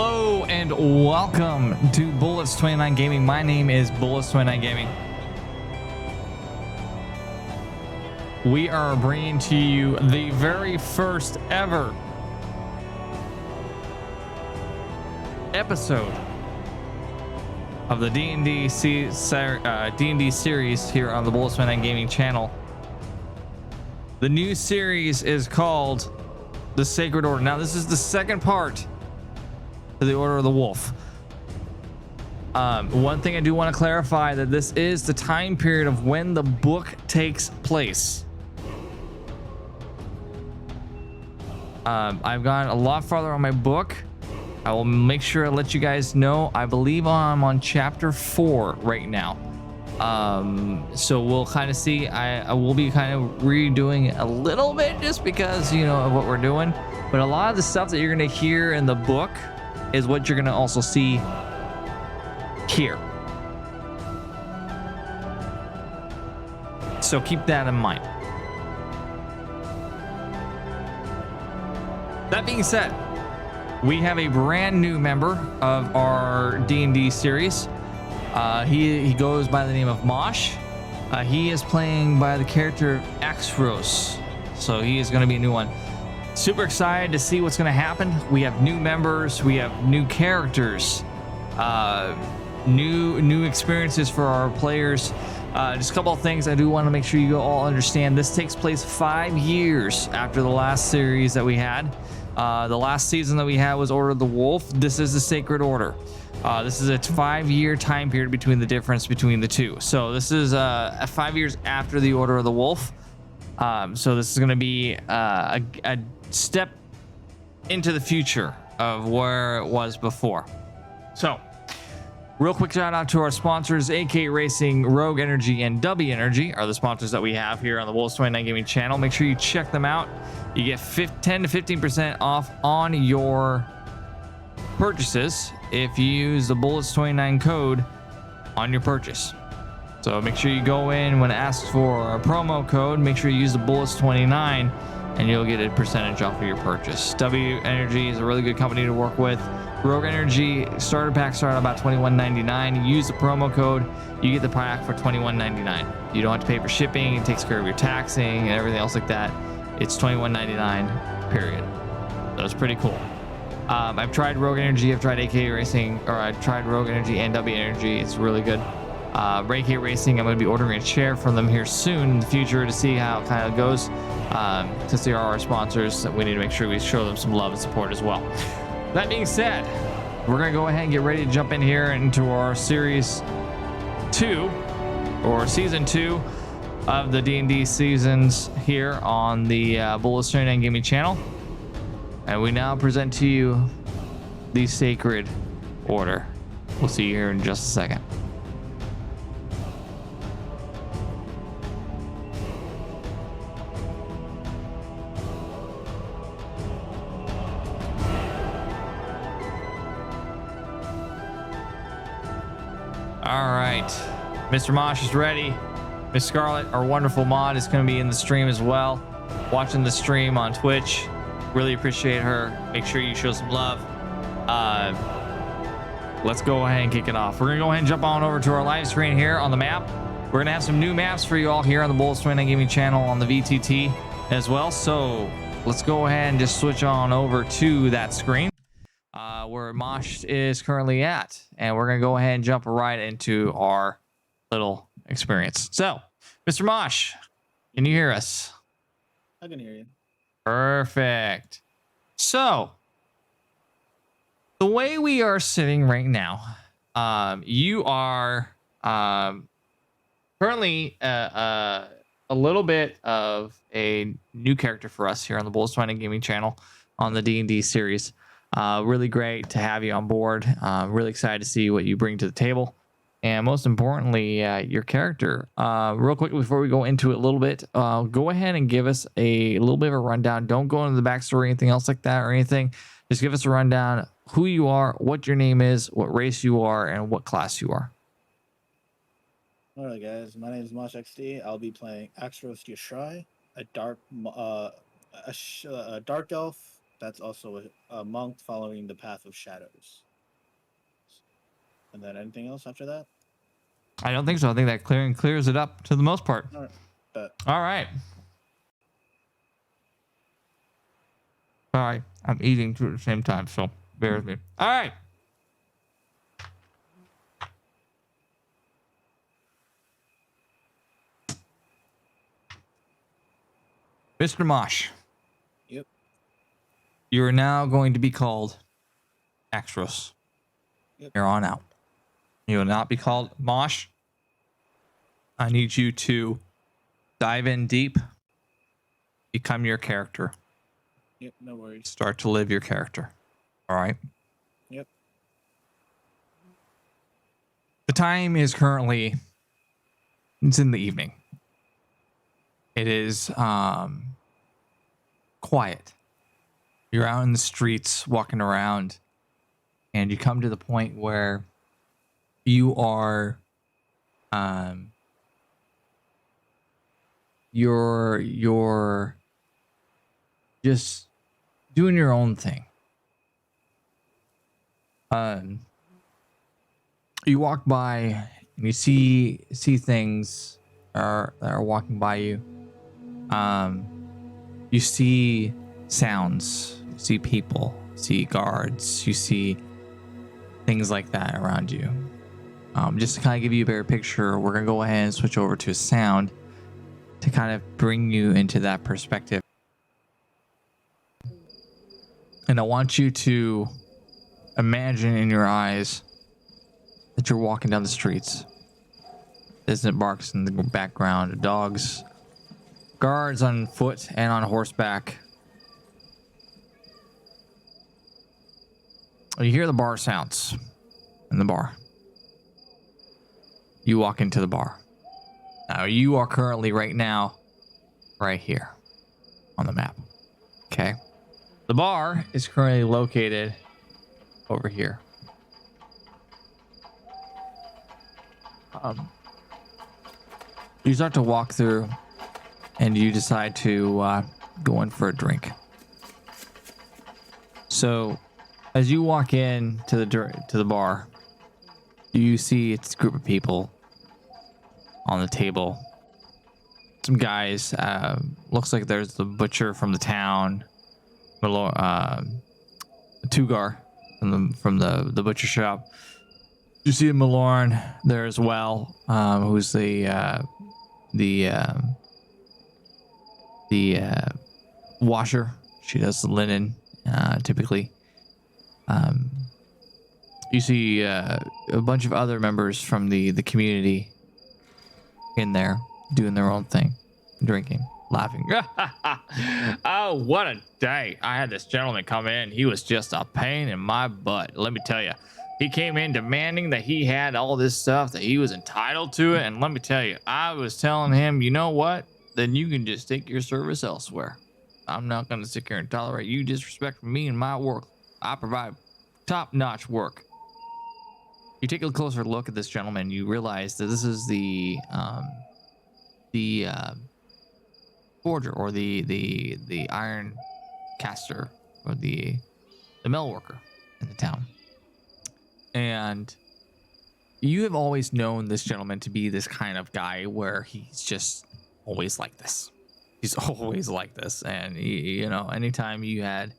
Hello and welcome to Bullets29 Gaming. My name is Bullets29 Gaming. We are bringing to you the very first ever episode of the D&D series here on the Bullets29 Gaming channel. The new series is called The Sacred Order. Now, this is the second part to the Order of the Wolf. One thing I do want to clarify, that this is the time period of when the book takes place. I've gone a lot farther on my book. I will make sure I let you guys know. I believe I'm on chapter 4 right now. So we'll kind of see. I will be kind of redoing a little bit just because, you know, of what we're doing. But a lot of the stuff that you're going to hear in the book is what you're going to also see here. So keep that in mind. That being said, we have a brand new member of our D&D series. He goes by the name of Mosh. He is playing by the character Axros. So he is going to be a new one. Super excited to see what's going to happen. We have new members, we have new characters, new experiences for our players. Just a couple of things I do want to make sure you all understand. This takes place 5 years after the last series that we had. The last season that we had was Order of the Wolf. This is the Sacred Order. This is a 5-year time period between the difference between the two. So this is 5 years after the Order of the Wolf. So this is going to be a step into the future of where it was before. So real quick shout out to our sponsors. AK Racing, Rogue Energy, and W Energy are the sponsors that we have here on the Bullets29 Gaming channel. Make sure you check them out. You get 10 to 15% off on your purchases if you use the Bullets29 code on your purchase. So make sure you go in when asked for a promo code, make sure you use the Bullets29 and you'll get a percentage off of your purchase. W Energy is a really good company to work with. Rogue Energy starter pack start at about $21.99. Use the promo code, you get the pack for $21.99. You don't have to pay for shipping. It takes care of your taxing and everything else like that. It's $21.99 period. So it's pretty cool. I've tried Rogue Energy, I've tried AK Racing, or I've tried Rogue Energy and W Energy. It's really good. AK Racing, I'm going to be ordering a chair from them here soon in the future to see how it kind of goes. Since they are our sponsors, we need to make sure we show them some love and support as well. That being said, we're going to go ahead and get ready to jump in here into our series 2 or season 2 of the D&D seasons here on the Bullets29 Gaming channel. And we now present to you the Sacred Order. We'll see you here in just a second. All right, Mr. Mosh is ready. Miss Scarlett, our wonderful mod, is going to be in the stream as well, watching the stream on Twitch. Really appreciate her. Make sure you show some love. Let's go ahead and kick it off. We're going to go ahead and jump on over to our live screen here on the map. We're going to have some new maps for you all here on the Bullets29 Gaming channel on the VTT as well. So let's go ahead and just switch on over to that screen where Mosh is currently at. And we're going to go ahead and jump right into our little experience. So, Mr. Mosh, can you hear us? I can hear you. Perfect. So, the way we are sitting right now, you are currently a little bit of a new character for us here on the Bullets29 Gaming channel on the D&D series. Really great to have you on board. Really excited to see what you bring to the table. And most importantly, your character. Real quick before we go into it a little bit, go ahead and give us a little bit of a rundown. Don't go into the backstory or anything else like that or anything. Just give us a rundown, who you are, what your name is, what race you are, and what class you are. All right, guys. My name is Mosh XD. I'll be playing Axros Yashrai, a dark elf That's also a monk following the path of shadows. And then anything else after that? I don't think so. I think that clears it up to the most part. All right. But All right. Sorry, I'm eating too at the same time, so bear with me. All right. Mr. Mosh. yep. You are now going to be called Axros. Yep. You're on out. You will not be called Mosh. I need you to dive in deep, become your character, Yep. No worries. start to live your character. All right. Yep. The time is currently, it's in the evening. It is quiet. You're out in the streets walking around, and you come to the point where you are you're just doing your own thing. You walk by and you see things that are walking by you. You see sounds, you see people, you see guards, you see things like that around you. Just to kind of give you a better picture, we're gonna go ahead and switch over to sound to kind of bring you into that perspective. And I want you to imagine in your eyes that you're walking down the streets. Distant barks in the background, dogs, guards on foot and on horseback. You hear the bar sounds in the bar. You walk into the bar. Now you are currently right now right here on the map. Okay. The bar is currently located over here. You start to walk through and you decide to go in for a drink. So as you walk in to the bar, you see it's a group of people on the table. Some guys, looks like there's the butcher from the town, Tugar from the butcher shop. You see Malorn there as well, who's the washer. She does the linen, typically. You see a bunch of other members from the community in there doing their own thing, drinking, laughing. Oh, what a day. I had this gentleman come in. He was just a pain in my butt. Let me tell you, he came in demanding that he had all this stuff, that he was entitled to it. And let me tell you, I was telling him, you know what? Then you can just take your service elsewhere. I'm not going to sit here and tolerate you disrespecting me and my work. I provide top-notch work. You take a closer look at this gentleman, you realize that this is the forger, or the iron caster, or the mill worker in the town. And you have always known this gentleman to be this kind of guy where he's just always like this. He's always like this. And you know, anytime you had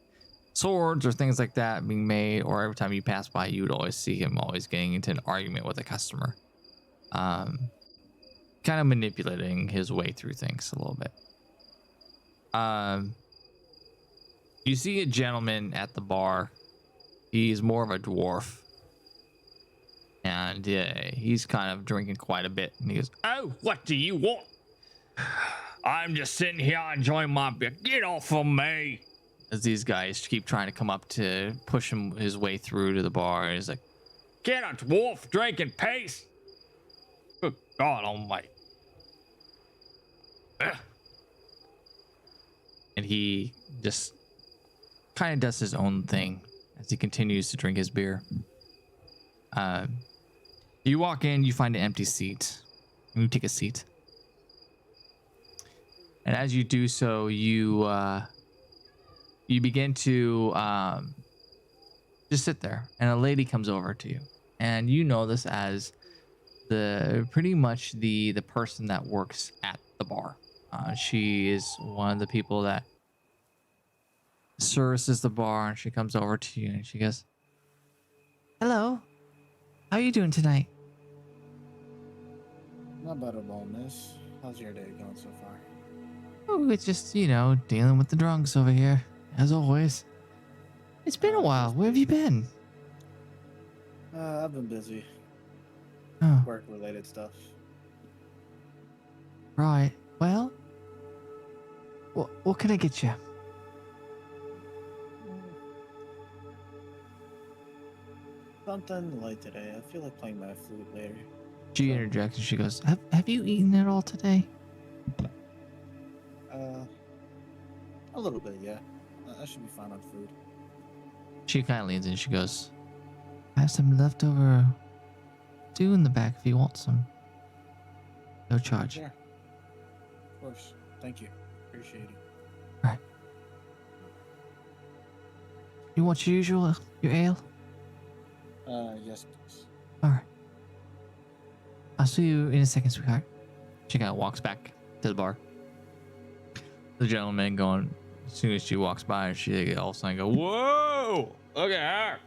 swords or things like that being made, or every time you pass by, you would always see him always getting into an argument with a customer, kind of manipulating his way through things a little bit. You see a gentleman at the bar. He's more of a dwarf, and he's kind of drinking quite a bit, and he goes, "Oh, what do you want? I'm just sitting here enjoying my beer. Get off of me!" As these guys keep trying to come up to push him his way through to the bar, and he's like, "Get a dwarf drink in peace!" Good God Almighty! Ugh. And he just kind of does his own thing as he continues to drink his beer. You walk in, you find an empty seat, and you take a seat. And as you do so, you you begin to just sit there, and a lady comes over to you, and you know this as the pretty much the person that works at the bar. She is one of the people that services the bar, and she comes over to you and she goes, "Hello, how are you doing tonight?" Not bad at all, miss. How's your day going so far? "Oh, it's just, dealing with the drunks over here, as always. It's been a while. Where have you been?" I've been busy. "Oh, Work-related stuff. right. Well, what can I get you?" Something light today. I feel like playing my flute later. She interjects and she goes, Have you eaten at all today?" A little bit, yeah. I should be fine on food. She kind of leans in and she goes, "I have some leftover stew in the back if you want some. No charge." Sure. Of course. Thank you. Appreciate it. Right. You want your usual, your ale? Yes, please. All right. I'll see you in a second, sweetheart. She kind of walks back to the bar. The gentleman going, as soon as she walks by, she all of a sudden go, "Whoa, look at her.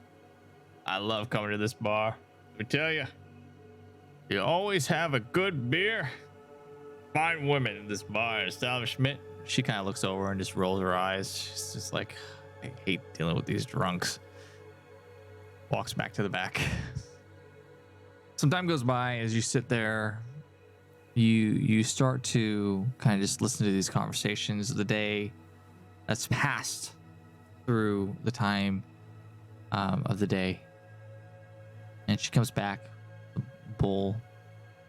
I love coming to this bar. Let me tell you, you always have a good beer. Fine women in this bar establishment." She kind of looks over and just rolls her eyes. She's just like, "I hate dealing with these drunks." Walks back to the back. Some time goes by as you sit there. You start to kind of just listen to these conversations of the day that's passed through the time of the day. And she comes back, the bowl,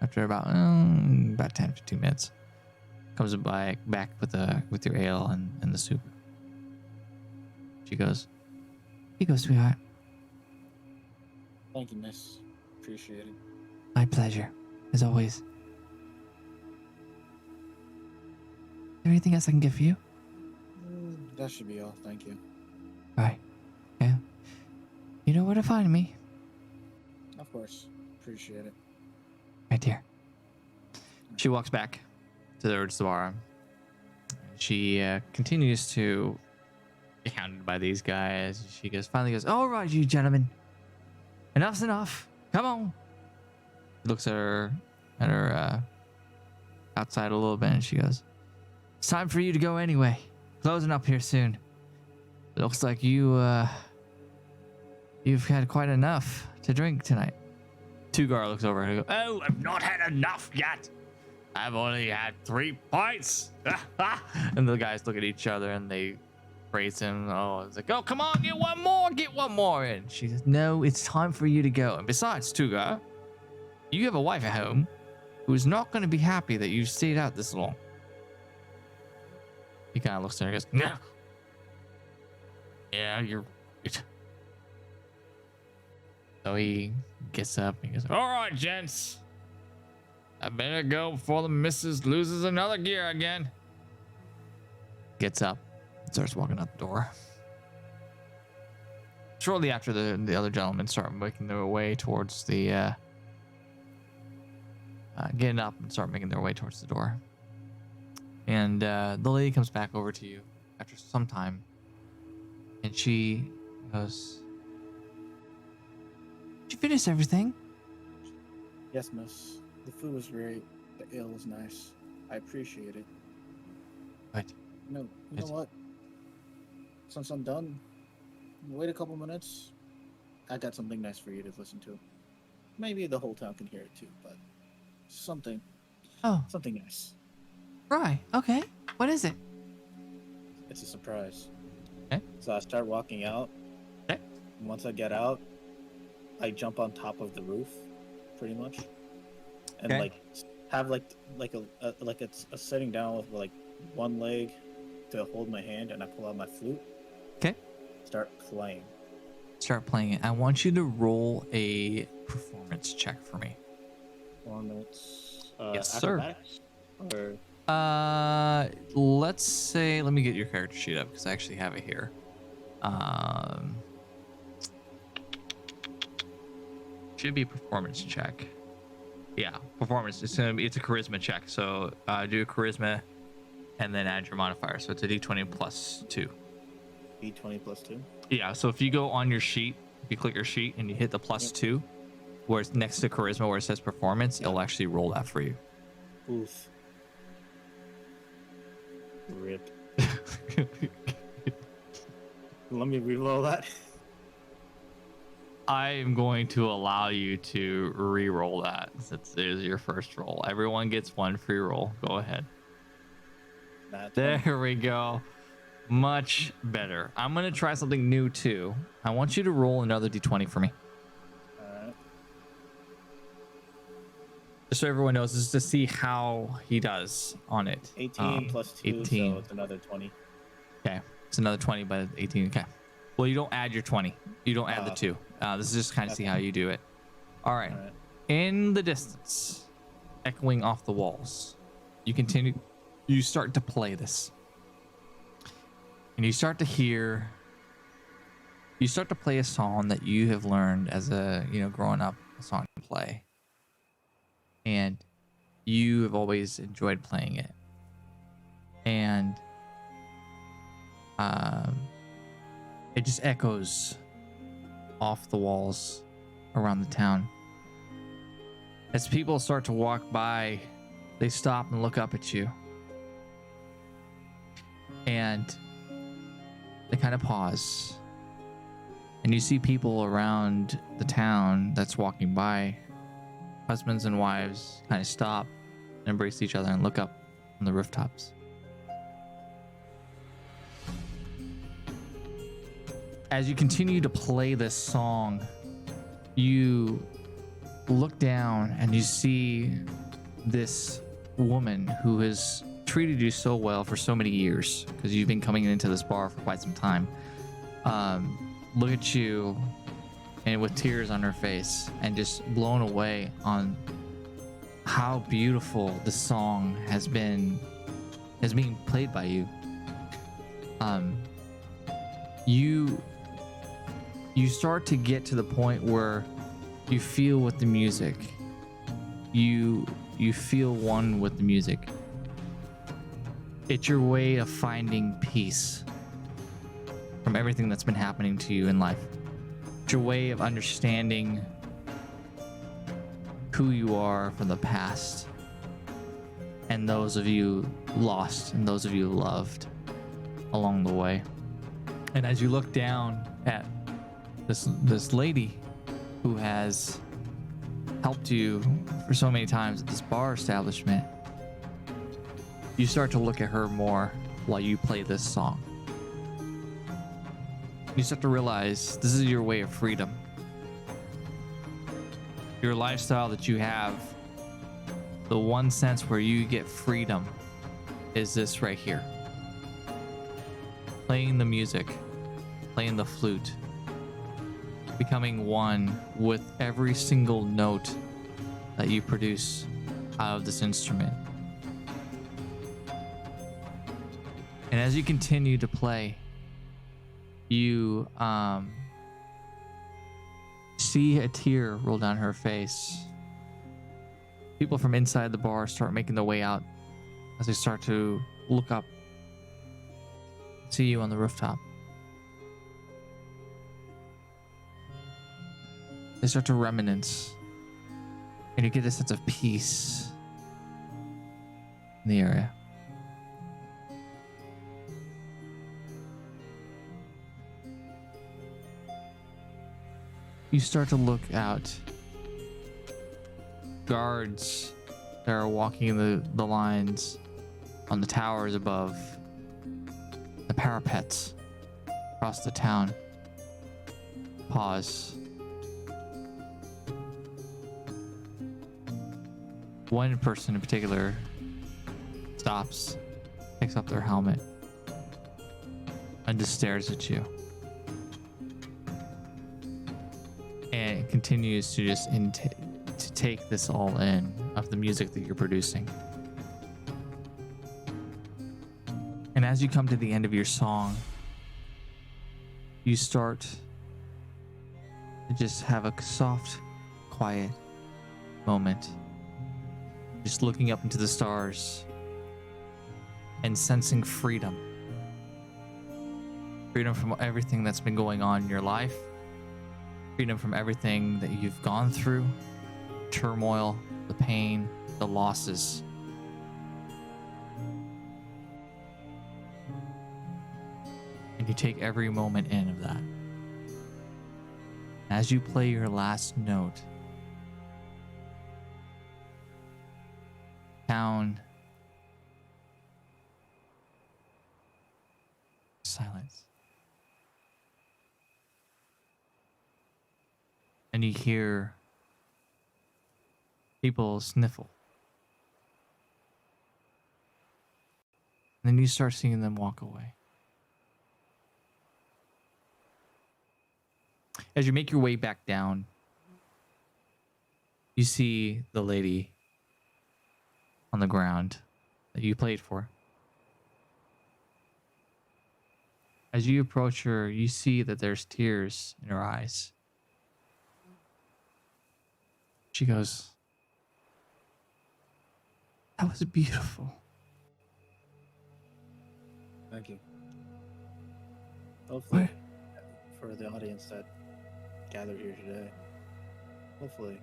after about 10-15 minutes. Comes back with your ale and the soup. She goes, "Here you go, sweetheart." Thank you, miss. Appreciate it. "My pleasure, as always. Is there anything else I can get for you?" That should be all. Thank you. Right. Yeah. You know where to find me. Of course. Appreciate it. Right, dear. She walks back to the bar. She continues to be hounded by these guys. She finally goes, "All right, you gentlemen. Enough's enough. Come on." Looks at her outside a little bit, and she goes, "It's time for you to go anyway. Closing up here soon. Looks like you've had quite enough to drink tonight." Tugar looks over and goes, "Oh, I've not had enough yet. I've only had 3 pints." And the guys look at each other and they praise him. Oh, it's like, "Oh, come on, get one more. And she says, "No, it's time for you to go. And besides, Tugar, you have a wife at home who is not going to be happy that you stayed out this long." He kind of looks at her and goes, "No. Yeah, you're right." So he gets up and he goes, "All right, gents. I better go before the missus loses another gear again." Gets up, starts walking out the door. Shortly after, the other gentlemen start making their way towards the getting up and start making their way towards the door. And the lady comes back over to you after some time, and she goes, "Did you finish everything?" Yes, miss. The food was great. The ale was nice. I appreciate it. Right. You know what? Since I'm done, wait a couple minutes. I got something nice for you to listen to. Maybe the whole town can hear it too, but something nice. Right. Okay. What is it? It's a surprise. Okay. So I start walking out. Okay. And once I get out, I jump on top of the roof, pretty much, and Okay. have a sitting down with like one leg to hold my hand, and I pull out my flute. Okay. Start playing. Start playing it. I want you to roll a performance check for me. Performance. Yes, sir. Or Let's say, let me get your character sheet up because I actually have it here. Um, should be performance check. Yeah, performance. It's a charisma check. So do a charisma, and then add your modifier. So it's a d20 plus 2. D20 plus 2. Yeah. So if you go on your sheet, if you click your sheet and you hit the plus 2, where it's next to charisma, where it says performance, it'll actually roll that for you. Oof. Rip. Let me reload that. I am going to allow you to re-roll that since it is your first roll. Everyone gets one free roll. Go ahead. There we go. Much better. I'm going to try something new too. I want you to roll another d20 for me. Alright. Just so everyone knows, this is to see how he does on it. 18 plus 2, 18. so it's another 20. Okay. It's another 20, but 18. Okay. Well, you don't add your 20. You don't add the 2. This is just kind of see how you do it. All right. In the distance, echoing off the walls, you start to play this. And you start to play a song that you have learned as growing up, a song to play. And you have always enjoyed playing it. And it just echoes off the walls around the town. As people start to walk by, they stop and look up at you. And they kind of pause. And you see people around the town that's walking by, husbands and wives, kind of stop, embrace each other, and look up from the rooftops. As you continue to play this song, you look down and you see this woman who has treated you so well for so many years, because you've been coming into this bar for quite some time. Look at you and with tears on her face and just blown away on how beautiful the song is being played by you. You start to get to the point where you feel with the music. You feel one with the music. It's your way of finding peace from everything that's been happening to you in life. It's your way of understanding who you are from the past, and those of you lost and those of you loved along the way. And as you look down at this lady who has helped you for so many times at this bar establishment, you start to look at her more while you play this song. You start to realize this is your way of freedom. Your lifestyle that you have, the one sense where you get freedom is this right here. Playing the music, playing the flute, becoming one with every single note that you produce out of this instrument. And as you continue to play, you see a tear roll down her face. People from inside the bar start making their way out as they start to look up, see you on the rooftop. They start to reminisce, and you get a sense of peace in the area. You start to look out. Guards that are walking the lines on the towers above, the parapets across the town. Pause. One person in particular stops, picks up their helmet, and just stares at you. And it continues to just to take this all in of the music that you're producing. And as you come to the end of your song, you start to just have a soft, quiet moment, just looking up into the stars and sensing freedom. Freedom from everything that's been going on in your life. Freedom from everything that you've gone through. Turmoil, the pain, the losses. And you take every moment in of that. As you play your last note, town silence. And you hear people sniffle. And then you start seeing them walk away. As you make your way back down, you see the lady on the ground that you played for. As you approach her, you see that there's tears in her eyes. She goes, "That was beautiful." Thank you. Hopefully, What? for the audience that gathered here today, hopefully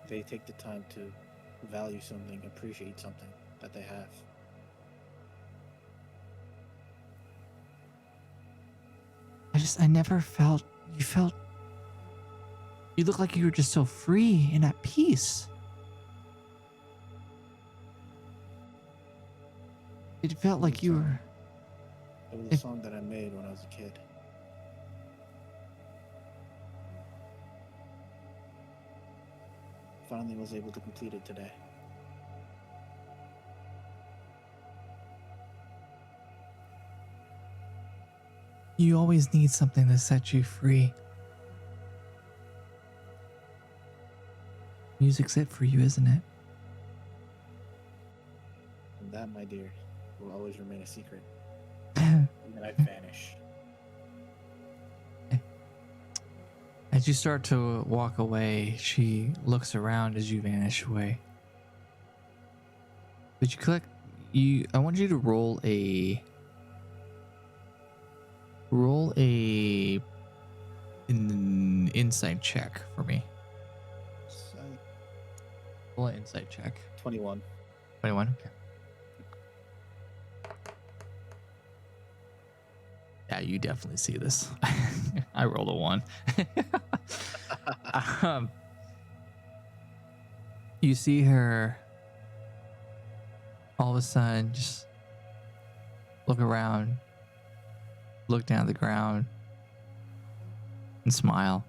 they take the time to value something, appreciate something that they have. I never felt, you look like you were just so free and at peace. It felt like you were, It was a song that I made when I was a kid. Finally was able to complete it today. you always need something to set you free. Music's it for you, isn't it? And that, my dear, will always remain a secret. And then I vanish. As you start to walk away, she looks around as you vanish away. Did you click? I want you to roll an insight check for me. Roll an insight check. 21. 21. Okay. Yeah, you definitely see this. I rolled a 1. You see her all of a sudden just look around, look down at the ground, and smile.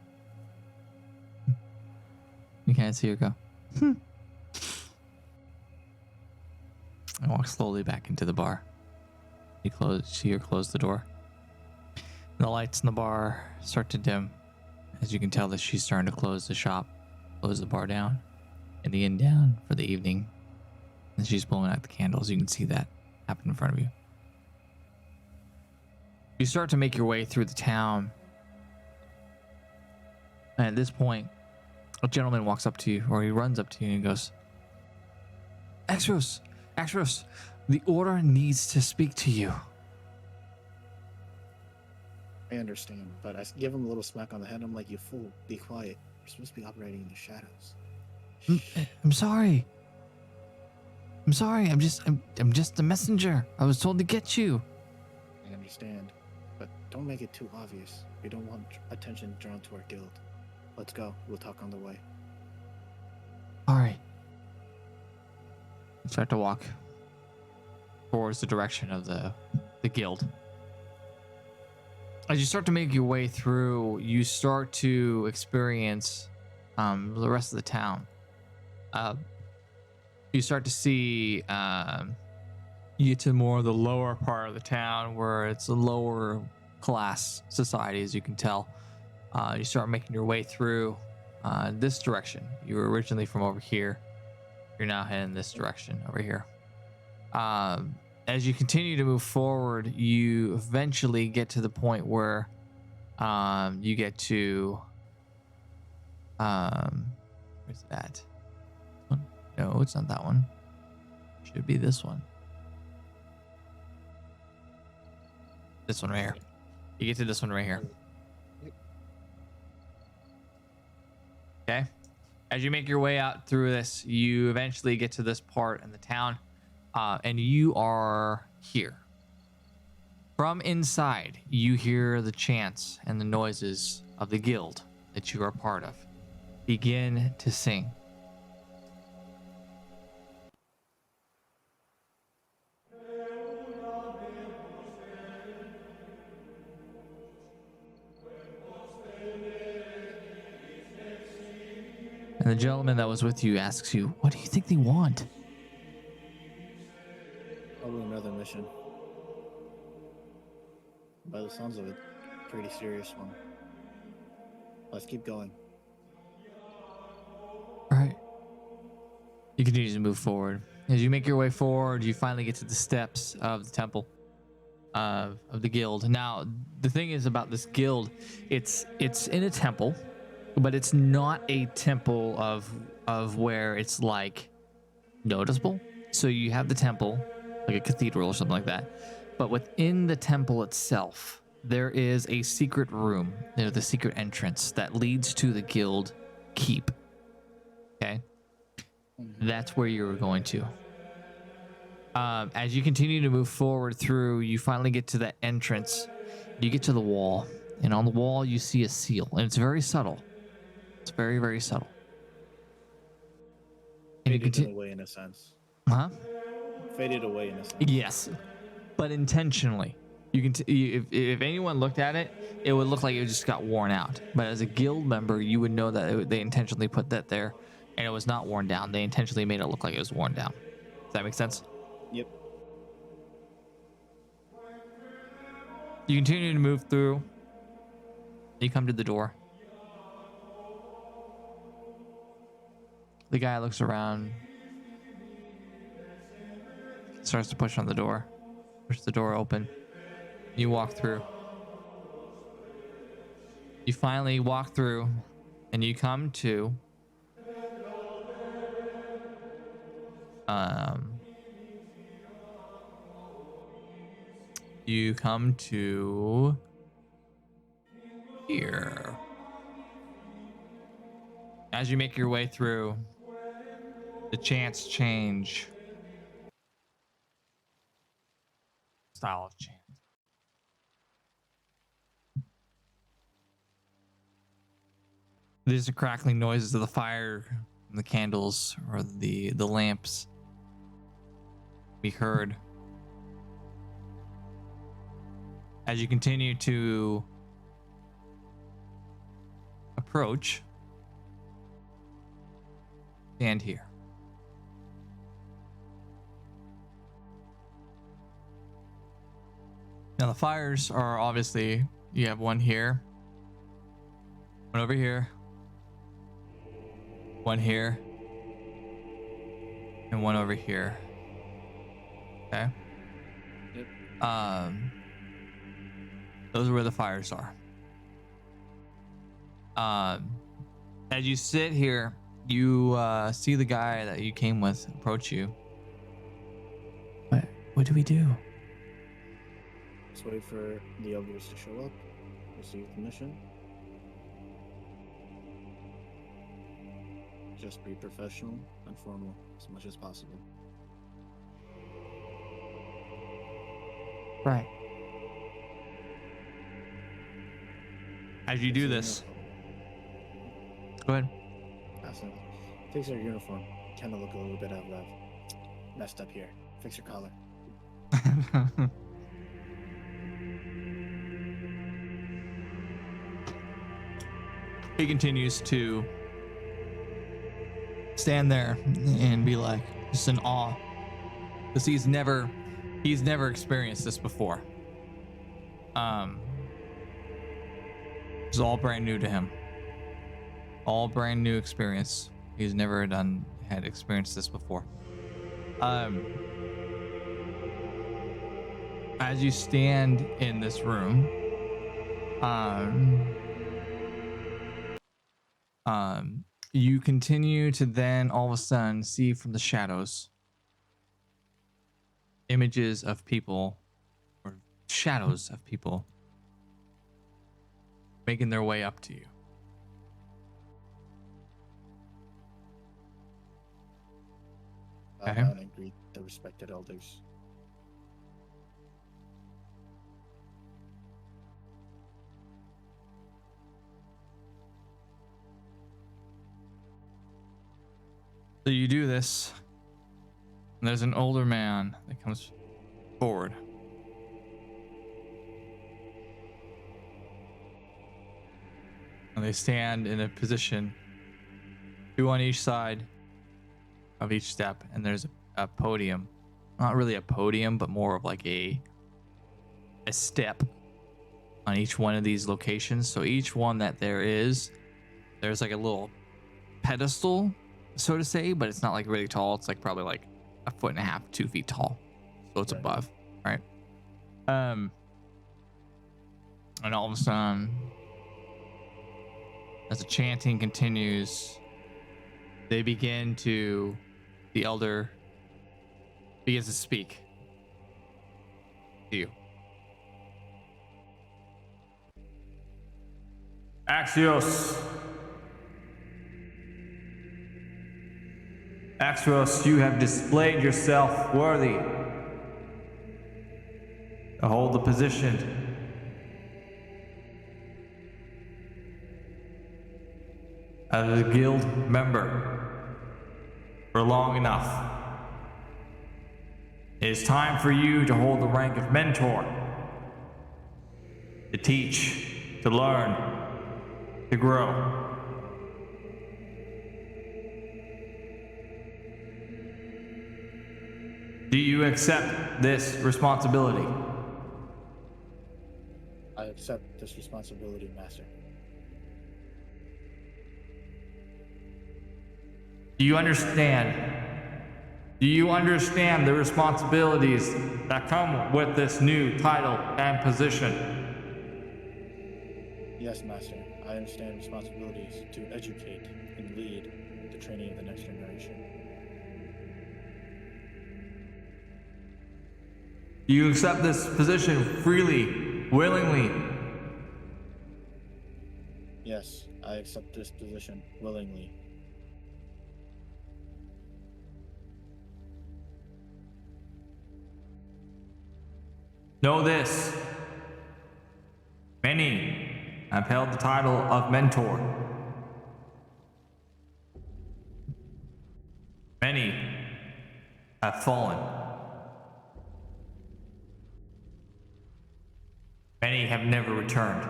You can't see her go, and walk slowly back into the bar. You see her close the door. The lights in the bar start to dim. As you can tell that she's starting to close the shop, close the bar down, and the inn down for the evening. And she's blowing out the candles. You can see that happen in front of you. You start to make your way through the town. And at this point, a gentleman walks up to you, or he runs up to you and he goes, Extros, the order needs to speak to you. I understand, but I give him a little smack on the head. I'm like, you fool, be quiet. You're supposed to be operating in the shadows. I'm sorry. I'm just a messenger. I was told to get you. I understand, but don't make it too obvious. We don't want attention drawn to our guild. Let's go. We'll talk on the way. All right. You start to walk towards the direction of the guild. As you start to make your way through, you start to experience the rest of the town. You start to see you get to more of the lower part of the town where it's a lower class society, as you can tell. You start making your way through this direction. You were originally from over here. You're now heading this direction over here. As you continue to move forward, you eventually get to the point where you get to where's that one? No, it's not that one. Should be this one. This one right here. You get to this one right here. Okay. As you make your way out through this, you eventually get to this part in the town, and you are here. From inside, you hear the chants and the noises of the guild that you are part of begin to sing. And the gentleman that was with you asks you, what do you think they want? Probably another mission. By the sounds of it, pretty serious one. Let's keep going. All right. You continue to move forward. As you make your way forward, you finally get to the steps of the temple of the guild. Now, the thing is about this guild, it's in a temple, but it's not a temple of where it's like noticeable. So you have the temple, like a cathedral or something like that. But within the temple itself, there is a secret room, the secret entrance that leads to the guild keep. Okay. That's where you're going to. As you continue to move forward through, you finally get to that entrance. You get to the wall, and on the wall you see a seal, and it's very subtle. It's very, very subtle. And Faded away in a sense. Huh? Faded away in a sense. Yes, but intentionally. You can if anyone looked at it, it would look like it just got worn out. But as a guild member, you would know that they intentionally put that there, and it was not worn down. They intentionally made it look like it was worn down. Does that make sense? Yep. You continue to move through. You come to the door. The guy looks around, starts to push on the door, push the door open. You walk through. You finally walk through, and you come to here. As you make your way through, the chants change. Style of chant. There's the crackling noises of the fire, the candles, or the lamps be heard. As you continue to approach, stand here. Now the fires are obviously, you have one here, one over here, one here, and one over here. Okay. Yep. Those are where the fires are. As you sit here, you see the guy that you came with approach you. What do we do? Let's wait for the elders to show up. Receive the mission. Just be professional and formal as much as possible. Right. As you do this, go ahead. Awesome. Fix your uniform. Kind of look a little bit out of messed up here. Fix your collar. He continues to stand there and be like, just in awe, because he's never experienced this before. It's all brand new to him. All brand new experience. He's never had experienced this before. as you stand in this room, um, you continue to then all of a sudden see from the shadows images of people, or shadows of people, making their way up to you. Bow Okay. down and greet the respected elders. So you do this, and there's an older man that comes forward. And they stand in a position, two on each side of each step, and there's a podium. Not really a podium, but more of like a step on each one of these locations. So each one that there's like a little pedestal, so to say, but it's not like really tall. It's like probably like 1.5 feet, 2 feet tall. So it's above, right? And all of a sudden, as the chanting continues, the elder begins to speak to you. Axios, you have displayed yourself worthy to hold the position as a guild member for long enough. It is time for you to hold the rank of mentor, to teach, to learn, to grow. Do you accept this responsibility? I accept this responsibility, Master. Do you understand? Do you understand the responsibilities that come with this new title and position? Yes, Master. I understand responsibilities to educate and lead the training of the next generation. Do you accept this position freely, willingly? Yes, I accept this position willingly. Know this. Many have held the title of mentor. Many have fallen. Many have never returned.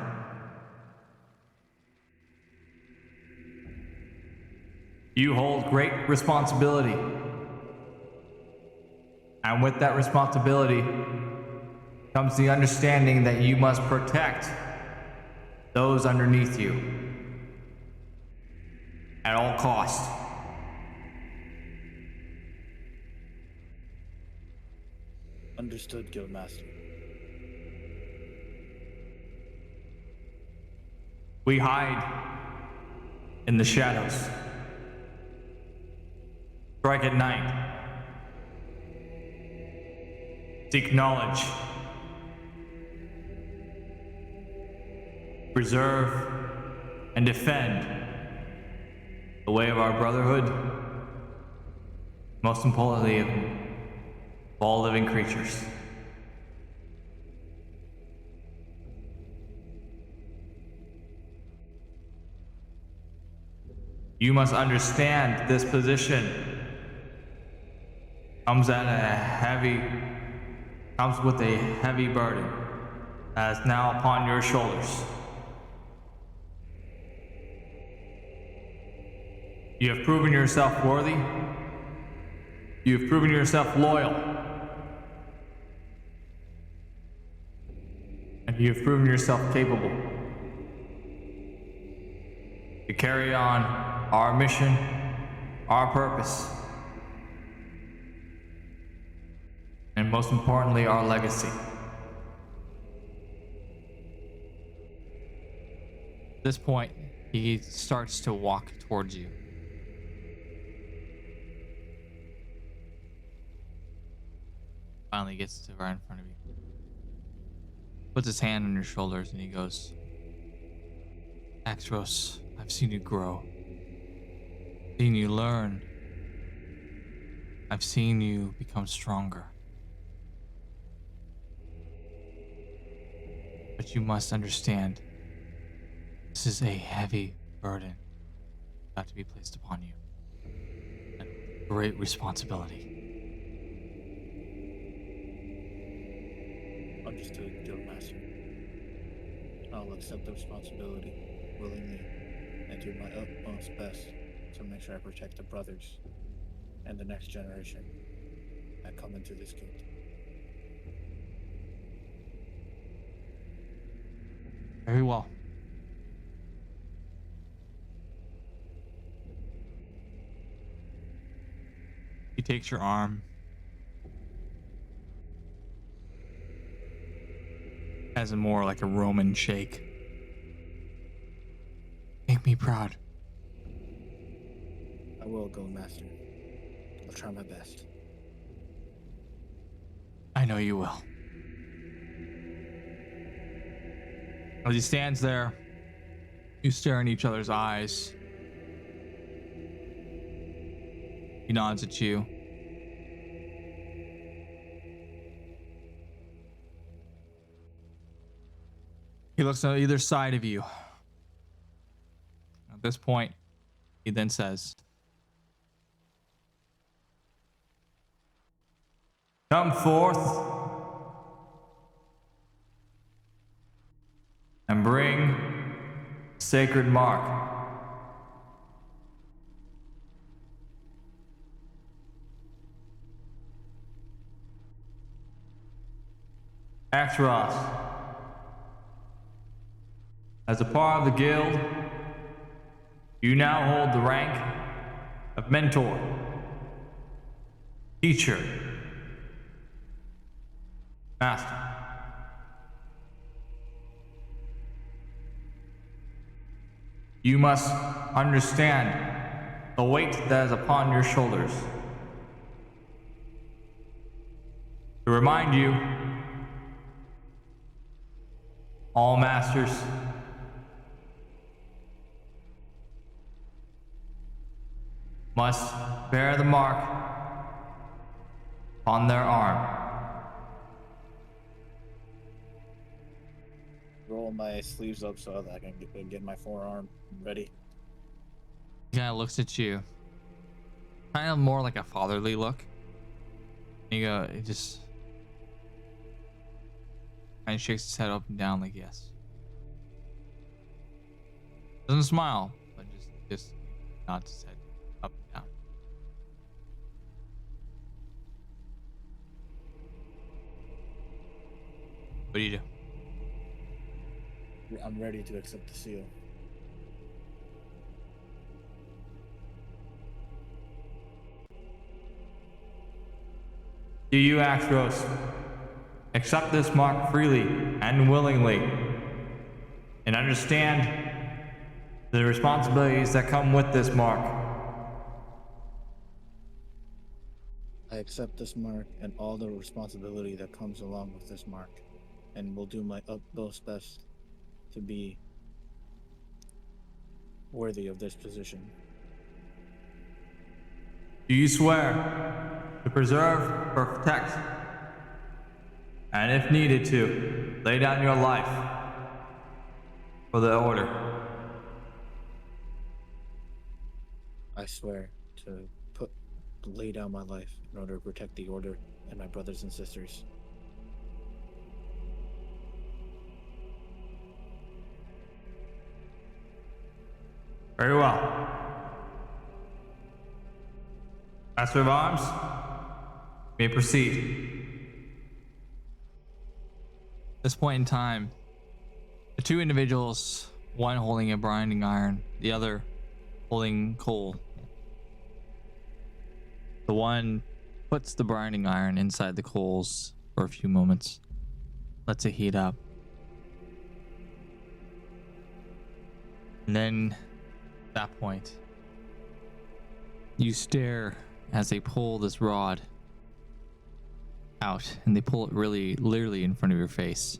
You hold great responsibility. And with that responsibility comes the understanding that you must protect those underneath you at all costs. Understood, Guildmaster. We hide in the shadows. Strike at night. Seek knowledge. Preserve and defend the way of our brotherhood. Most importantly, of all living creatures. You must understand this position comes with a heavy burden that is now upon your shoulders. You have proven yourself worthy. You have proven yourself loyal. And you have proven yourself capable to carry on our mission, our purpose, and most importantly, our legacy. At this point, he starts to walk towards you. Finally gets to right in front of you. Puts his hand on your shoulders and he goes, Axros, I've seen you grow. Seen you learn. I've seen you become stronger. But you must understand, this is a heavy burden about to be placed upon you. And great responsibility. Understood, Guild Master. I'll accept the responsibility willingly and do my utmost best to make sure I protect the brothers and the next generation that come into this guild. Very well. He takes your arm. Has a more like a Roman shake. Make me proud. I will, Guild Master. I'll try my best. I know you will. As he stands there, you stare in each other's eyes. He nods at you. He looks on either side of you. At this point, he then says, "Come forth and bring sacred mark." Axros, as a part of the guild, you now hold the rank of mentor, teacher, master. You must understand the weight that is upon your shoulders. To remind you, all masters must bear the mark on their arm. Roll my sleeves up so that I can get my forearm ready. He kind of looks at you, kind of more like a fatherly look. He just kind of shakes his head up and down like yes. Doesn't smile, but just nods his head up and down. What do you do? I'm ready to accept the seal. Do you, Axros, accept this mark freely and willingly, and understand the responsibilities that come with this mark? I accept this mark and all the responsibility that comes along with this mark, and will do my utmost best to be worthy of this position. Do you swear to preserve, protect, and if needed to, lay down your life for the order? I swear to lay down my life in order to protect the order and my brothers and sisters. Very well. Master of Arms, you may proceed. At this point in time, the two individuals, one holding a grinding iron, the other holding coal. The one puts the grinding iron inside the coals for a few moments, lets it heat up. And then at that point, you stare as they pull this rod out, and they pull it literally in front of your face.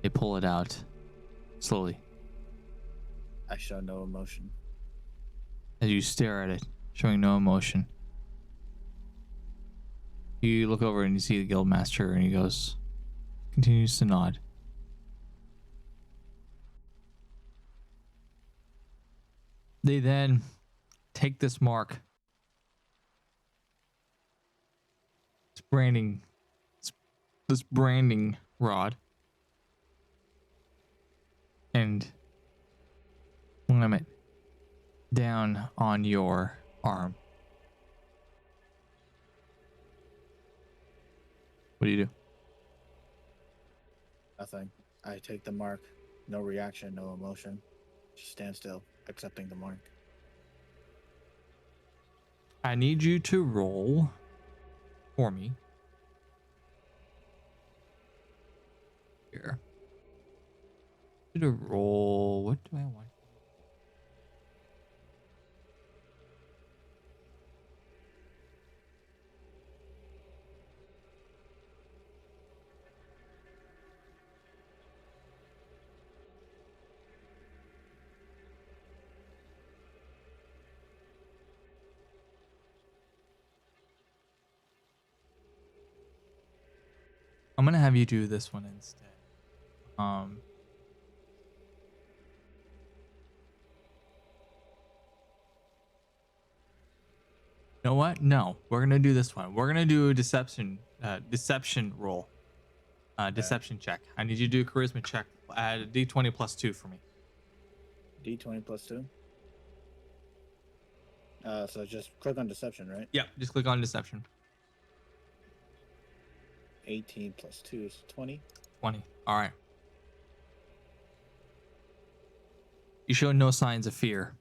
They pull it out slowly. I show no emotion. As you stare at it, showing no emotion, you look over and you see the guildmaster, and he continues to nod. They then take this mark, this branding rod, and slam it down on your arm. What do you do? Nothing. I take the mark. No reaction, no emotion. Just stand still, accepting the mark. I need you to roll for me. Here. To roll. What do I want? I'm gonna have you do this one instead. You know what? No, we're gonna do this one. We're gonna do a deception roll. Deception check. I need you to do a charisma check. Add a d20 plus 2 for me. D20 plus 2? So just click on deception, right? Yep, just click on deception. 18 plus 2 is 20. 20. All right. You show no signs of fear,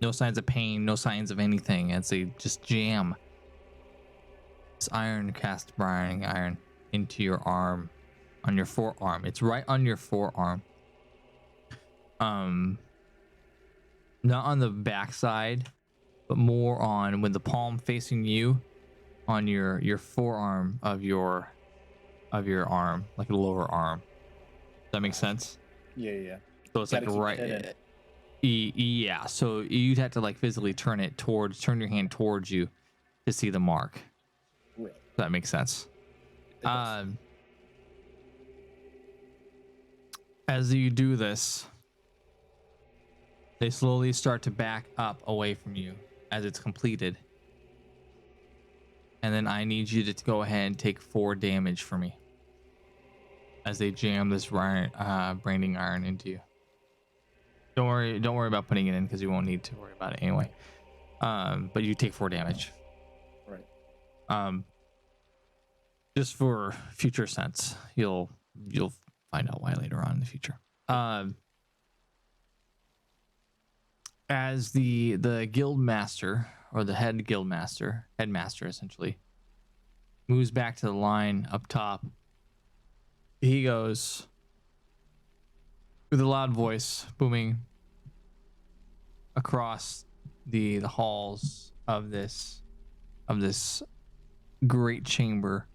no signs of pain, no signs of anything as they just jam this cast brining iron into your arm, on your forearm. It's right on your forearm. Not on the backside, but more on when the palm facing you, on your forearm of your arm, like a lower arm. Does that make sense? Yeah. So it's like right. Yeah. So you'd have to like physically turn your hand towards you to see the mark. Right. Does that make sense? As you do this, they slowly start to back up away from you as it's completed. And then I need you to go ahead and take 4 damage for me as they jam this branding iron into you. Don't worry about putting it in because you won't need to worry about it anyway. But you take 4 damage. Right. Just for future sense, you'll find out why later on in the future. As the guild master, or the headmaster essentially, moves back to the line up top, he goes with a loud voice booming across the halls of this great chamber.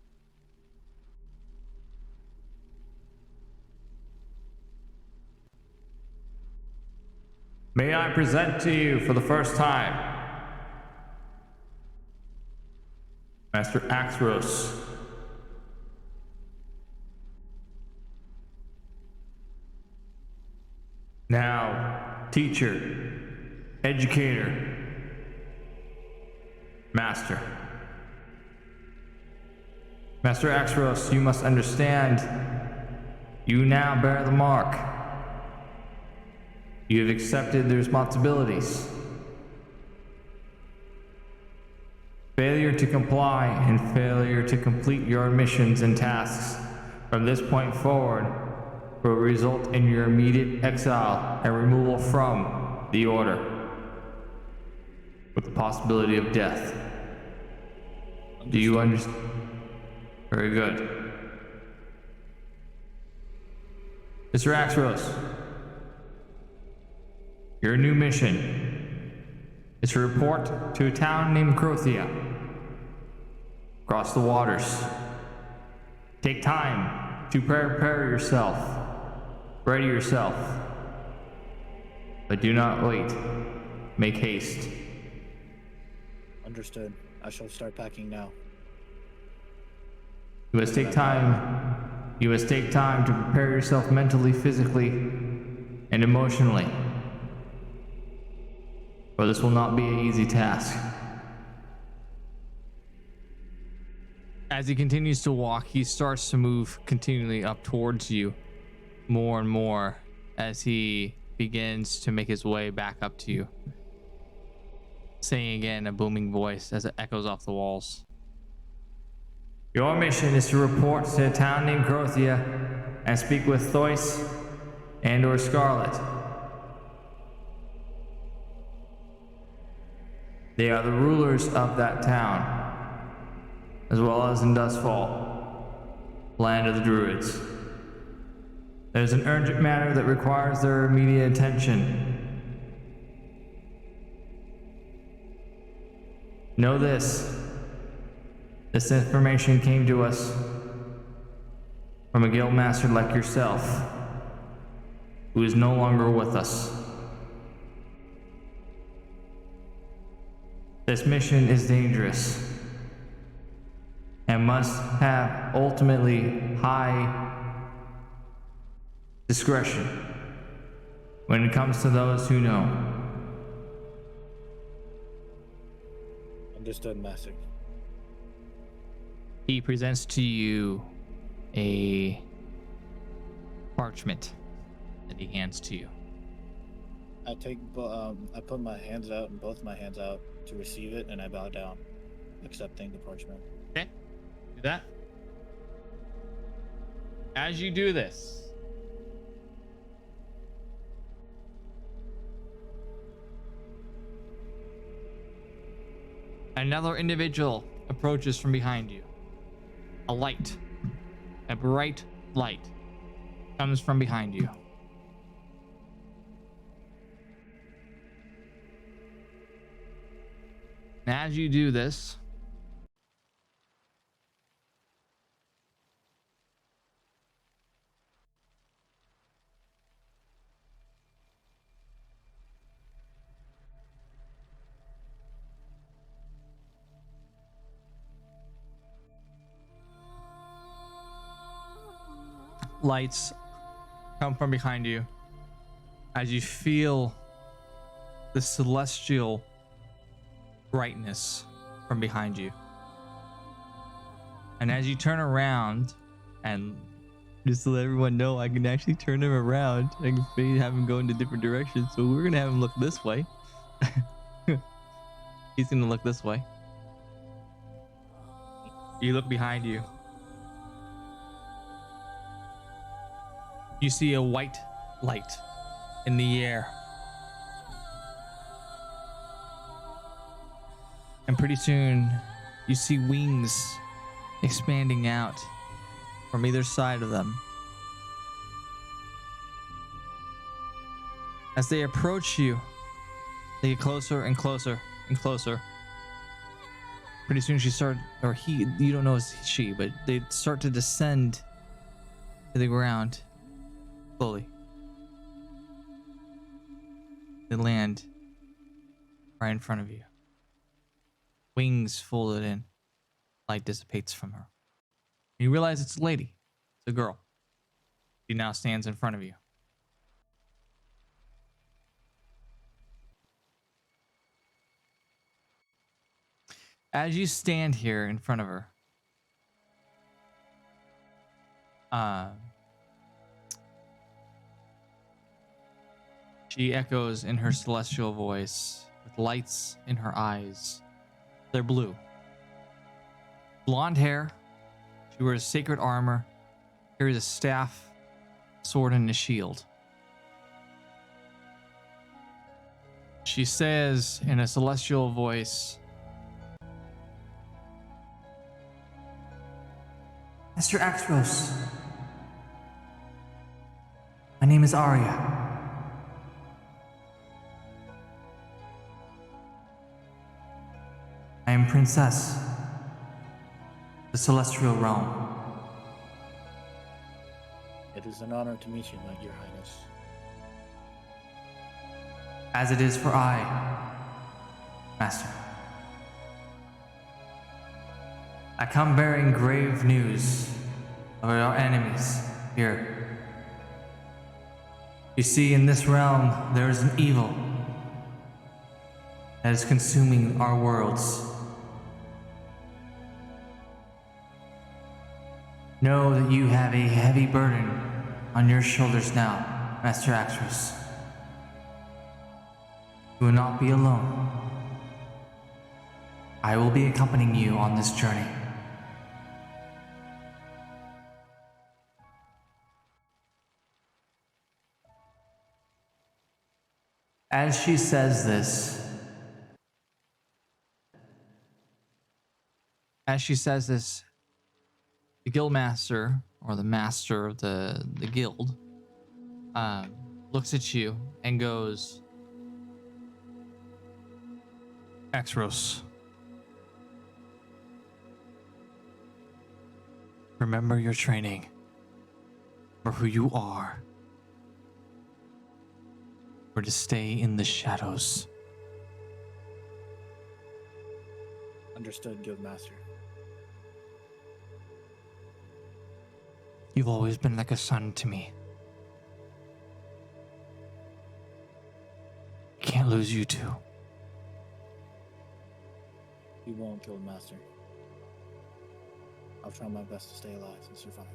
May I present to you for the first time Master Axros. Now, teacher, educator, master. Master Axros, you must understand, you now bear the mark. You have accepted the responsibilities. Failure to comply and failure to complete your missions and tasks from this point forward will result in your immediate exile and removal from the Order, with the possibility of death. Do you understand? Very good. Mr. Axros, Your new mission is to report to a town named Crothia. Cross the waters. Take time to prepare yourself. Ready yourself. But do not wait. Make haste. Understood. I shall start packing now. You must take time. You must take time to prepare yourself mentally, physically, and emotionally. For this will not be an easy task. As he continues to walk, he starts to move continually up towards you more and more as he begins to make his way back up to you. Saying again, a booming voice as it echoes off the walls. Your mission is to report to a town named Crothia and speak with Thois and or Scarlet. They are the rulers of that town, as well as in Dustfall, land of the Druids. There's an urgent matter that requires their immediate attention. Know this. This information came to us from a guildmaster like yourself, who is no longer with us. This mission is dangerous and must have ultimately high discretion when it comes to those who know. Understood, Master. He presents to you a parchment that he hands to you. I put my hands out and both my hands out to receive it, and I bow down, accepting the parchment. Okay, do that. As you do this, another individual approaches from behind you. A light, a bright light, comes from behind you. And as you do this, lights come from behind you as you feel the celestial brightness from behind you. And as you turn around, and just to let everyone know, I can actually turn him around. I can have him go into different directions. So we're gonna have him look this way. He's gonna look this way. You look behind you. You see a white light in the air. And pretty soon, you see wings expanding out from either side of them. As they approach you, they get closer and closer and closer. Pretty soon you don't know it's she, but they start to descend to the ground. Slowly. They land right in front of you. Wings folded in. Light dissipates from her. You realize it's a lady. It's a girl. She now stands in front of you. As you stand here in front of her, she echoes in her celestial voice with lights in her eyes. They're blue. Blonde hair. She wears sacred armor, carries a staff, sword, and a shield. She says in a celestial voice, Mr. Axros, my name is Arya. am Princess, the Celestial Realm. It is an honor to meet you, Your Highness. As it is for I, Master. I come bearing grave news of our enemies here. You see, in this realm, there is an evil that is consuming our worlds. Know that you have a heavy burden on your shoulders now, Master Actress. You will not be alone. I will be accompanying you on this journey. As she says this, the guildmaster, or the master of the guild, looks at you and goes, Exros, remember your training, for who you are. Or to stay in the shadows. Understood, Guildmaster. You've always been like a son to me. Can't lose you two. You won't, Guildmaster. I'll try my best to stay alive and survive.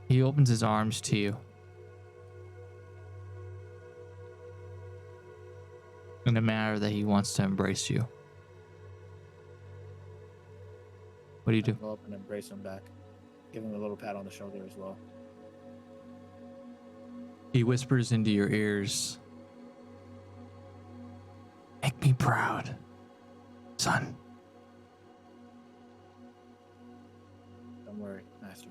He opens his arms to you. In a manner that he wants to embrace you. What do you do? I'll go up and embrace him back. Give him a little pat on the shoulder as well. He whispers into your ears, make me proud, son. Don't worry, Master.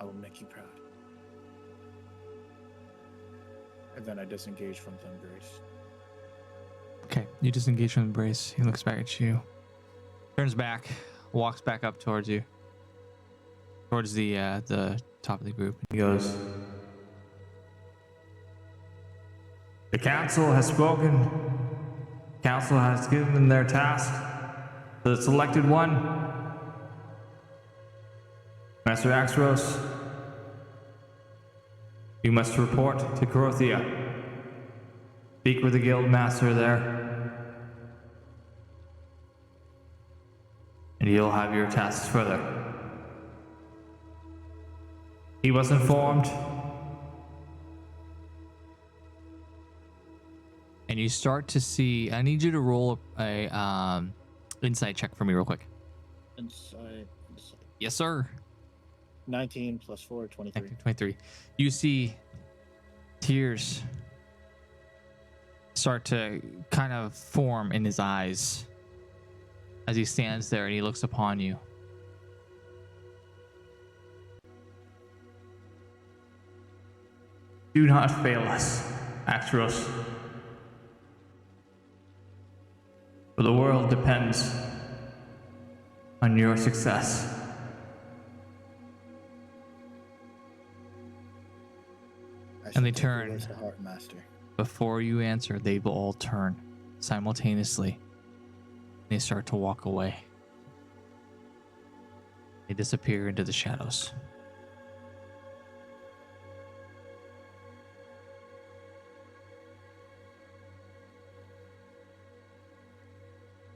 I will make you proud. And then I disengage from the embrace. Okay, you disengage from the embrace. He looks back at you, turns back, walks back up towards you, towards the top of the group. He goes, the council has spoken. Council has given them their task. The selected one, Master Axros, you must report to Corothea. Speak with the guild master there, and he'll have your tasks further. He was informed, and you start to see. I need you to roll a insight check for me, real quick. Inside. Yes, sir. 19 plus 4, 23. 23. You see tears start to kind of form in his eyes as he stands there and he looks upon you. Do not fail us, Axros. For the world depends on your success. And they turn. The heart, Master. Before you answer, they will all turn simultaneously. They start to walk away. They disappear into the shadows.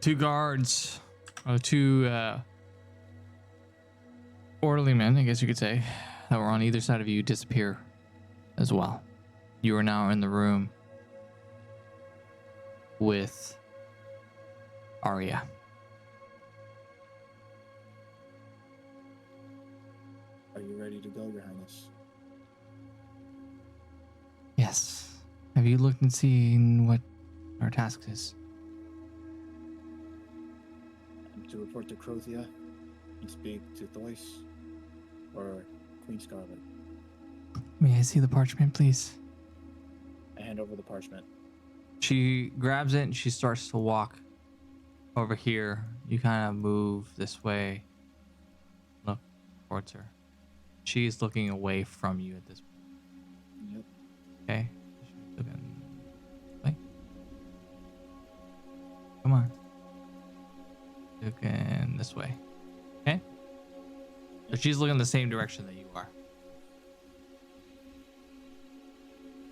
Two guards, or two orderly men, I guess you could say, that were on either side of you disappear as well. You are now in the room with Arya. Are you ready to go, Your Highness? Yes. Have you looked and seen what our task is? To report to Crothia and speak to Thois or Queen Scarlet. May I see the parchment, please? I hand over the parchment. She grabs it and she starts to walk over here. You kind of move this way, look towards her. She's looking away from you at this point. Yep. Okay. She's looking away. Come on. Looking this way. Okay. So she's looking the same direction that you are.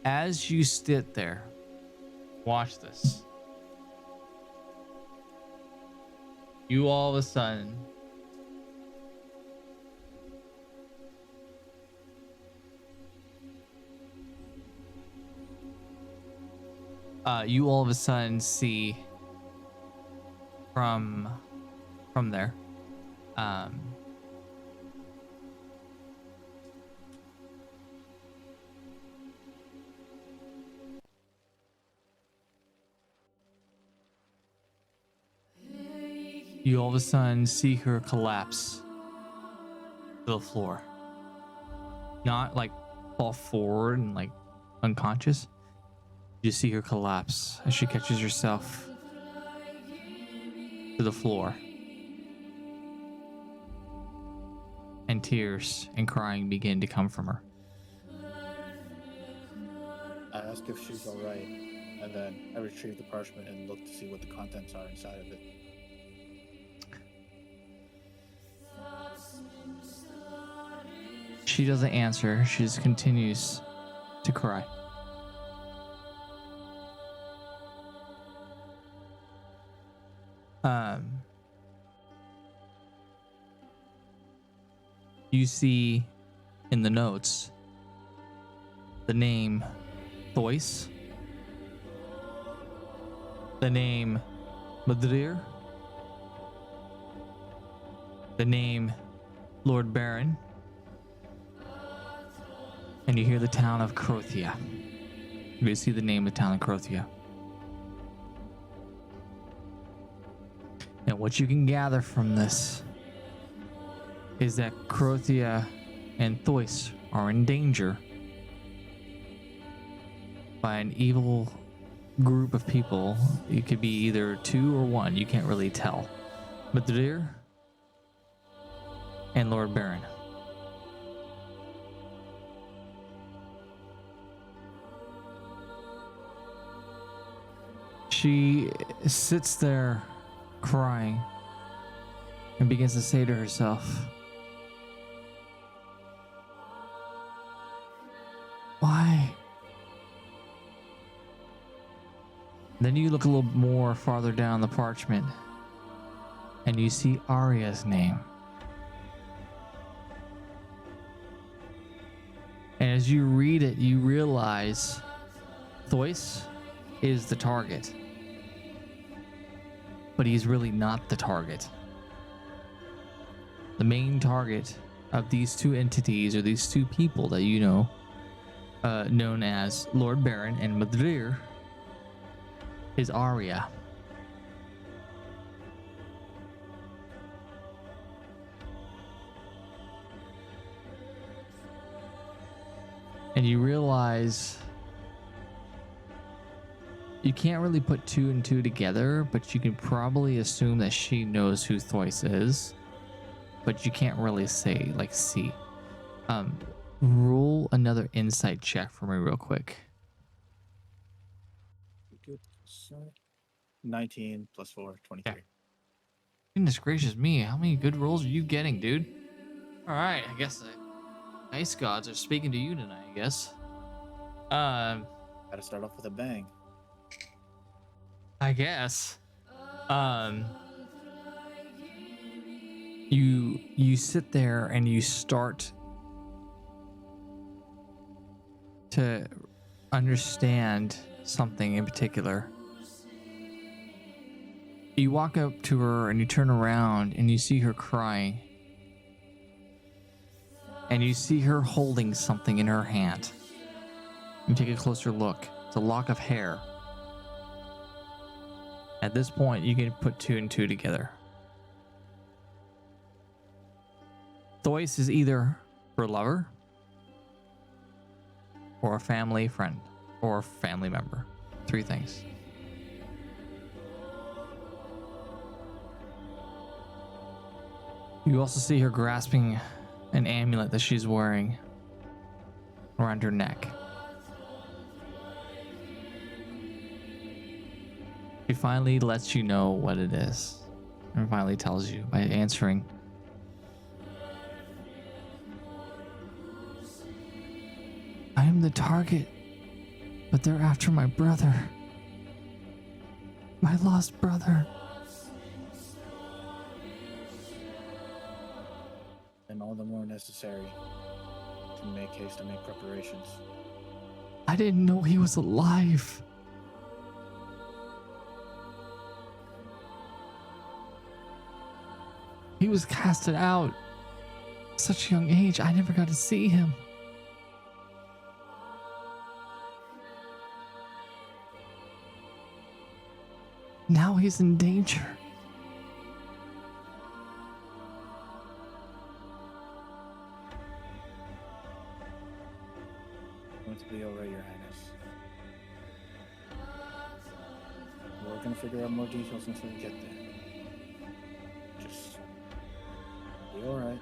As you sit there, watch this. You all of a sudden see from there. You all of a sudden see her collapse to the floor. Not like fall forward and like unconscious. You see her collapse as she catches herself to the floor. And tears and crying begin to come from her. I ask if she's alright, and then I retrieve the parchment and look to see what the contents are inside of it. She doesn't answer. She just continues to cry. You see in the notes the name Thois, the name Madrir, the name Lord Baron, and you hear the town of Crothia. You see the name of the town of Crothia. And what you can gather from this is that Crothia and Thois are in danger by an evil group of people. It could be either two or one, you can't really tell. Madrir and Lord Baron. She sits there crying and begins to say to herself, why? Then you look a little more farther down the parchment and you see Arya's name. And as you read it, you realize Thois is the target. But he's really not the target. The main target of these two entities, or these two people that you know, known as Lord Baron and Madrir, is Arya. And you realize you can't really put two and two together, but you can probably assume that she knows who Thois is, but you can't really say, like, see. Roll another insight check for me real quick. Good. So 19 plus 4, 23. Yeah. Goodness gracious me, how many good rolls are you getting, dude? Alright, I guess the ice gods are speaking to you tonight, I guess. Gotta start off with a bang. I guess. You sit there and you start to understand something in particular. You walk up to her and you turn around and you see her crying. And you see her holding something in her hand. You take a closer look. It's a lock of hair. At this point, you can put two and two together. Thois is either her lover, or a family friend, or a family member. Three things. You also see her grasping an amulet that she's wearing around her neck. She finally lets you know what it is and finally tells you by answering, I am the target, but they're after my brother. My lost brother. And all the more necessary to make haste and make preparations. I didn't know he was alive. He was casted out at such a young age. I never got to see him. Now he's in danger. Going to be alright, Your Highness. We're gonna figure out more details once we get there. Just be alright.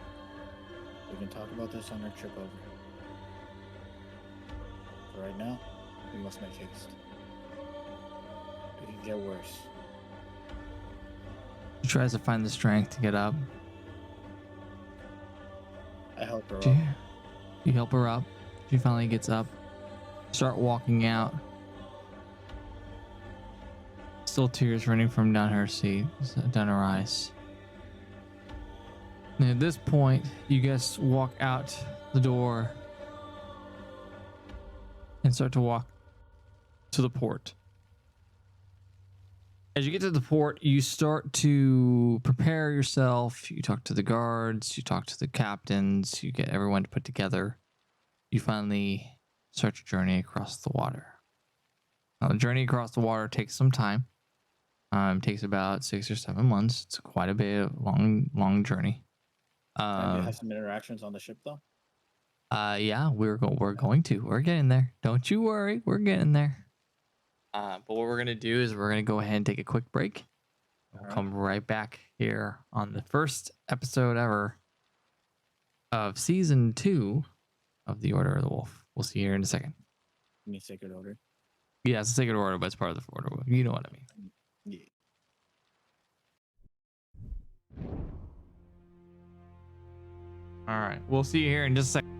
We can talk about this on our trip over. For right now, we must make haste. It can get worse. She tries to find the strength to get up. I help her up. You help her up. She finally gets up. Start walking out. Still tears running from down her seat, down her eyes. And at this point, you guys walk out the door and start to walk to the port. As you get to the port, you start to prepare yourself. You talk to the guards, you talk to the captains, you get everyone to put together. You finally start your journey across the water. Now, the journey across the water takes some time. It takes about 6 or 7 months. It's quite a bit of long journey. And you have some interactions on the ship, though? Yeah, we're going to. We're getting there. Don't you worry. We're getting there. But what we're going to do is we're going to go ahead and take a quick break. We'll come right back here on the first episode ever of season 2 of the Order of the Wolf. We'll see you here in a second. You mean Sacred Order? Yeah, it's a Sacred Order, but it's part of the Order. You know what I mean. Yeah. All right. We'll see you here in just a second.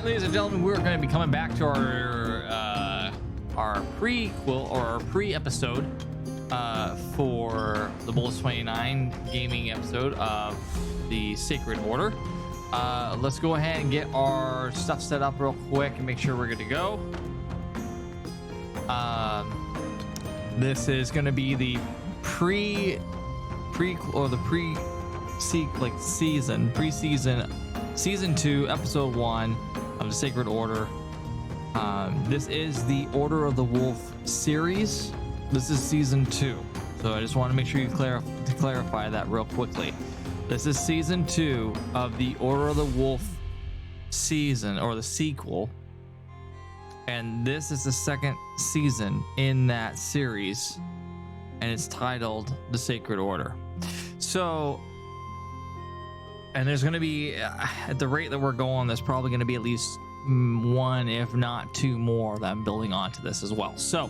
right, ladies and gentlemen, we're going to be coming back to our prequel or our pre-episode for the Bullets 29 gaming episode of the Sacred Order. Let's go ahead and get our stuff set up real quick and make sure we're good to go. This is going to be the prequel or the season 2, episode 1 of the Sacred Order. This is the Order of the Wolf series. This is season 2, so I just want to make sure you clarify that real quickly. This is season 2 of the Order of the Wolf season, or the sequel, and this is the second season in that series, and it's titled The Sacred Order. So, and there's going to be, at the rate that we're going, there's probably going to be at least 1, if not 2 more that I'm building onto this as well. So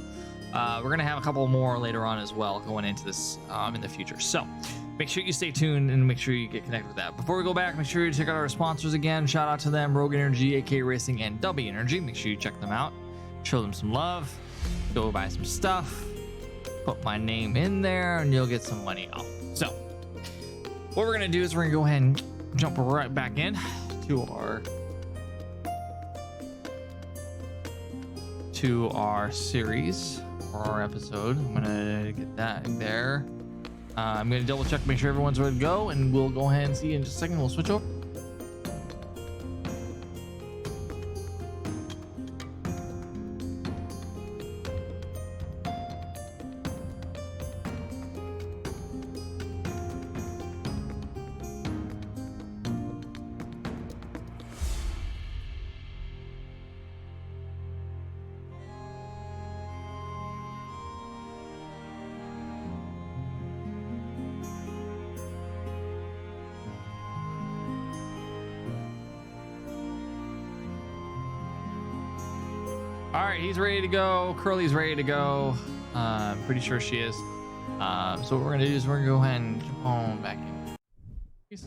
we're going to have a couple more later on as well going into this in the future. So make sure you stay tuned and make sure you get connected with that. Before we go back, make sure you check out our sponsors again. Shout out to them, Rogue Energy, AK Racing, and W Energy. Make sure you check them out. Show them some love. Go buy some stuff. Put my name in there and you'll get some money off. So what we're going to do is we're going to go ahead and jump right back in to our series or our episode. I'm gonna get that there. I'm gonna double check, make sure everyone's ready to go, and we'll go ahead and see you in just a second. We'll switch over. All right, he's ready to go. Curly's ready to go. I'm pretty sure she is. So what we're gonna do is we're gonna go ahead and jump on back in.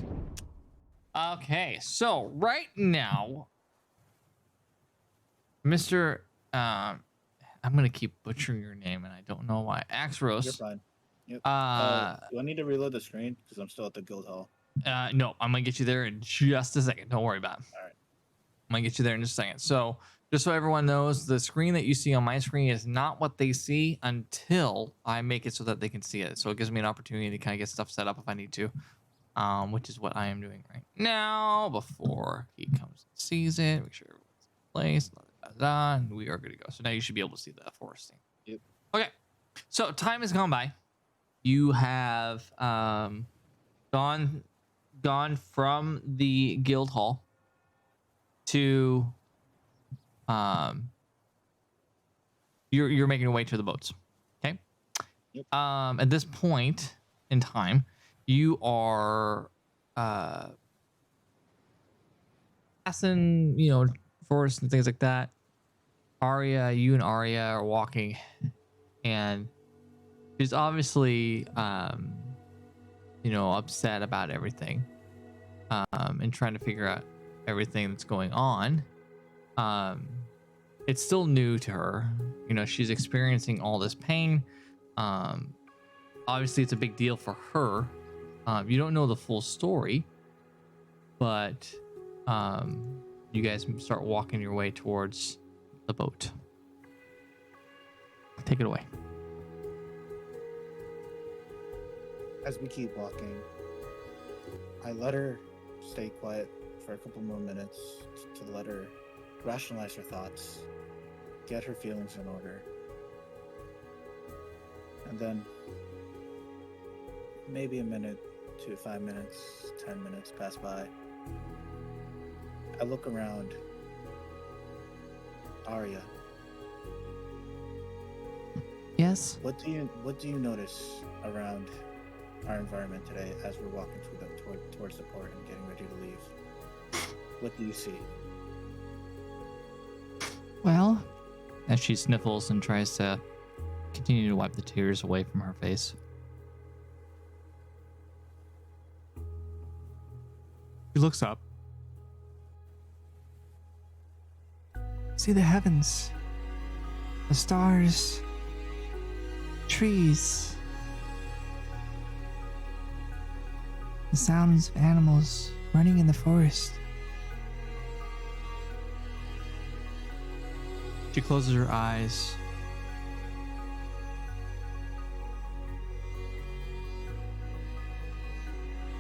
Okay, so right now, Mr. I'm gonna keep butchering your name, and I don't know why. Axros. You're fine. Yep. Do I need to reload the screen because I'm still at the guild hall? No, I'm gonna get you there in just a second. Don't worry about it. All right. I'm gonna get you there in just a second. So just so everyone knows, the screen that you see on my screen is not what they see until I make it so that they can see it. So it gives me an opportunity to kind of get stuff set up if I need to, which is what I am doing right now before he comes and sees it. Make sure everyone's in place, and we are good to go. So now you should be able to see the forest thing. Yep. Okay. So time has gone by. You have gone from the guild hall to you're making your way to the boats. Okay. Yep. At this point in time, you are passing, forests and things like that. You and Arya are walking, and she's obviously upset about everything, and trying to figure out everything that's going on. It's still new to her. She's experiencing all this pain. Obviously it's a big deal for her. You don't know the full story, but you guys start walking your way towards the boat. Take it away. As we keep walking, I let her stay quiet for a couple more minutes to let her rationalize her thoughts, get her feelings in order. And then maybe a minute to 5 minutes, 10 minutes pass by. I look around. Arya. Yes? What do you notice around our environment today as we're walking towards the port and getting ready to leave? What do you see? Well, as she sniffles and tries to continue to wipe the tears away from her face, she looks up See the heavens, the stars, trees, the sounds of animals running in the forest. She closes her eyes.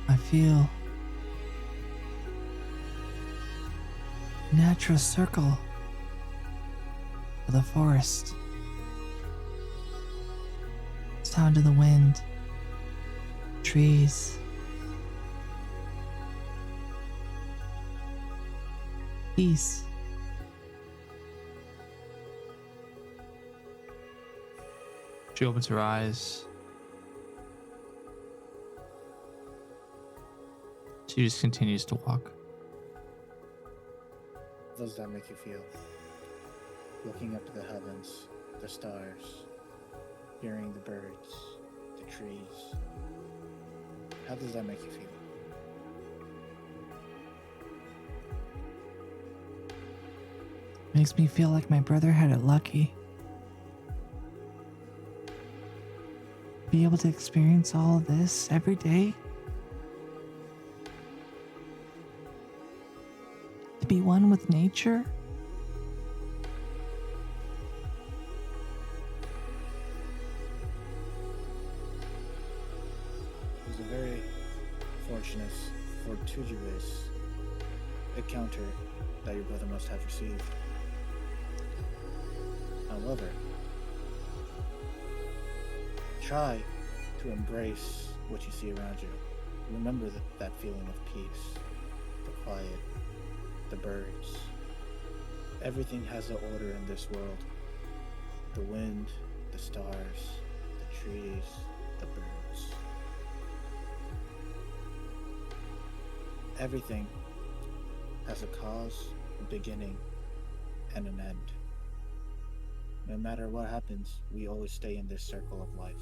I feel a natural circle of the forest. Sound of the wind, trees, peace. She opens her eyes. She just continues to walk. How does that make you feel? Looking up to the heavens, the stars, hearing the birds, the trees. How does that make you feel? Makes me feel like my brother had it lucky. Be able to experience all of this every day. To be one with nature. It was a very fortuitous encounter that your brother must have received. However, try to embrace what you see around you. Remember that feeling of peace, the quiet, the birds. Everything has an order in this world. The wind, the stars, the trees, the birds. Everything has a cause, a beginning, and an end. No matter what happens, we always stay in this circle of life.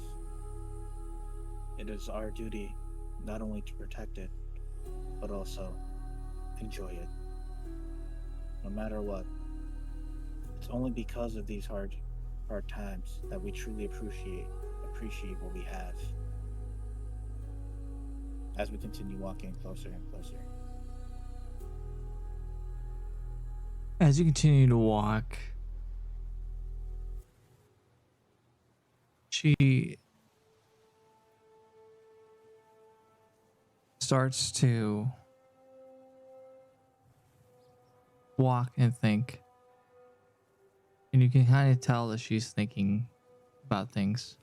It is our duty not only to protect it, but also enjoy it. No matter what. It's only because of these hard times that we truly appreciate what we have. As we continue walking closer and closer. As you continue to walk, she starts to walk and think. And you can kind of tell that she's thinking about things.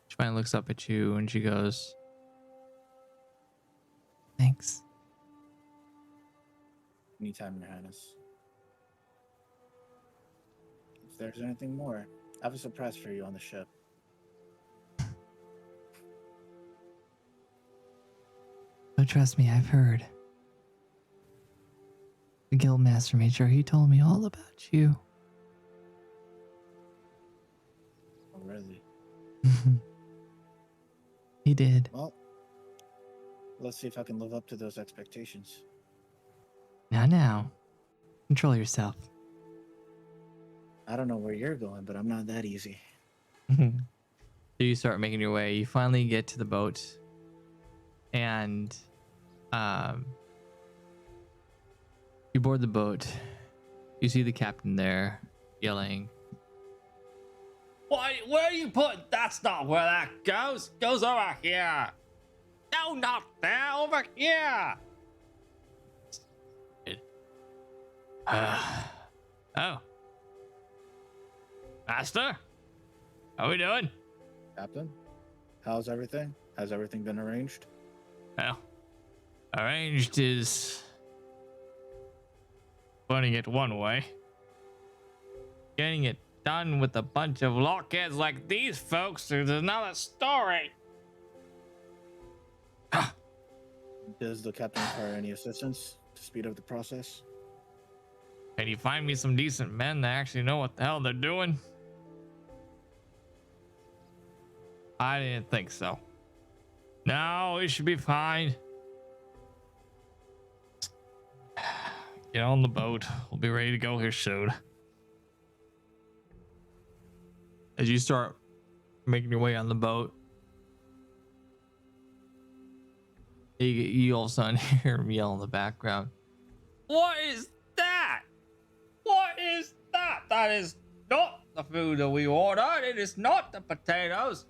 She finally looks up at you and she goes, Thanks. Anytime, Your Highness. If there's anything more, I have a surprise for you on the ship. Oh, trust me, I've heard. The guildmaster made sure he told me all about you. Oh, really? He did. Well, let's see if I can live up to those expectations. Now. Control yourself. I don't know where you're going, but I'm not that easy. So you start making your way. You finally get to the boat, and you board the boat. You see the captain there yelling, "Why? Where are you putting? That's not where that goes. Goes over here. No, not there. Over here." Oh, master, how we doing? Captain, how's everything? Has everything been arranged? Well, arranged is putting it one way. Getting it done with a bunch of lockheads like these folks is another story. Does the captain require any assistance to speed up the process? Can you find me some decent men that actually know what the hell they're doing? I didn't think so. No, it should be fine. Get on the boat. We'll be ready to go here soon. As you start making your way on the boat, you all of a sudden hear him yell in the background. What is that? What is that? That is not the food that we ordered. It is not the potatoes.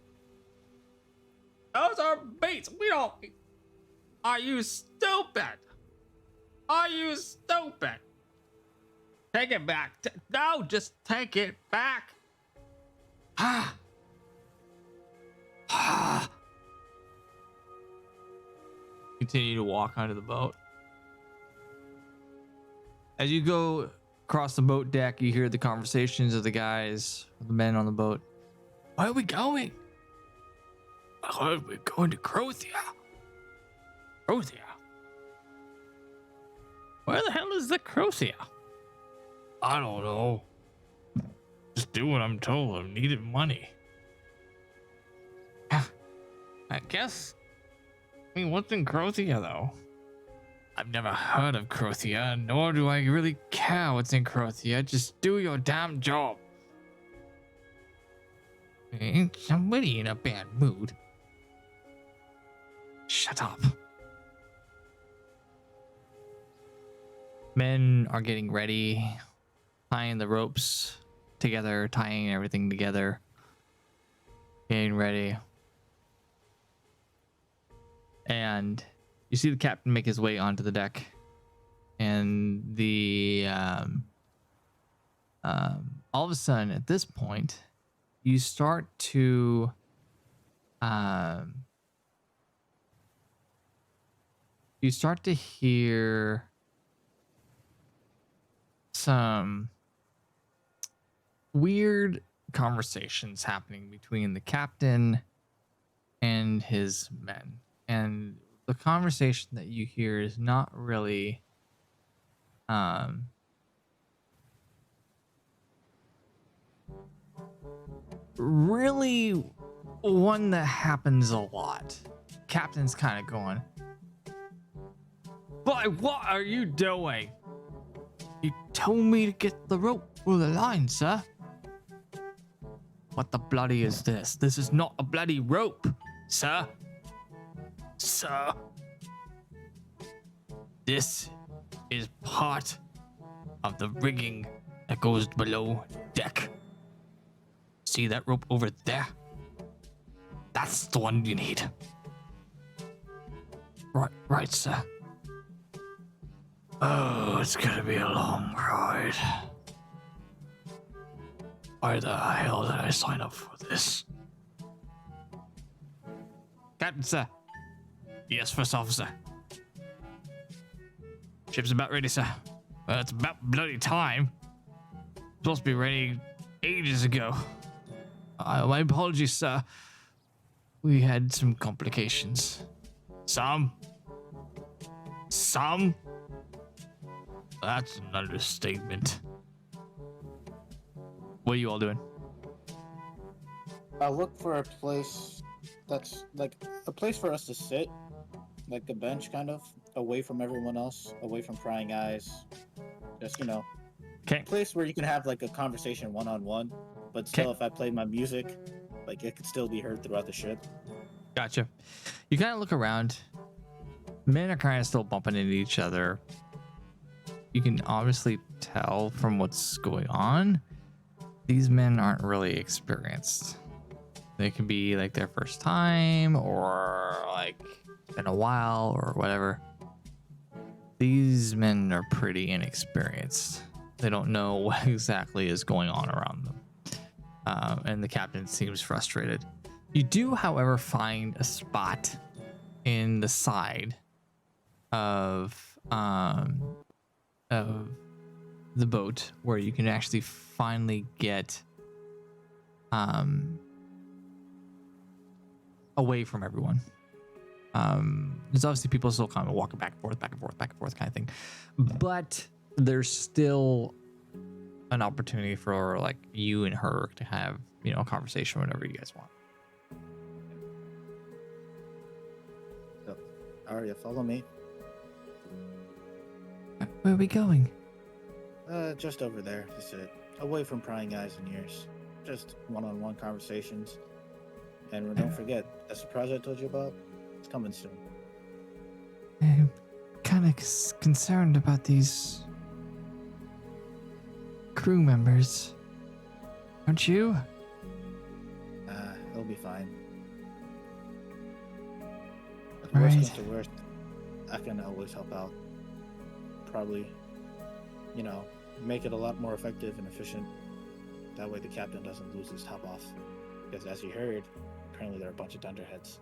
Those are beets. We don't. Are you stupid? Are you stupid? Take it back. No, just take it back. Ah. Ah. Continue to walk onto the boat. As you go across the boat deck, you hear the conversations of the guys, the men on the boat. Where are we going? I heard we're going to Crothia. Crothia? Where the hell is the Crothia? I don't know. Just do what I'm told. I needed money. I guess. I mean, what's in Crothia, though? I've never heard of Crothia, nor do I really care what's in Crothia. Just do your damn job. Ain't somebody in a bad mood? Shut up. Men are getting ready, tying the ropes together, tying everything together, getting ready. And you see the captain make his way onto the deck, and the all of a sudden at this point you start to hear some weird conversations happening between the captain and his men. And the conversation that you hear is not really really one that happens a lot. Captain's kind of going, "But what are you doing? You told me to get the rope through the line, sir." "What the bloody is this? This is not a bloody rope, sir. Sir. This is part of the rigging that goes below deck. See that rope over there? That's the one you need." Right, sir. Oh, it's gonna be a long ride. Why the hell did I sign up for this? Captain, sir. Yes, first officer. Ship's about ready, sir. It's about bloody time. Supposed to be ready ages ago. My apologies, sir. We had some complications. Some? That's an understatement. What are you all doing? I look for a place that's like a place for us to sit, like a bench kind of, away from everyone else, away from prying eyes. Just, Okay. a place where you can have like a conversation one-on-one, but still if I play my music, like it could still be heard throughout the ship. Gotcha. You kind of look around. Men are kind of still bumping into each other. You can obviously tell from what's going on, these men aren't really experienced. They can be like their first time or like in a while or whatever. These men are pretty inexperienced. They don't know what exactly is going on around them. And the captain seems frustrated. You do, however, find a spot in the side of the boat where you can actually finally get away from everyone. There's obviously people still kind of walking back and forth kind of thing, but there's still an opportunity for like you and her to have a conversation whenever you guys want. So, Arya, follow me. Where are we going? Just over there to sit, away from prying eyes and ears. Just one-on-one conversations. And don't forget, that surprise I told you about, it's coming soon. I'm kind of concerned about these crew members. Aren't you? It'll be fine. If Right. worst comes to worst, I can always help out. Probably, make it a lot more effective and efficient. That way the captain doesn't lose his top off. Because as you heard, apparently there are a bunch of dunderheads.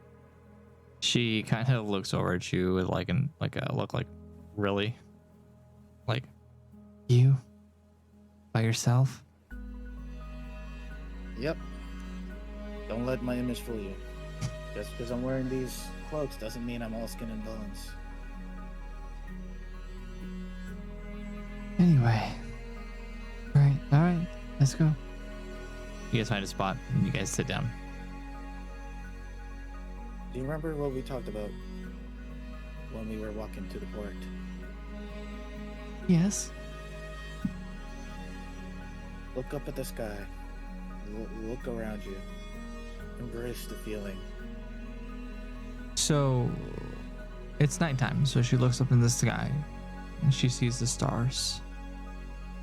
She kind of looks over at you with like a look like, really? Like, You? By yourself? Yep. Don't let my image fool you. Just because I'm wearing these cloaks doesn't mean I'm all skin and bones. Anyway. Alright, let's go. you guys find a spot and you guys sit down. Do you remember what we talked about when we were walking to the port? Yes? Look up at the sky. Look around you. Embrace the feeling. So it's nighttime, so she looks up in the sky and she sees the stars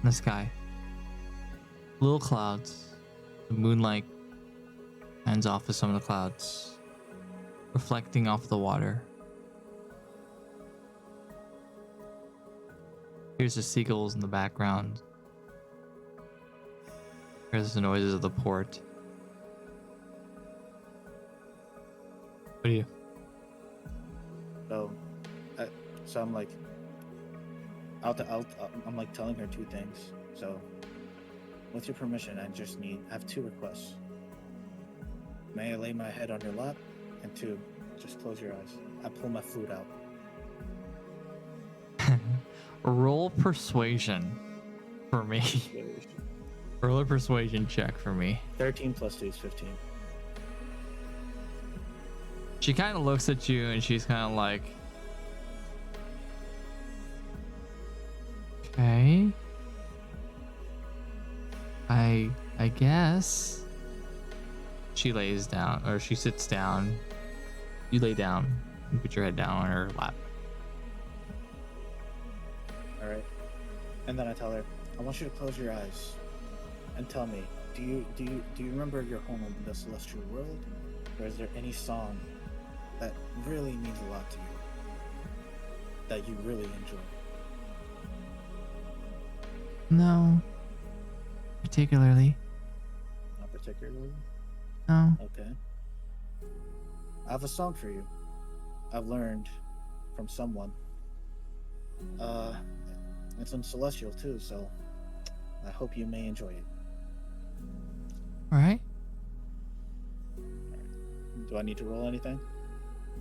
in the sky. Little clouds. The moonlight shines off of some of the clouds, reflecting off the water. Here's the seagulls in the background. Here's the noises of the port. What do you? So I'm like, I'm like telling her two things. So, with your permission, I have two requests. May I lay my head on your lap? And two, just close your eyes. I pull my flute out. Roll persuasion for me. Roll a persuasion check for me. 13 plus 2 is 15. She kind of looks at you and she's kind of like, okay, I guess. She lays down, or she sits down. You lay down and put your head down on her lap. All right. And then I tell her, I want you to close your eyes and tell me, do you remember your home in the celestial world, or is there any song that really means a lot to you, that you really enjoy? No. Particularly. Not particularly. No. Okay. I have a song for you. I've learned from someone. It's in celestial too, so I hope you may enjoy it. Alright. Do I need to roll anything?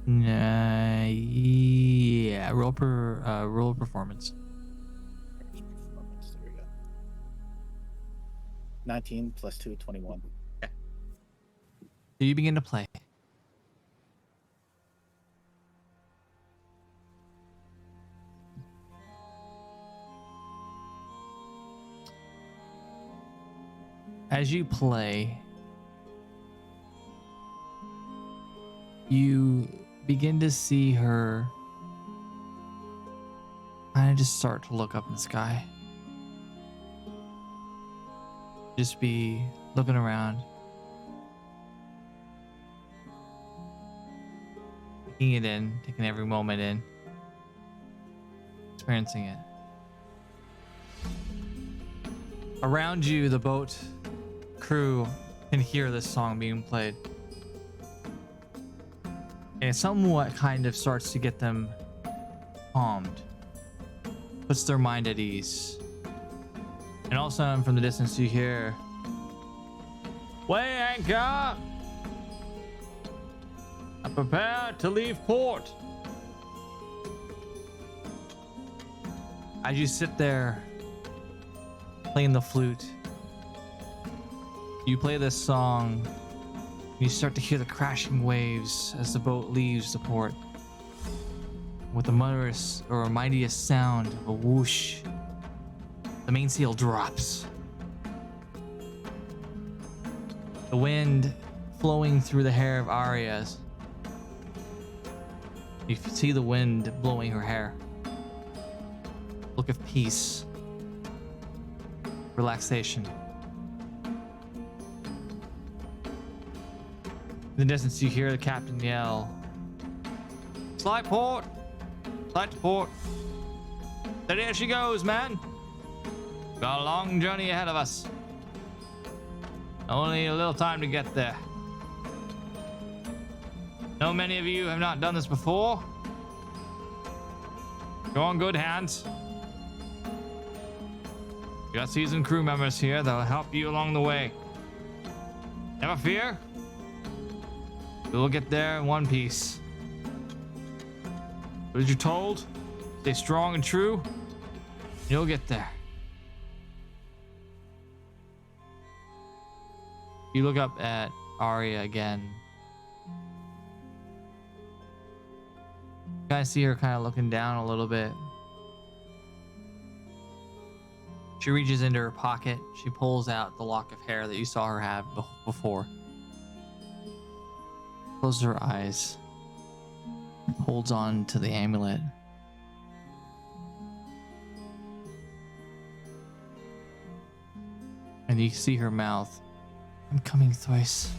Yeah. Roll performance. There we go. 19 plus 2, 21. So you begin to play. As you play, you begin to see her kind of just start to look up in the sky. Just be looking around, taking it in, taking every moment in, experiencing it. Around you, the boat crew can hear this song being played. And it somewhat kind of starts to get them calmed, puts their mind at ease. And all of a sudden, from the distance, you hear, "Weigh anchor! I'm prepared to leave port." As you sit there playing the flute, you play this song. You start to hear the crashing waves as the boat leaves the port. With the murderous or mightiest sound of a whoosh, the mainsail drops. The wind flowing through the hair of Arya's. You see the wind blowing her hair. Look of peace. Relaxation. In the distance, you hear the captain yell, "Slight port! Slight to port! Steady as she goes, man! Got a long journey ahead of us. Only a little time to get there. Know many of you have not done this before. You're on good hands. You got seasoned crew members here that'll help you along the way. Never fear. We will get there in one piece. What as you're told, stay strong and true. You'll get there." You look up at Arya again. You kind of see her kind of looking down a little bit. She reaches into her pocket. She pulls out the lock of hair that you saw her have before. Closes her eyes. Holds on to the amulet. And you see her mouth. "I'm coming, Thrice.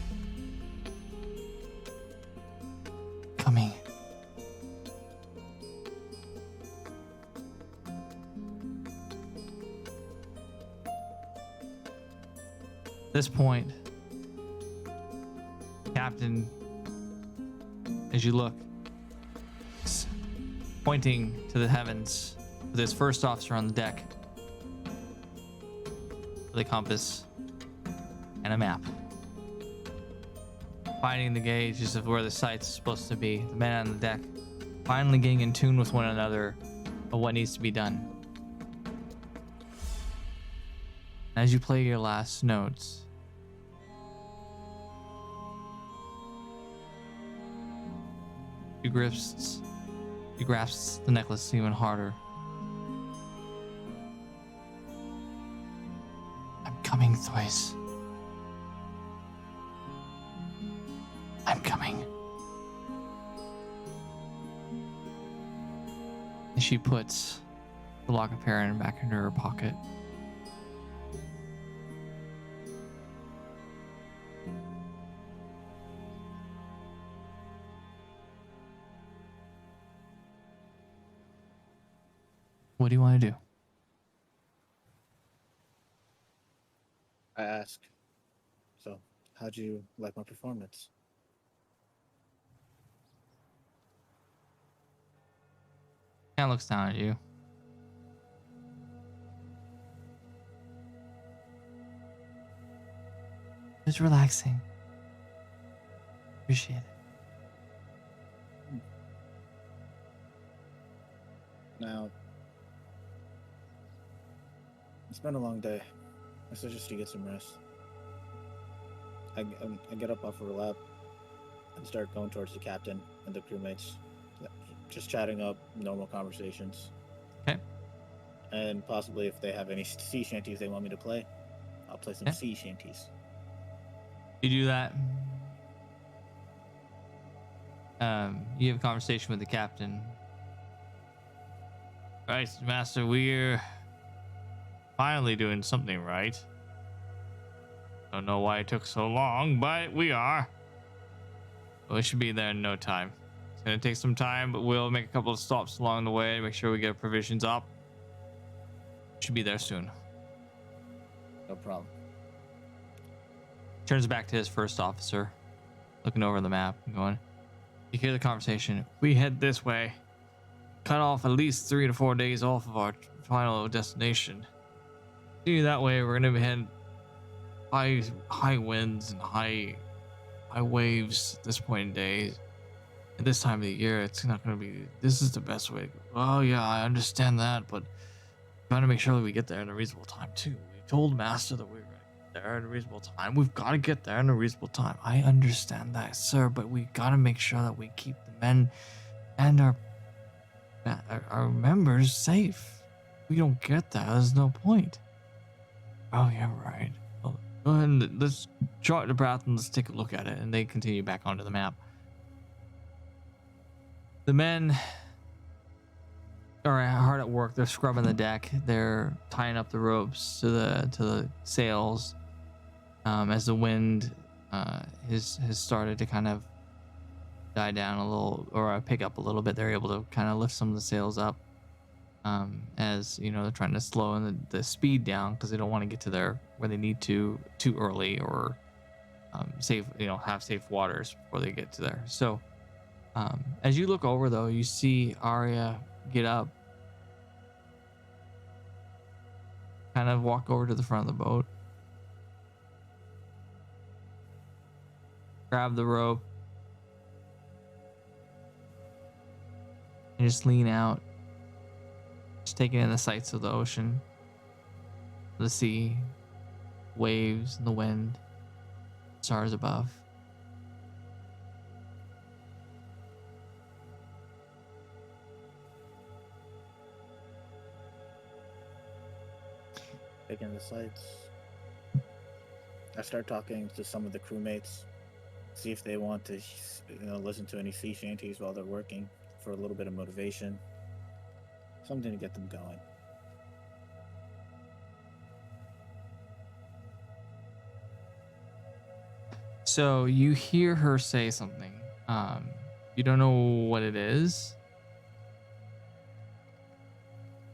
Coming." At this point, Captain, as you look, is pointing to the heavens with his first officer on the deck with a compass and a map, finding the gauges of where the site's supposed to be. The men on the deck finally getting in tune with one another of what needs to be done. As you play your last notes, you grasps the necklace even harder. "I'm coming, Thrice. I'm coming." And she puts the lock of hair back into her pocket. What do you want to do? I ask, "So, how'd you like my performance?" Kind of looks down at you. It was relaxing. Appreciate it. Now, it's been a long day. I suggest you get some rest. I get up off of a lap and start going towards the captain and the crewmates. Just chatting up, normal conversations. Okay. And possibly if they have any sea shanties they want me to play, I'll play some Okay. sea shanties. You do that. You have a conversation with the captain. Right, Master, we're finally doing something right. Don't know why it took so long, but we are. We should be there in no time. It's gonna take some time, but we'll make a couple of stops along the way, make sure we get provisions up. Should be there soon. No problem. Turns back to his first officer, looking over the map and going, "You hear the conversation. We head this way. Cut off at least 3 to 4 days off of our final destination. See, that way we're gonna be heading high winds and high waves at this point in days. At this time of the year, it's not gonna be. This is the best way to go." "Oh yeah, I understand that, but we gotta make sure that we get there in a reasonable time too. We told Master that we were gonna get there in a reasonable time. We've got to get there in a reasonable time." "I understand that, sir, but we gotta make sure that we keep the men and our Our members safe. We don't get that. There's no point. Oh yeah, right. Well, go ahead and let's draw it to breath and let's take a look at it. And they continue back onto the map. The men are hard at work. They're scrubbing the deck. They're tying up the ropes to the sails. As the wind has started to kind of die down a little, or pick up a little bit, they're able to kind of lift some of the sails up. As you know, they're trying to slow the speed down because they don't want to get to where they need to too early, or have safe waters before they get to there. So as you look over though, you see Arya get up, kind of walk over to the front of the boat, grab the rope, and just lean out, just taking in the sights of the ocean, the sea, waves, and the wind, stars above. Taking the sights. I start talking to some of the crewmates, see if they want to, listen to any sea shanties while they're working for a little bit of motivation, something to get them going. So you hear her say something. You don't know what it is.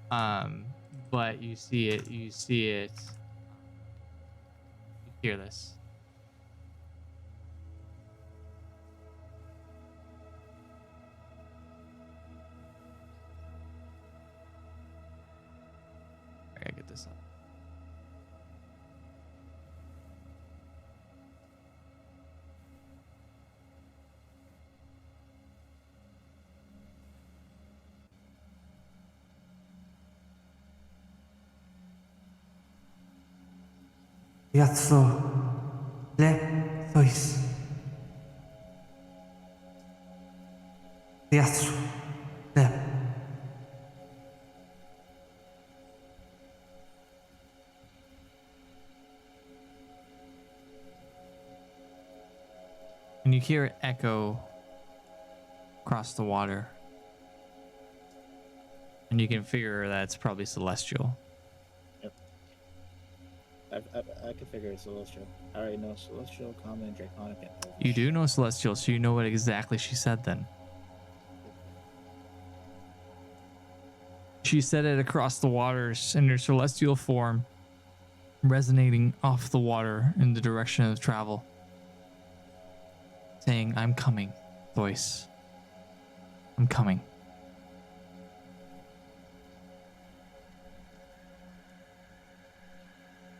But you see it. You hear this. I gotta get this up. Piazzo le Thois. Piazzo le. And you hear it echo across the water. And you can figure that's probably celestial. I can figure it's celestial. I already know celestial, common, and draconic. And You do know celestial, so you know what exactly she said then. She said it across the waters in her celestial form, resonating off the water in the direction of travel, saying, "I'm coming, Thois. I'm coming."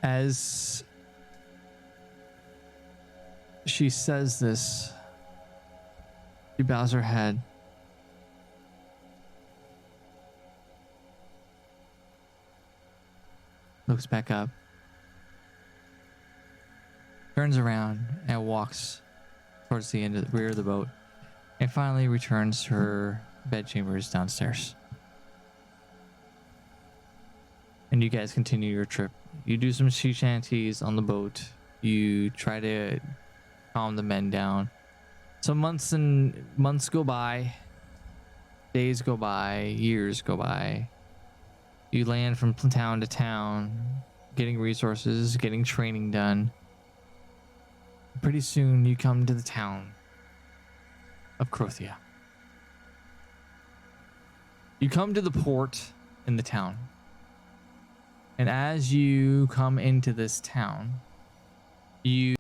As she says this, she bows her head. Looks back up. Turns around and walks towards the end of the rear of the boat. And finally returns to her bedchambers downstairs. And you guys continue your trip. You do some sea shanties on the boat. You try to calm the men down. So months go by, days go by, years go by. You land from town to town, getting resources, getting training done. Pretty soon you come to the town of Crothia. You come to the port in the town. And as you come into this town, you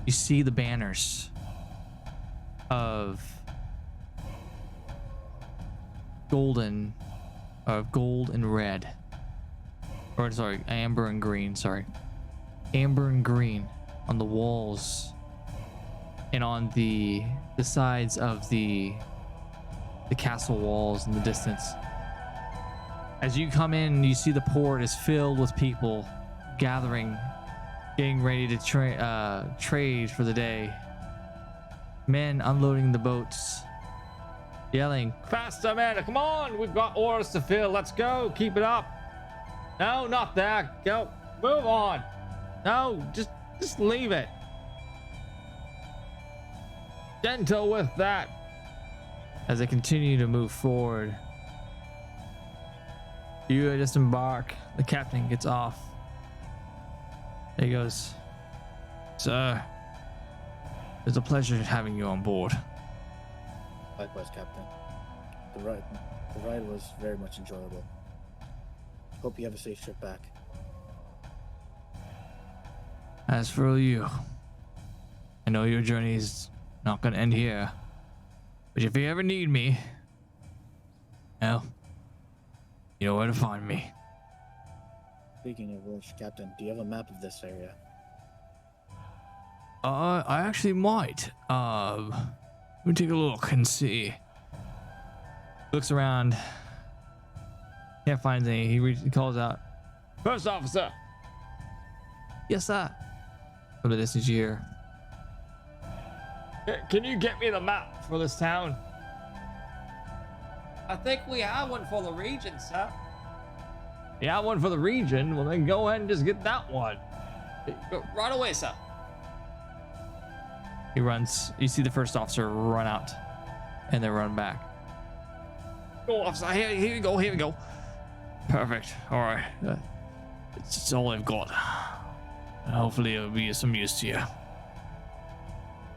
see the banners of gold and red, or sorry, amber and green. Sorry, amber and green on the walls and on the sides of the castle walls in the distance. As you come in, you see the port is filled with people gathering, getting ready to trade for the day. Men unloading the boats, yelling, "Faster, men! Come on! We've got oars to fill. Let's go! Keep it up! No, not there. Go! Move on! No, just leave it. Gentle with that." As they continue to move forward, you disembark. The captain gets off. He goes, "Sir, it's a pleasure having you on board." Likewise, Captain. The ride was very much enjoyable. Hope you have a safe trip back. As for you, I know your journey's not going to end here, but if you ever need me, well, you know where to find me. Speaking of which, Captain, do you have a map of this area? I actually might. Let me take a look and see. Looks around. Can't find any. He calls out, "First officer." "Yes, sir." From the distance you hear, "Can you get me the map for this town?" "I think we have one for the region, sir." "You have one for the region? Well, then go ahead and just get that one. Right away, sir." He runs. You see the first officer run out, and they run back. "Go, officer. Here we go. Here we go." "Perfect. All right. It's all I've got. Hopefully, it'll be of some use to you."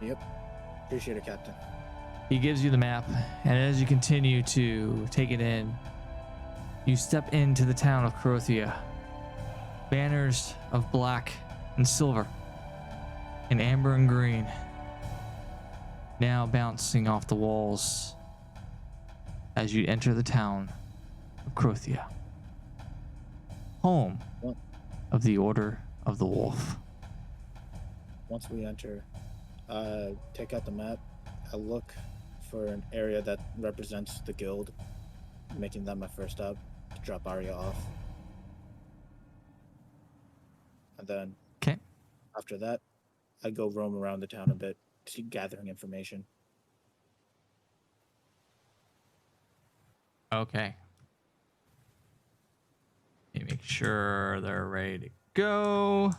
Yep. Appreciate it, Captain. He gives you the map, and as you continue to take it in, you step into the town of Crothia. Banners of black and silver and amber and green now bouncing off the walls as you enter the town of Crothia, home of the Order of the Wolf. Once we enter, take out the map. I look for an area that represents the guild, making that my first stop to drop Arya off. And then Okay. after that, I go roam around the town a bit, gathering information. Okay. Let me make sure they're ready to go.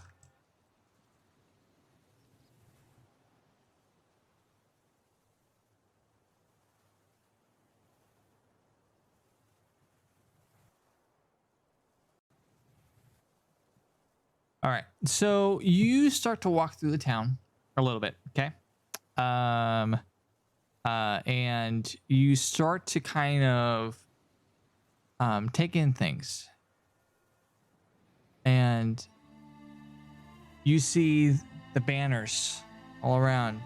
All right. So you start to walk through the town a little bit, okay? And you start to kind of take in things. And you see the banners all around.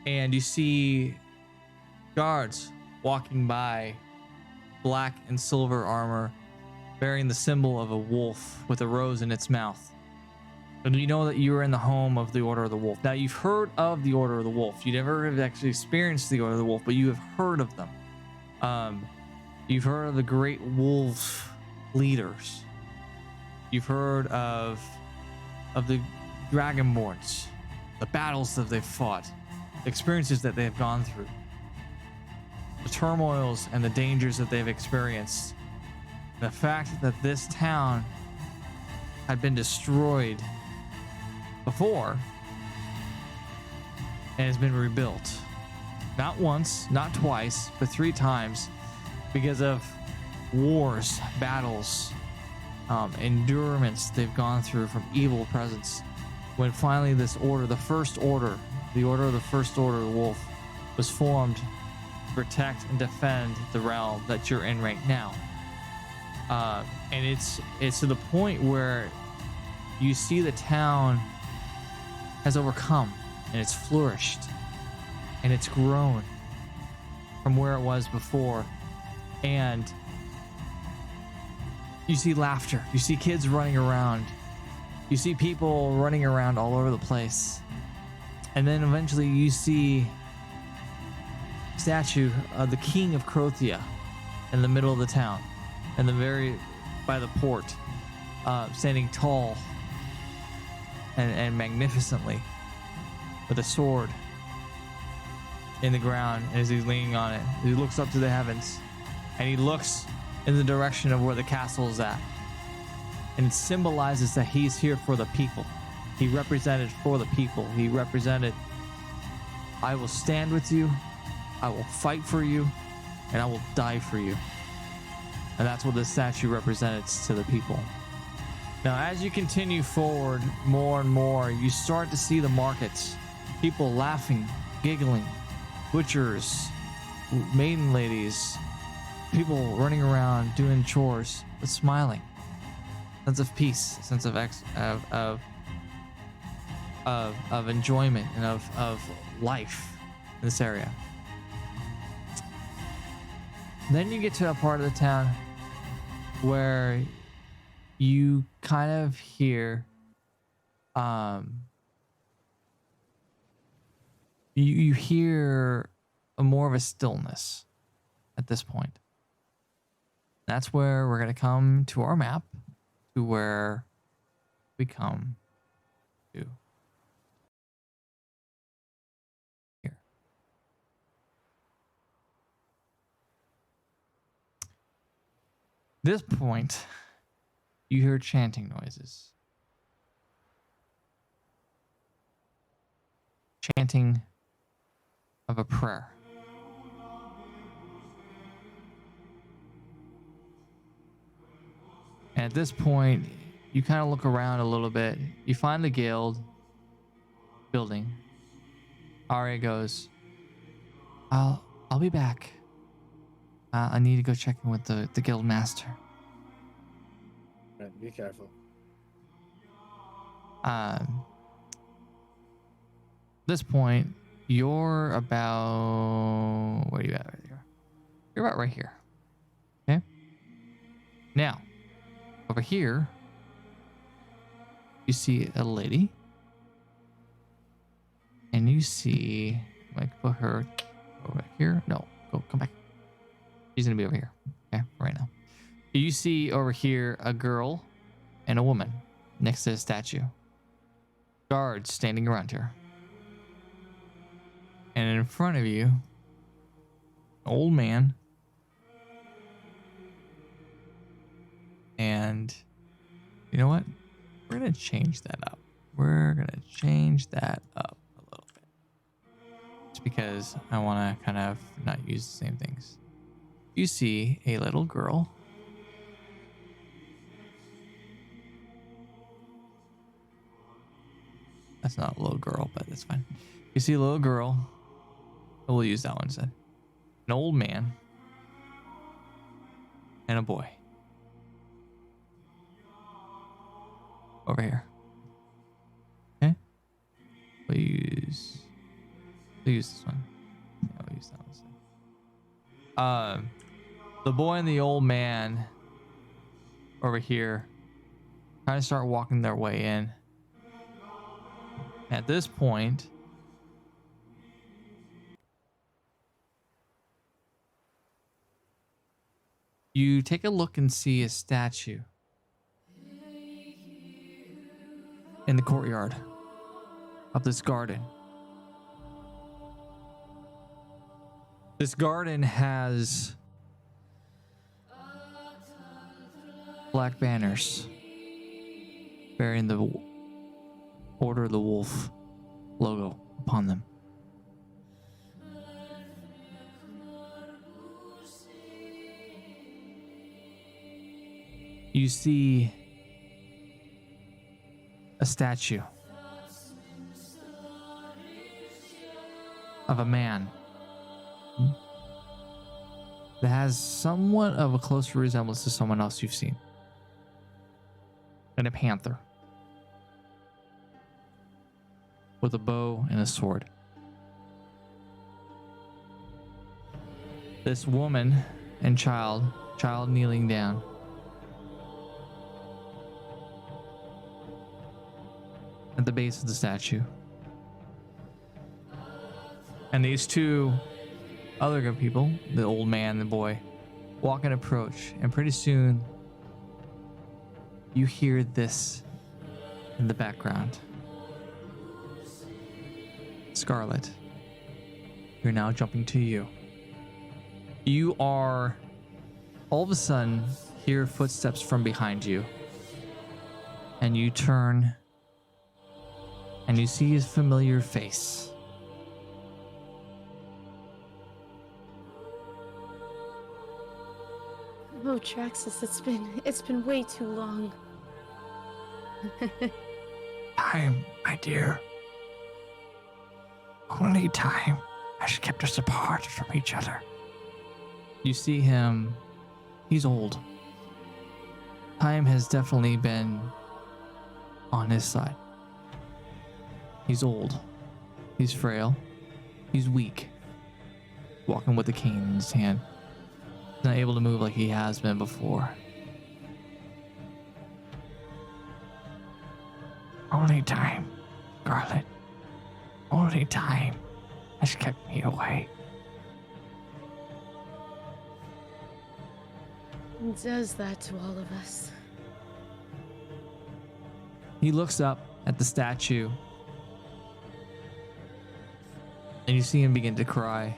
And you see guards walking by, black and silver armor, bearing the symbol of a wolf with a rose in its mouth. And you know that you are in the home of the Order of the Wolf. Now, you've heard of the Order of the Wolf. You never have actually experienced the Order of the Wolf, but you have heard of them. You've heard of the great wolf leaders. You've heard of the Dragonborns, the battles that they've fought, the experiences that they have gone through, the turmoils and the dangers that they've experienced. The fact that this town had been destroyed before and has been rebuilt. Not once, not twice, but 3 times because of wars, battles, endurance they've gone through from evil presence. When finally this order, the First Order, the Order of the First Order of the Wolf, was formed to protect and defend the realm that you're in right now. And it's to the point where you see the town has overcome and it's flourished and it's grown from where it was before. And you see laughter, you see kids running around, you see people running around all over the place. And then eventually you see a statue of the King of Crothia in the middle of the town, and by the port, standing tall and magnificently with a sword in the ground as he's leaning on it. He looks up to the heavens and he looks in the direction of where the castle is at. And it symbolizes that he's here for the people. He represented for the people. He represented, I will stand with you, I will fight for you, and I will die for you. And that's what this statue represents to the people. Now, as you continue forward more and more, you start to see the markets. People laughing, giggling, butchers, maiden ladies, people running around doing chores, but smiling. Sense of peace, sense of enjoyment and of life in this area. Then you get to a part of the town where you kind of hear you hear more of a stillness at this point. That's where we're going to come to our map, to where we come to here. This point, you hear chanting noises. Chanting of a prayer. And at this point, you kind of look around a little bit. You find the guild building. Arya goes, I'll be back. I need to go check in with the guild master. Right, be careful. This point, you're about, where are you at right here? You're about right here. Okay. Now, over here, you see a lady, and you see, like, put her over here. No, come back. She's gonna be over here. Okay, right now. You see over here a girl and a woman next to a statue. Guards standing around her. And in front of you, an old man. And you know what? We're going to change that up. We're going to change that up a little bit. Just because I want to kind of not use the same things. You see a little girl. That's not a little girl, but that's fine. You see a little girl. We'll use that one instead. An old man. And a boy. Over here. Okay? We'll use this one. Yeah, we'll use that one instead. The boy and the old man over here kind of start walking their way in. At this point, you take a look and see a statue in the courtyard of this garden. This garden has black banners bearing the Order of the Wolf logo upon them. You see a statue of a man that has somewhat of a closer resemblance to someone else you've seen. And a panther with a bow and a sword. This woman and child kneeling down. At the base of the statue. And these two other good people, the old man and the boy, walk and approach, and pretty soon you hear this in the background. Scarlet, You're now jumping to you. You are all of a sudden hear footsteps from behind you. And you turn and you see his familiar face. Oh, Traxus, it's been way too long. Time, my dear. Only time has kept us apart from each other. You see him. He's old. Time has definitely been on his side. He's old. He's frail. He's weak. Walking with a cane in his hand. Not able to move like he has been before. Only time, Scarlet. Only time has kept me away. It does that to all of us. He looks up at the statue. And you see him begin to cry.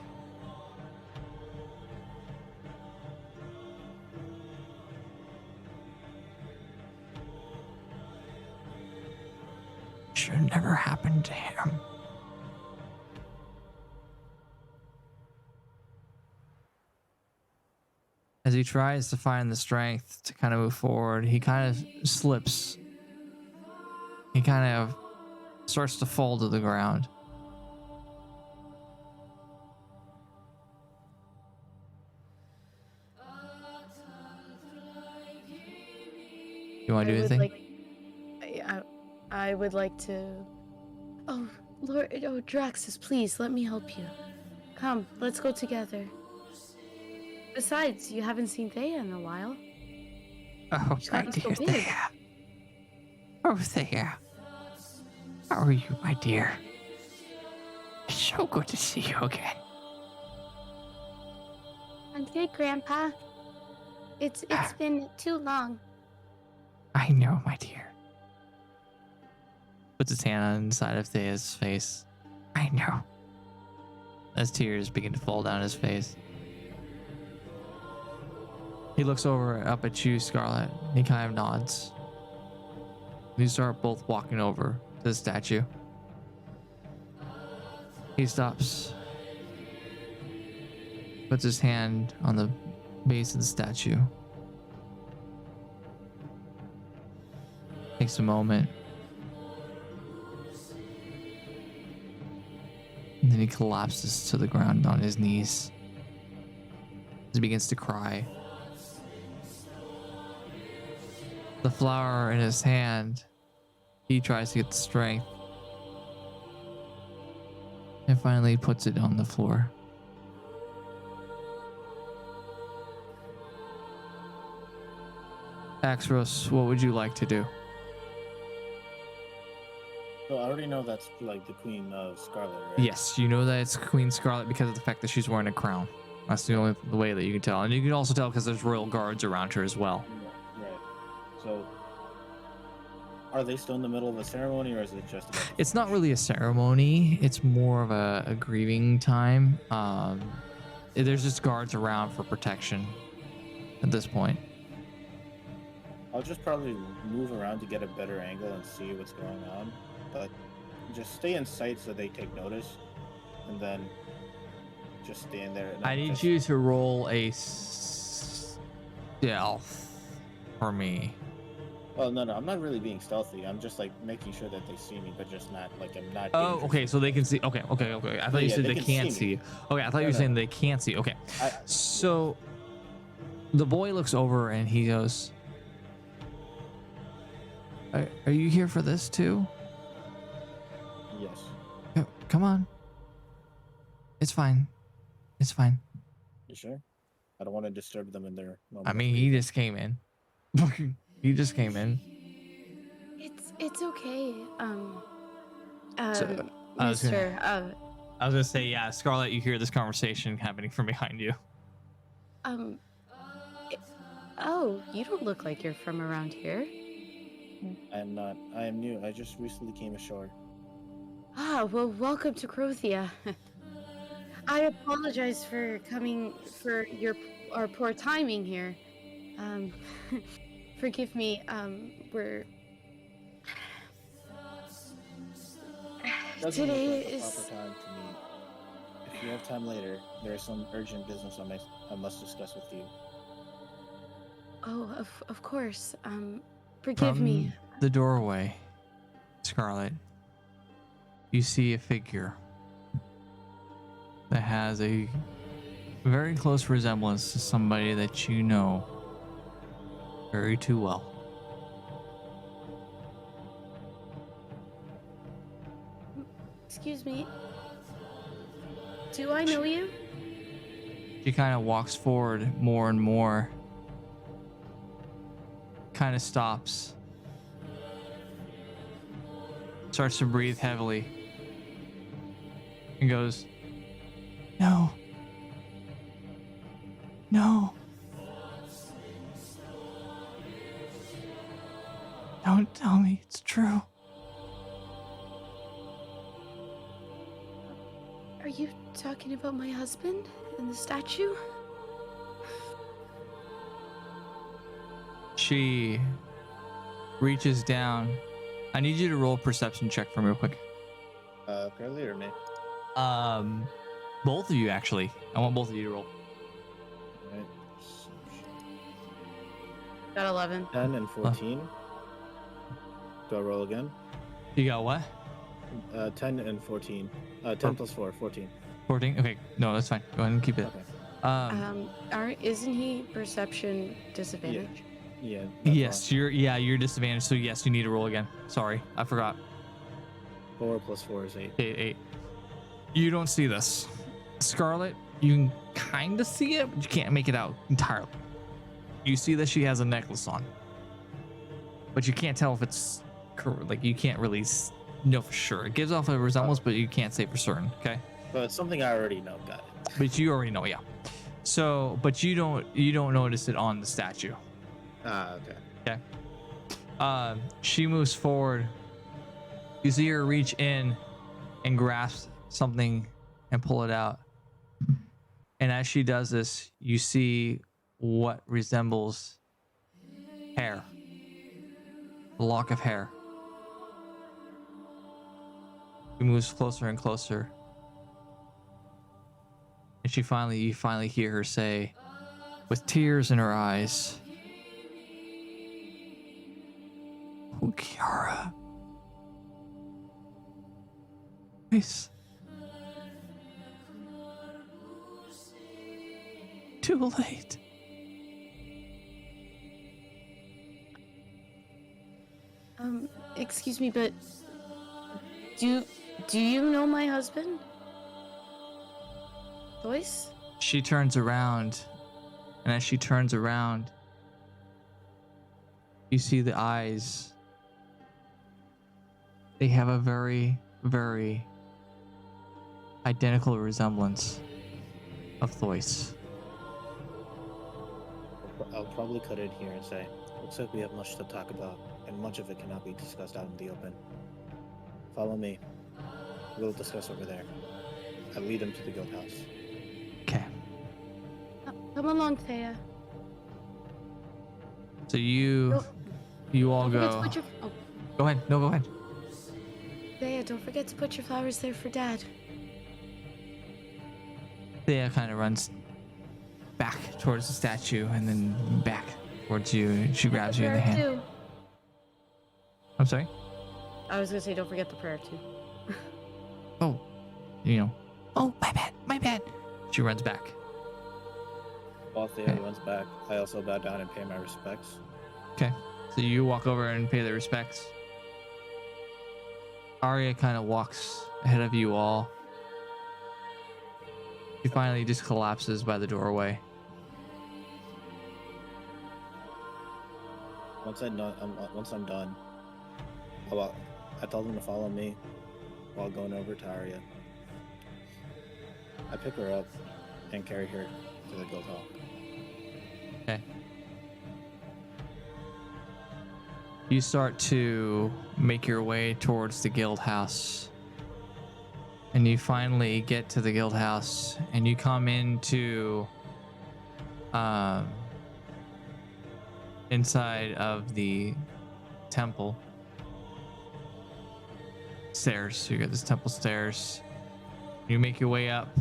Should never happen to him. As he tries to find the strength to kind of move forward, he kind of slips. He kind of starts to fall to the ground. You want to do anything? I would like to. Oh, Lord, oh, Draxus, please let me help you. Come, let's go together. Besides, you haven't seen Thea in a while. Oh, She's my gotten so dear big. Thea. Oh, Thea. How are you, my dear? It's so good to see you again. I'm good, Grandpa. It's been too long. I know, my dear. Puts his hand on the side of Thea's face. I know. As tears begin to fall down his face. He looks up at you, Scarlet. He kind of nods. You start both walking over to the statue. He stops. Puts his hand on the base of the statue. Takes a moment. And then he collapses to the ground on his knees. He begins to cry. The flower in his hand, he tries to get the strength. And finally puts it on the floor. Axros, what would you like to do? So I already know that's like the Queen of Scarlet, right? Yes, you know that it's Queen Scarlet because of the fact that she's wearing a crown. That's the only way that you can tell. And you can also tell because there's royal guards around her as well. Right. So, are they still in the middle of a ceremony, or is it just about It's not really a ceremony. It's more of a grieving time. There's just guards around for protection at this point. I'll just probably move around to get a better angle and see what's going on, but just stay in sight so they take notice, and then just stand there. And I need you to roll a stealth for me. Well, no, I'm not really being stealthy. I'm just like making sure that they see me, but just not like I'm not. Oh, dangerous. okay, so they can see. Okay. I thought you Yeah, said they they can can't see see me. you. Okay, I thought you were No. saying they can't see. Okay. So the boy looks over and he goes, Are you here for this too? Yes. Come on. It's fine. It's fine. You sure? I don't want to disturb them in their moment. I of mean, he just came in. He just came in. It's okay. So, I was Mister. gonna say, yeah, Scarlet, you hear this conversation happening from behind you. Oh, you don't look like you're from around here. I am not. I am new. I just recently came ashore. Ah, well, welcome to Crothia. I apologize for coming for our poor timing here. Um, forgive me. We're Doesn't today look like the proper is. time to meet. If you have time later, there is some urgent business I must discuss with you. Oh, of course. Forgive From me. the doorway, Scarlet, you see a figure that has a very close resemblance to somebody that you know very too well. Excuse me. Do I know you? She kind of walks forward more and more, kind of stops, starts to breathe heavily, and goes, "No. No. Don't tell me it's true." Are you talking about my husband and the statue? She reaches down. I need you to roll a perception check for me real quick. Curly or me? Both of you actually. I want both of you to roll. Right. Got 11. 10 and 14. Do I roll again? You got what? 10 and 14. 10 plus 4, 14. 14? Okay, no, that's fine. Go ahead and keep it. Okay. Isn't he perception disadvantage? Yeah. That's Yes, you're disadvantaged, so yes, you need to roll again. Sorry, I forgot. all. 4 plus 4 is 8. 8. You don't see this. Scarlet, you can kind of see it, but you can't make it out entirely. You see that she has a necklace on, but you can't tell if it's like you can't really know for sure. It gives off a resemblance, but you can't say for certain. Okay. But it's something I already know. Got it. But you already know, yeah. So, but you don't notice it on the statue. Okay. Okay. She moves forward. You see her reach in and grasp something and pull it out. And as she does this, you see what resembles hair. A lock of hair. She moves closer and closer. And you finally hear her say, with tears in her eyes, "Oh, Kiara. Please. Too late." Excuse me, but do you know my husband? Joyce? She turns around, and as she turns around, you see the eyes. They have a very, very identical resemblance of Thois. I'll probably cut it here and say, looks like we have much to talk about, and much of it cannot be discussed out in the open. Follow me. We'll discuss over there. I lead him to the guild house. Okay. Come along, Thea. So you all Don't forget to go. put your. Oh, Go ahead. No, go ahead. Thea, don't forget to put your flowers there for Dad. Thea kind of runs back towards the statue and then back towards you. And she grabs you in the hand. Too. I'm sorry. I was gonna say, don't forget the prayer too. Oh, Oh, my bad. She runs back. While Thea runs back, I also bow down and pay my respects. Okay. So you walk over and pay the respects. Arya kind of walks ahead of you all. She finally just collapses by the doorway. Once I'm done, I told them to follow me while going over to Arya. I pick her up and carry her to the guild hall. Okay. You start to make your way towards the guild house. and you finally get to the guild house, and you come into inside of the temple stairs. So you got this temple stairs. You make your way up.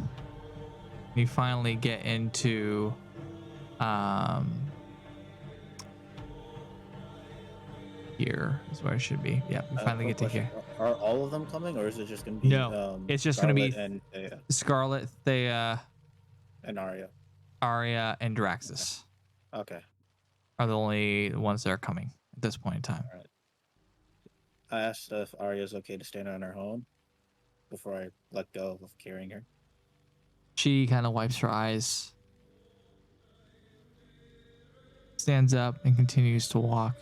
You finally get into here is where I should be. Yeah, we finally get to here. Are all of them coming, or is it just gonna be No, it's just gonna be Scarlet and Thea Scarlet, Thea, and Arya? Arya, and Draxus Okay. are the only ones that are coming at this point in time. All right. I asked if Arya's okay to stand on her own before I let go of carrying her. She kind of wipes her eyes, stands up, and continues to walk.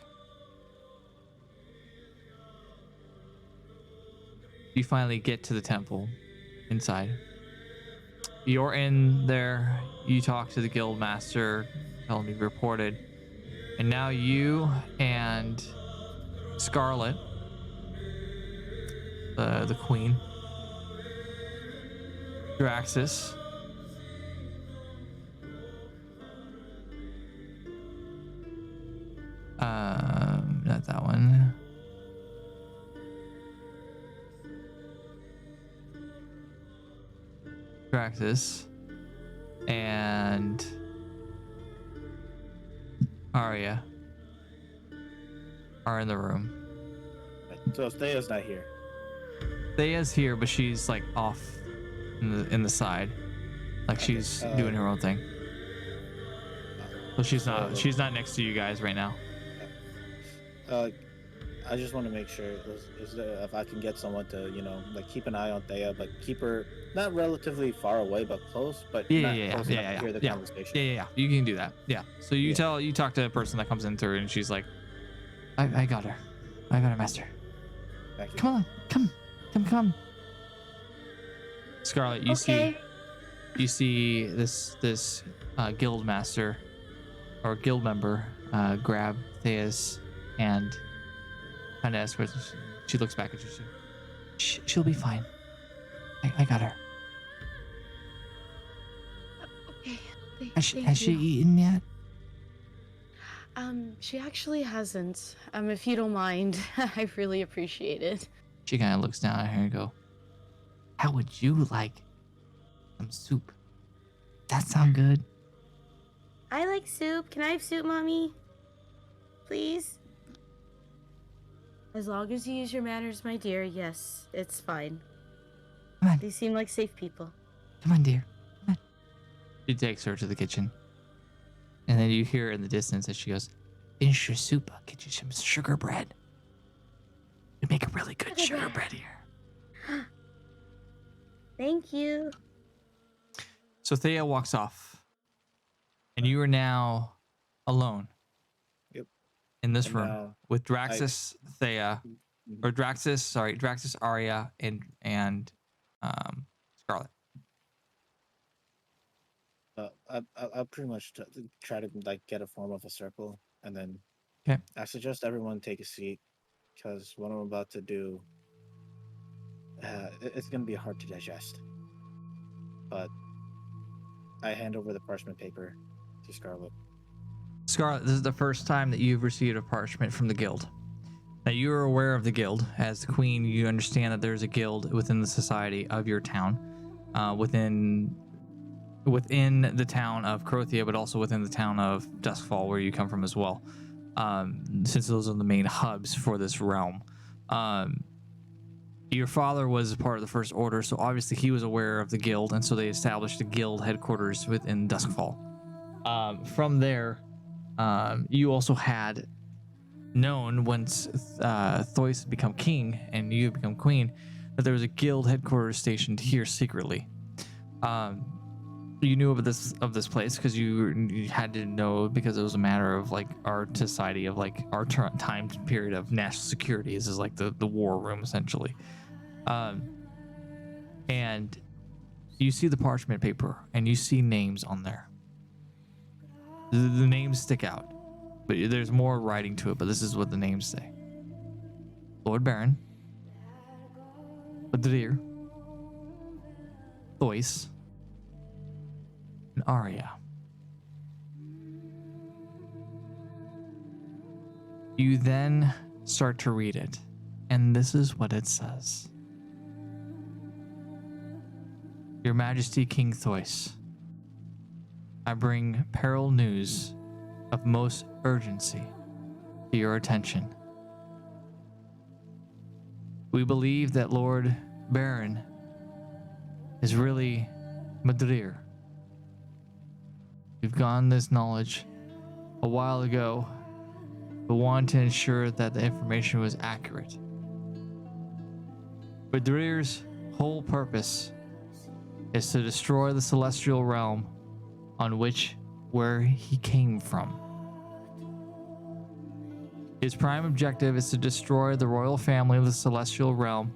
You finally get to the temple inside. You're in there. You talk to the guild master, tell him you've reported. And now you and Scarlet, the queen, Draxus, not that one. Draxus and Arya are in the room. So Thea's not here. Thea's here, but she's like off in the side, like she's doing her own thing. So she's not next to you guys right now. I just want to make sure if I can get someone to, like keep an eye on Thea, but keep her not relatively far away, but close, but not close enough to hear the conversation. Yeah. You can do that. Yeah. So you talk to a person that comes in through, and she's like, I got her. I got her, master. Thank you. Come on, come. Scarlet, you see this guild master or guild member grab Thea's hand, kind of escorts. She looks back at you. She'll be fine. I got her. Okay. Has she eaten yet? She actually hasn't. If you don't mind, I really appreciate it. She kind of looks down at her and go, how would you like some soup? That sound good? I like soup. Can I have soup, Mommy? Please? As long as you use your manners, my dear, yes, it's fine. Come on. They seem like safe people. Come on, dear. Come on. She takes her to the kitchen. And then you hear in the distance that she goes, finish your soup. I'll get you some sugar bread. We make a really good sugar bread here. Thank you. So Thea walks off. And you are now alone. Yep. In this room with Draxus, Thea, or Draxus, Arya, and Scarlet. I'll pretty much try to like get a form of a circle, and then I suggest everyone take a seat, because what I'm about to do, it's gonna be hard to digest. But I hand over the parchment paper to Scarlet. Scarlet, this is the first time that you've received a parchment from the guild. Now, you are aware of the guild. As the queen, you understand that there's a guild within the society of your town, within the town of Crothia, but also within the town of Duskfall, where you come from as well, since those are the main hubs for this realm. Your father was part of the First Order, so obviously he was aware of the guild, and so they established a guild headquarters within Duskfall. From there, you also had known once Thois had become king and you had become queen, that there was a guild headquarters stationed here secretly. You knew of this place because you had to know, because it was a matter of like our society, of like our time period of national security. This is like the war room essentially. And you see the parchment paper and you see names on there. The names stick out, but there's more writing to it, but this is what the names say. Lord Baron, Badrir, Thois, and Arya. You then start to read it, and this is what it says. Your Majesty, King Thois, I bring peril news of most urgency to your attention. We believe that Lord Baron is really Madrir. We've gotten this knowledge a while ago, but wanted to ensure that the information was accurate. Madrir's whole purpose is to destroy the celestial realm on where he came from. His prime objective is to destroy the royal family of the celestial realm,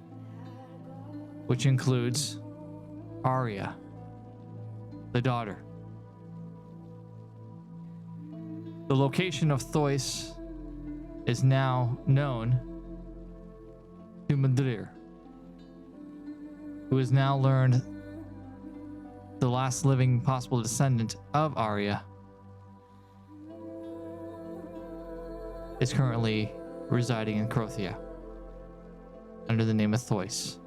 which includes Arya, the daughter. The location of Thois is now known to Madrir, who has now learned the last living possible descendant of Arya is currently residing in Crothia under the name of Thois.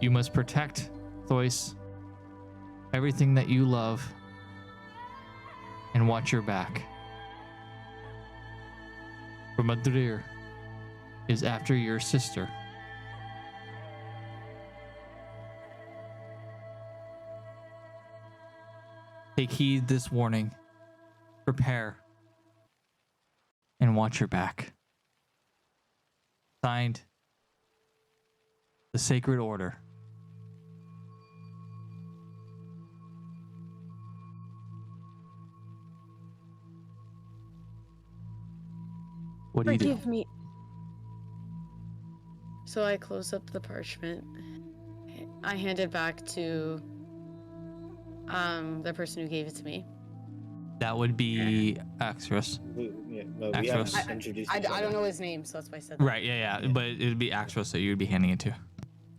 You must protect Thois, everything that you love, and watch your back. For Madrir is after your sister. Take heed this warning. Prepare. And watch your back. Signed, the Sacred Order. What do you do? Forgive me. So I close up the parchment. I hand it back to the person who gave it to me. That would be Axris. We haven't introduced I each other. don't know his name, so that's why I said that. Right, yeah. But it would be Axris that you would be handing it to.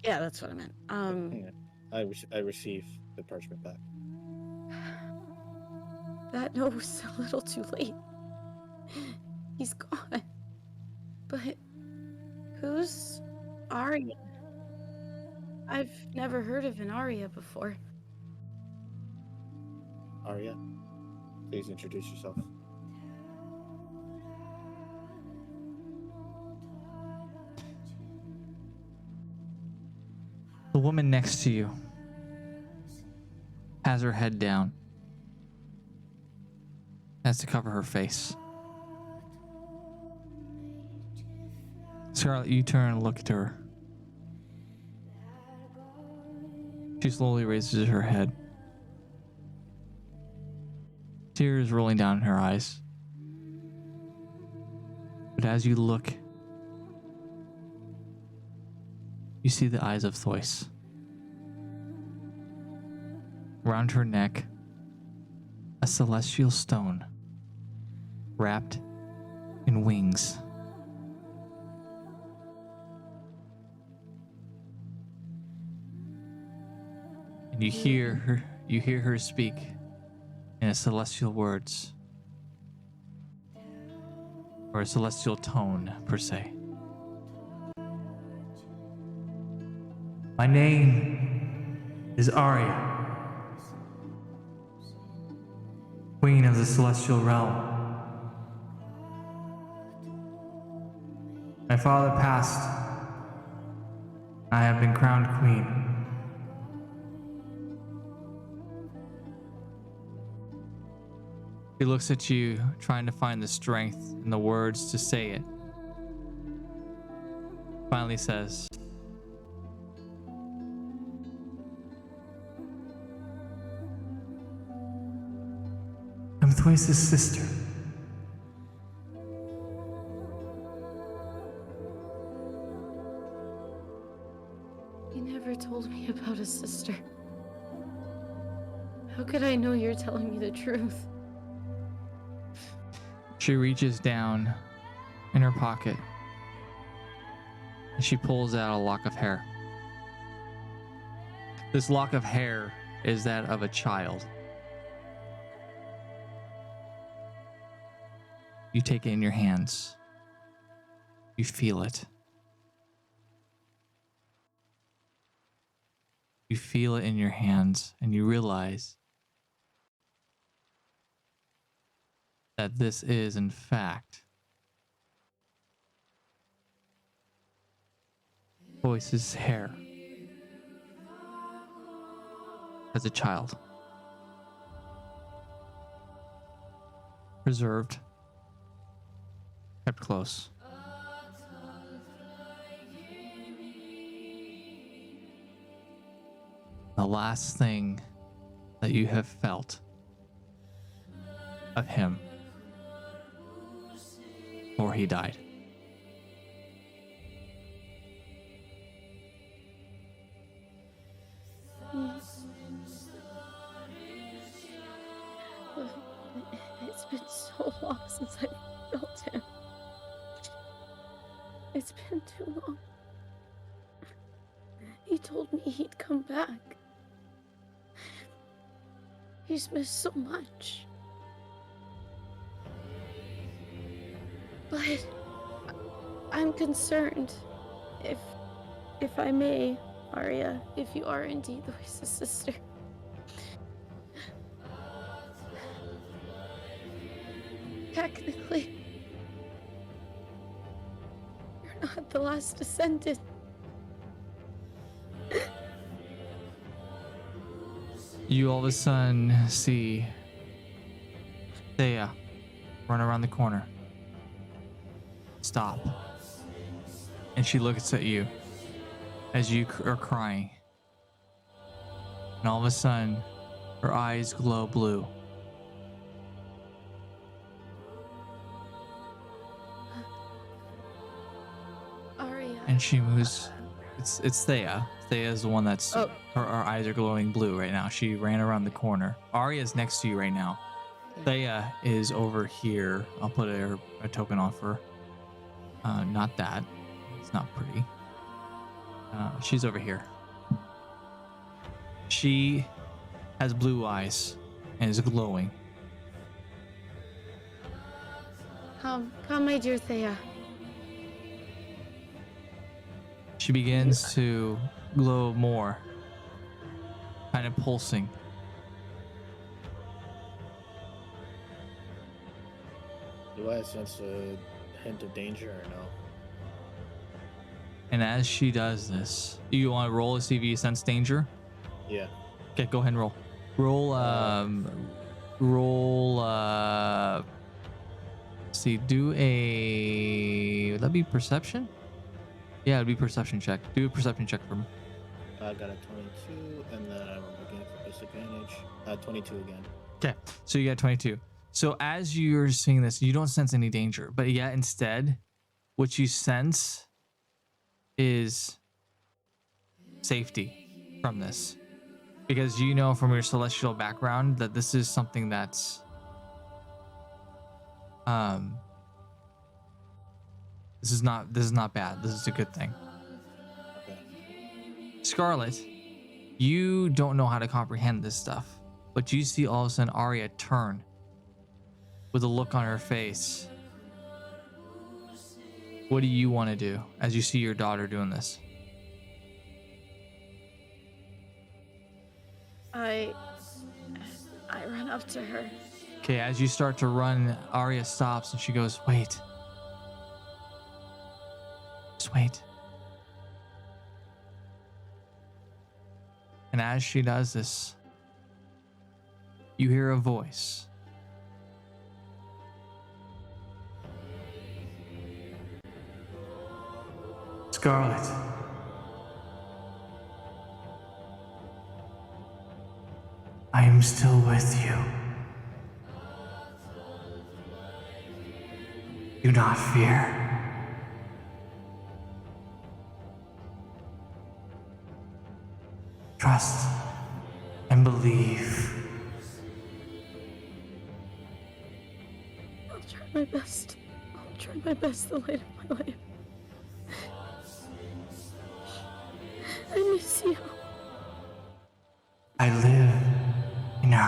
Yeah, that's what I meant. Yeah. I receive the parchment back. That was a little too late. He's gone. But who's Arya? I've never heard of an Arya before. Arya, please introduce yourself. The woman next to you has her head down. Has to cover her face. Scarlet, you turn and look at her. She slowly raises her head. Tears rolling down in her eyes. But as you look, you see the eyes of Thois. Around her neck, a celestial stone wrapped in wings. And you hear her speak in a celestial words, or a celestial tone per se. My name is Arya, Queen of the Celestial Realm. My father passed. I have been crowned queen. He looks at you, trying to find the strength and the words to say it. Finally says, I'm Thois' sister. You never told me about a sister. How could I know you're telling me the truth? She reaches down in her pocket and she pulls out a lock of hair. This lock of hair is that of a child. You take it in your hands. You feel it. You feel it in your hands, and you realize that this is, in fact, Boyce's hair as a child. Preserved, kept close. The last thing that you have felt of him before he died. It's been so long since I felt him. It's been too long. He told me he'd come back. He's missed so much. But I'm concerned. If I may, Arya, if you are indeed Luis's sister. Technically, you're not the last descendant. You all of a sudden see Thea run around the corner. Stop. And she looks at you as you are crying. And all of a sudden, her eyes glow blue. Arya. And she moves. It's Thea. Thea is the one that's Oh. her eyes are glowing blue right now. She ran around the corner. Arya's next to you right now. Thea is over here. I'll put a token on for her. Not that. It's not pretty. She's over here. She has blue eyes and is glowing. Come, my dear Thea. She begins to glow more, kind of pulsing. Do I sense a hint of danger or no? And as she does this, you want to roll to see if you sense danger? Yeah. Okay, go ahead and roll. Roll, let's see, do a, would that be perception? Yeah, it'd be perception check. Do a perception check for me. I got a 22, and then I'm again for disadvantage. 22 again. Okay, so you got 22. So as you're seeing this, you don't sense any danger, but yet instead, what you sense is safety from this. Because you know from your celestial background that this is something that's this is not bad. This is a good thing. Okay. Scarlet, you don't know how to comprehend this stuff, but you see all of a sudden Arya turn with a look on her face. What do you want to do as you see your daughter doing this? I run up to her. Okay, as you start to run, Arya stops and she goes, wait. Just wait. And as she does this, you hear a voice. Scarlet. I am still with you. Do not fear. Trust and believe. I'll try my best. I'll try my best the light of my life. I miss you. I live in her.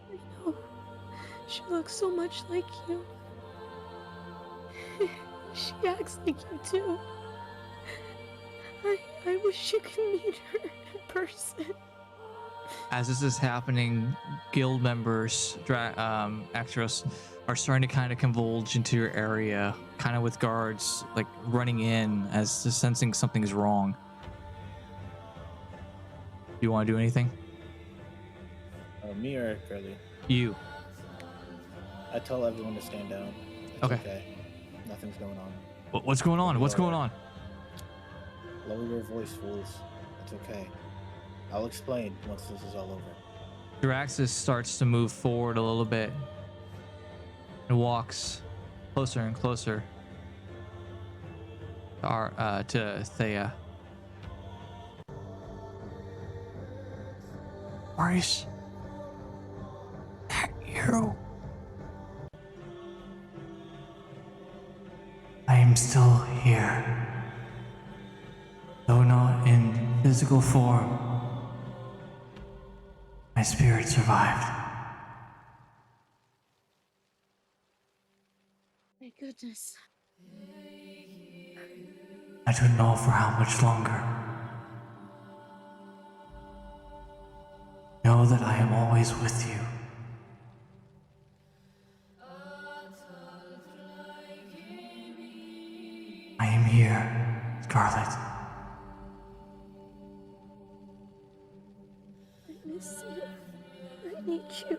I know. She looks so much like you. She acts like you too. I wish you could meet her in person. As this is happening, guild members, extras, are starting to kind of converge into your area, kind of with guards like running in as to sensing something is wrong. Do you want to do anything? Me or Curly? You. I tell everyone to stand down. It's Okay. okay. Nothing's going on. What's going on? What's going on? Lower your voice, fools. It's okay. I'll explain once this is all over. Draxus starts to move forward a little bit and walks closer and closer to Thea. Maurice, that you? I am still here. Though not in physical form, my spirit survived. My goodness. I don't know for how much longer. Know that I am always with you. I am here, Scarlet. I miss you. I need you.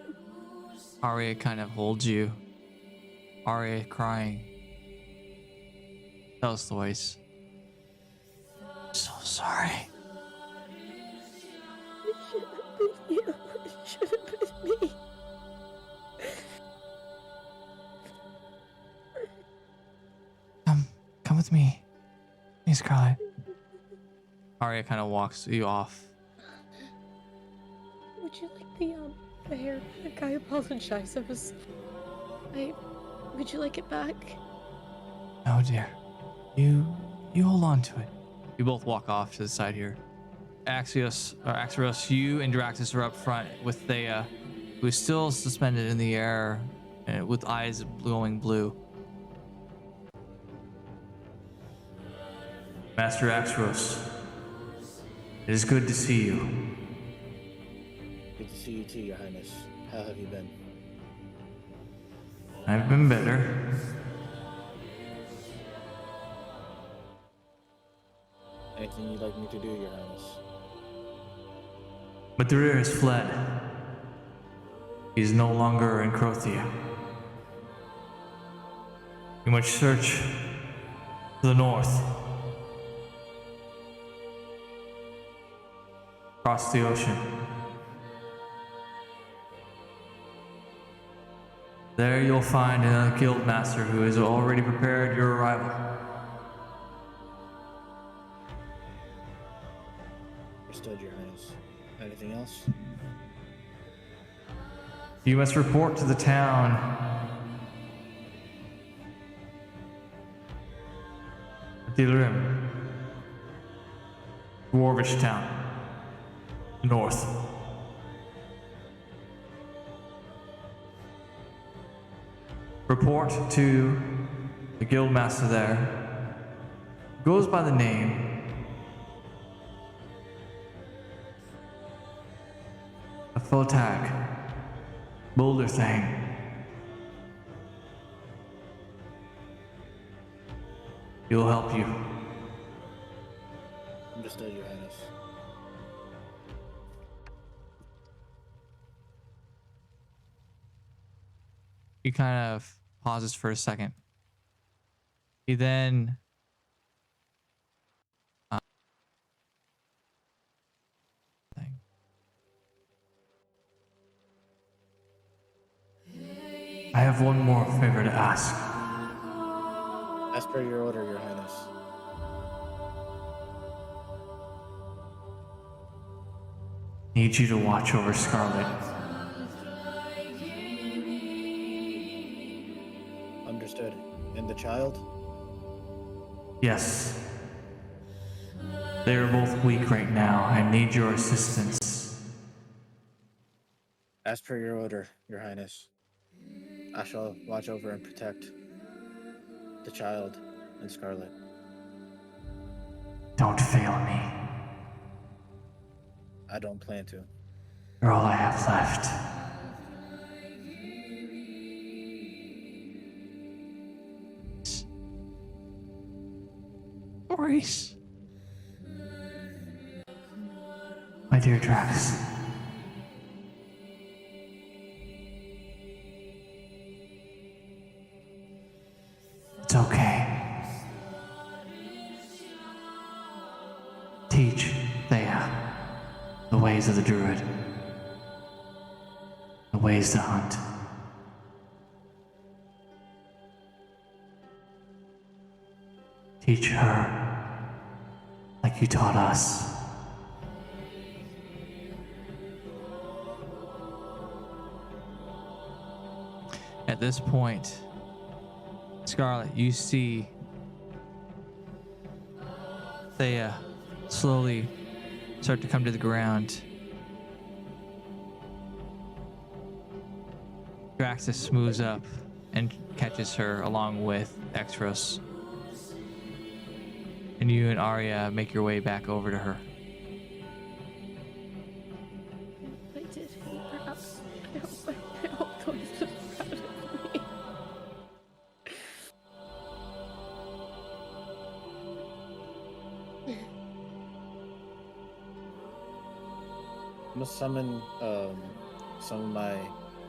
Arya kind of holds you. Arya crying. Tells the voice. So sorry. It should have been you. It should have been me. Come with me. Hey, Scarlet. Arya kind of walks you off. Would you like the hair back? I apologize. Would you like it back? Oh dear. You hold on to it. You both walk off to the side here. Axios, you and Draxus are up front with Thea, who is still suspended in the air with eyes glowing blue. Master Axros, it is good to see you. Good to see you too, Your Highness. How have you been? I've been better. Anything you'd like me to do, Your Highness? Madrid has fled. He is no longer in Crothia. You must search to the north. Across the ocean. There you'll find a guild master who has already prepared your arrival. Understood, Your Highness. Anything else? You must report to the town. Dilrim. Dwarvish town. North. Report to the guild master there. Goes by the name of Photag Boulder Thing. He'll help you. Understood, Your Highness. He kind of pauses for a second. He then I have one more favor to ask. As per your order, Your Highness. Need you to watch over Scarlet. Understood. And the child? Yes. They are both weak right now. I need your assistance. As per your order, Your Highness, I shall watch over and protect the child and Scarlet. Don't fail me. I don't plan to. You're all I have left. Maurice. My dear Drax. It's okay. Teach Thea the ways of the druid. The ways to hunt. Teach her like you taught us. At this point, Scarlet, you see Thea slowly start to come to the ground. Draxus moves up and catches her along with Extros. And you and Arya make your way back over to her. I did. Perhaps. I hope Thomas is proud of me. I must summon some of my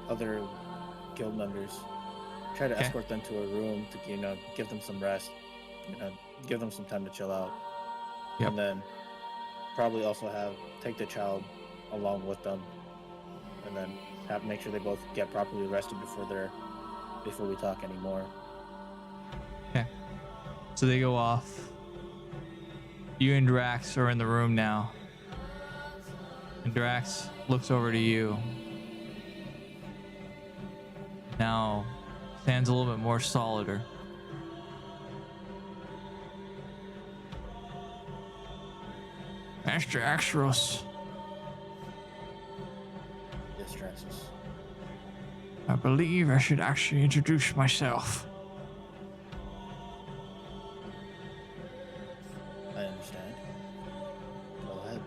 other guild members. Try to Okay. escort them to a room to, give them some rest. Give them some time to chill out. Yep. And then probably also take the child along with them. And then make sure they both get properly rested before we talk anymore. Okay. So they go off. You and Drax are in the room now. And Drax looks over to you. Now stands a little bit more solider. Master Axros, Yes, Draxus. I believe I should actually introduce myself. I understand. Go ahead.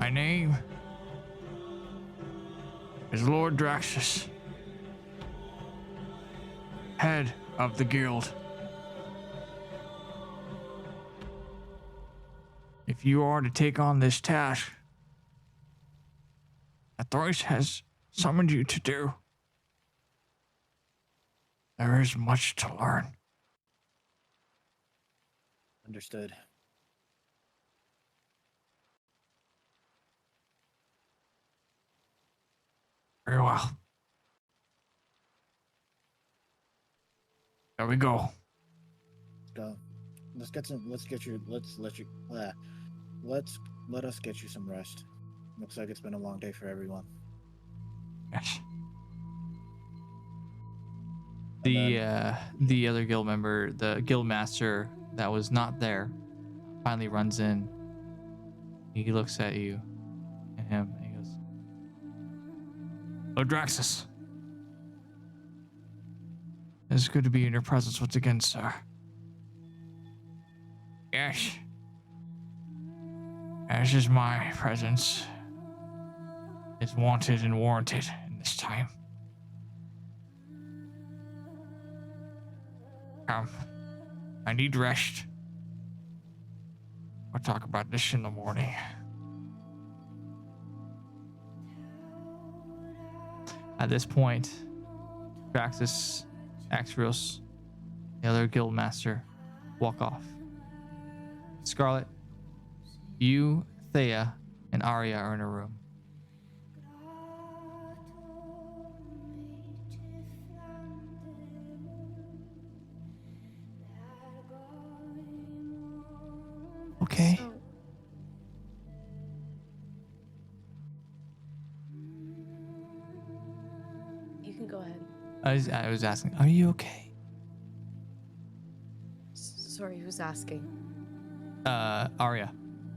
My name is Lord Draxus, head of the guild. If you are to take on this task that Thrice has summoned you to do, there is much to learn. Understood. Very well. There we go. Go. Let us get you some rest. Looks like it's been a long day for everyone. Yes. The other guild member, the guild master that was not there, finally runs in. He looks at you and him and he goes, Lord Draxus. It's good to be in your presence once again, sir. Yes. As is my presence is wanted and warranted in this time. I need rest. We'll talk about this in the morning. at this point, Draxus, Axrios, the other guild master, walk off. Scarlet, you, Thea, and Arya are in a room. Okay. So, you can go ahead. I was asking, are you okay? Sorry, who's asking? Arya.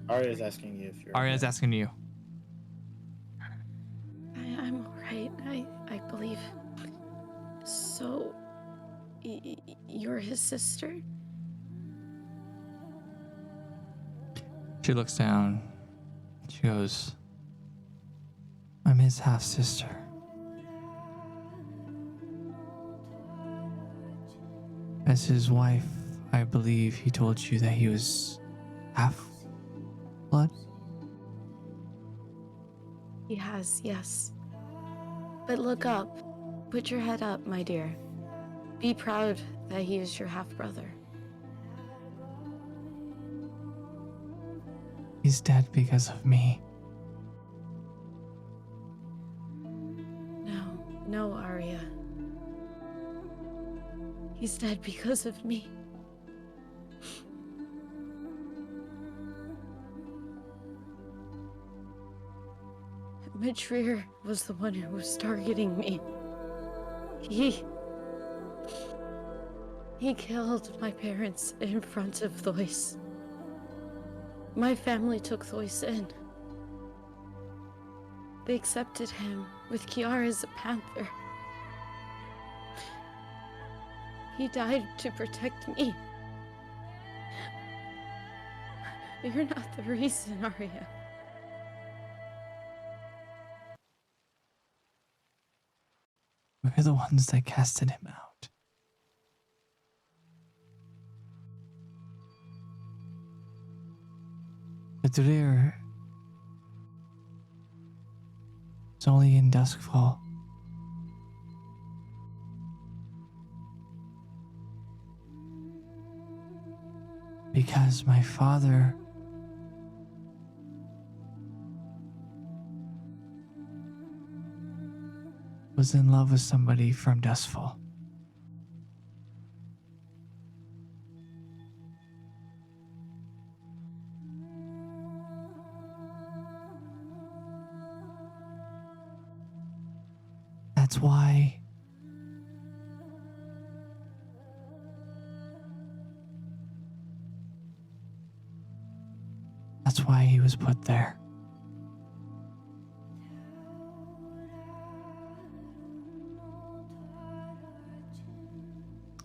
Arya's asking you if you're. Arya's okay. asking you. I'm alright. I believe. So, you're his sister? She looks down. She goes, I'm his half sister. As his wife, I believe he told you that he was half blood. He has, yes. But look up. Put your head up, my dear. Be proud that he is your half-brother. He's dead because of me. No, Arya. He's dead because of me. Madrir was the one who was targeting me. He killed my parents in front of Thois. My family took Thois in. They accepted him with Kiara as a panther. He died to protect me. You're not the reason, Arya. We're the ones that casted him out. But Drir is only in Duskfall. Because my father was in love with somebody from Duskfall. That's why he was put there.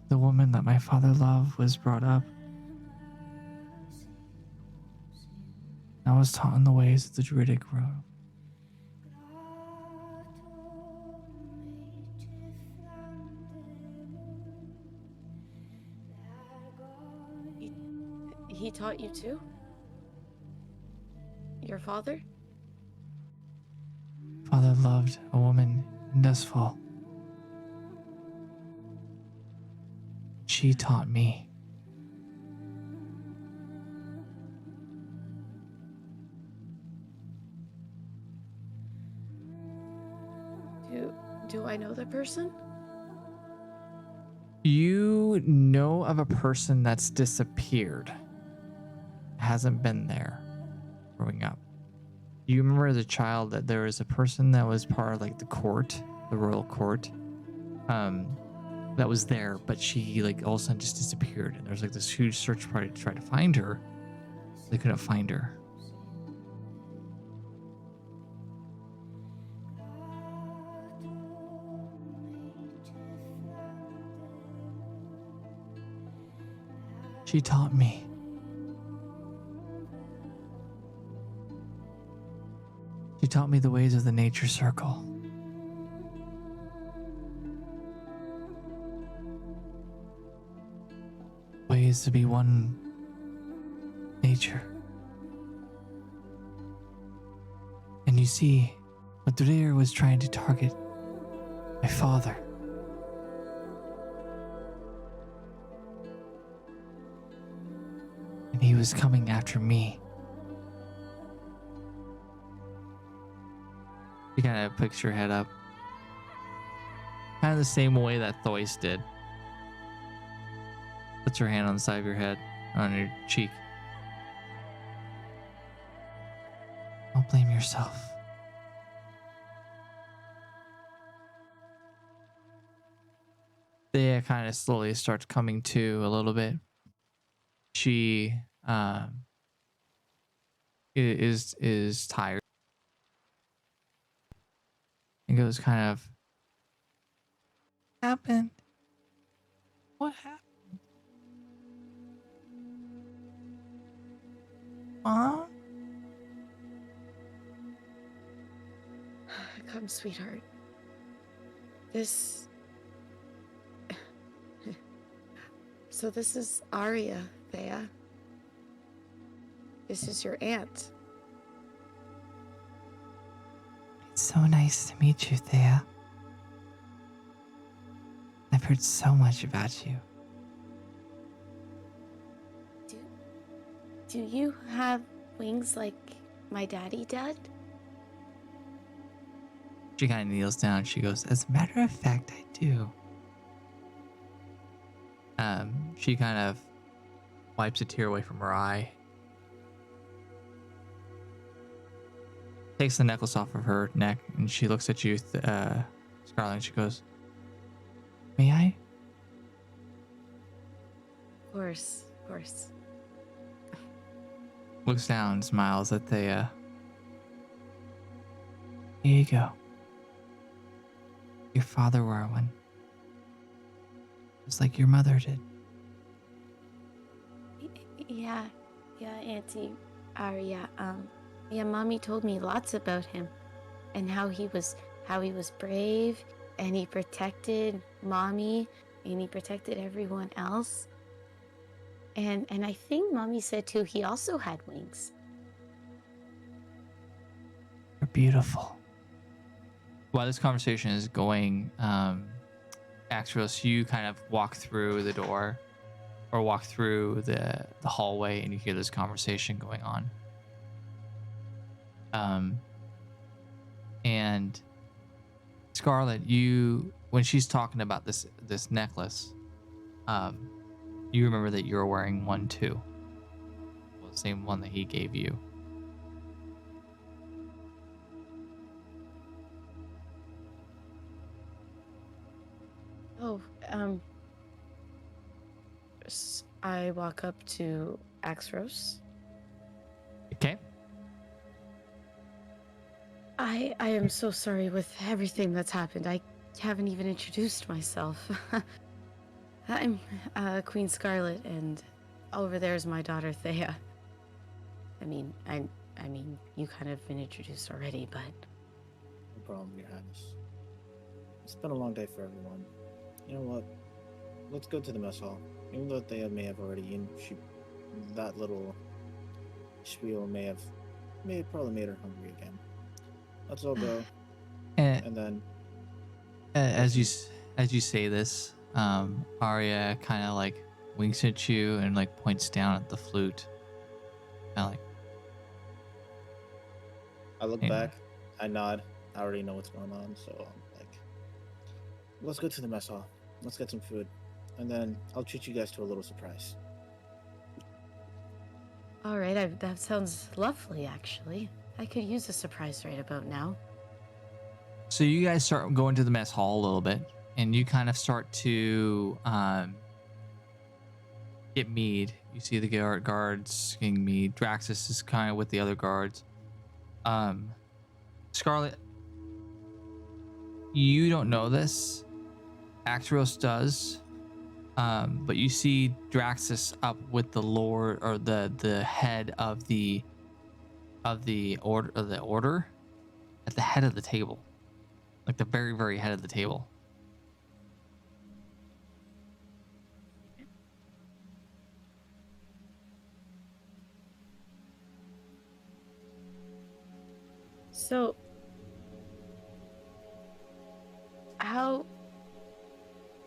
The woman that my father loved was brought up. I was taught in the ways of the Druidic road. He taught you too? Your father? Father loved a woman in Duskfall. She taught me. Do I know that person? You know of a person that's disappeared. Hasn't been there growing up. You remember as a child that there was a person that was part of like the court, the royal court, that was there, but she like all of a sudden just disappeared. And there was like this huge search party to try to find her. They couldn't find her. She taught me. She taught me the ways of the nature circle. Ways to be one nature. And you see, what Drir was trying to target my father. And he was coming after me. She kind of picks her head up. Kind of the same way that Thois did. Puts her hand on the side of your head, on your cheek. Don't blame yourself. Thea kind of slowly starts coming to a little bit. She is tired and goes kind of happened. What happened? Mom? Come, sweetheart. This. So, this is Arya, Thea. This is your aunt. It's so nice to meet you, Thea. I've heard so much about you. Do you have wings like my daddy did? She kind of kneels down. She goes, as a matter of fact, I do. She kind of wipes a tear away from her eye. Takes the necklace off of her neck and she looks at you, Scarlet, and she goes, may I? Of course, of course. Looks down, smiles at Thea. Here you go. Your father wore one. Just like your mother did. Yeah, Auntie Arya. Yeah, Mommy told me lots about him, and how he was brave, and he protected Mommy, and he protected everyone else. And I think Mommy said too, he also had wings. You're beautiful. While this conversation is going, Axros, you kind of walk through the door or walk through the hallway and you hear this conversation going on. And Scarlet, when she's talking about this necklace, you remember that you're wearing one too. Well, the same one that he gave you. Oh, I walk up to Axros. Okay. I am so sorry with everything that's happened. I haven't even introduced myself. I'm Queen Scarlet, and over there is my daughter Thea. I mean, you kind of been introduced already, but No problem, Your Highness. It's been a long day for everyone. You know what? Let's go to the mess hall. Even though Thea may have already eaten, that little spiel may probably made her hungry again. Let's all go, and then As you say this, Arya kind of like winks at you and like points down at the flute. Kind of like. I look back, I nod. I already know what's going on, so I'm like, let's go to the mess hall. Let's get some food, and then I'll treat you guys to a little surprise. all right, that sounds lovely, actually. I could use a surprise right about now. So you guys start going to the mess hall a little bit, and you kind of start to get mead. You see the guards getting mead. Draxus is kind of with the other guards. Scarlet, you don't know this. Axros does. But you see Draxus up with the lord or the head of the order at the head of the table. Like the very, very head of the table.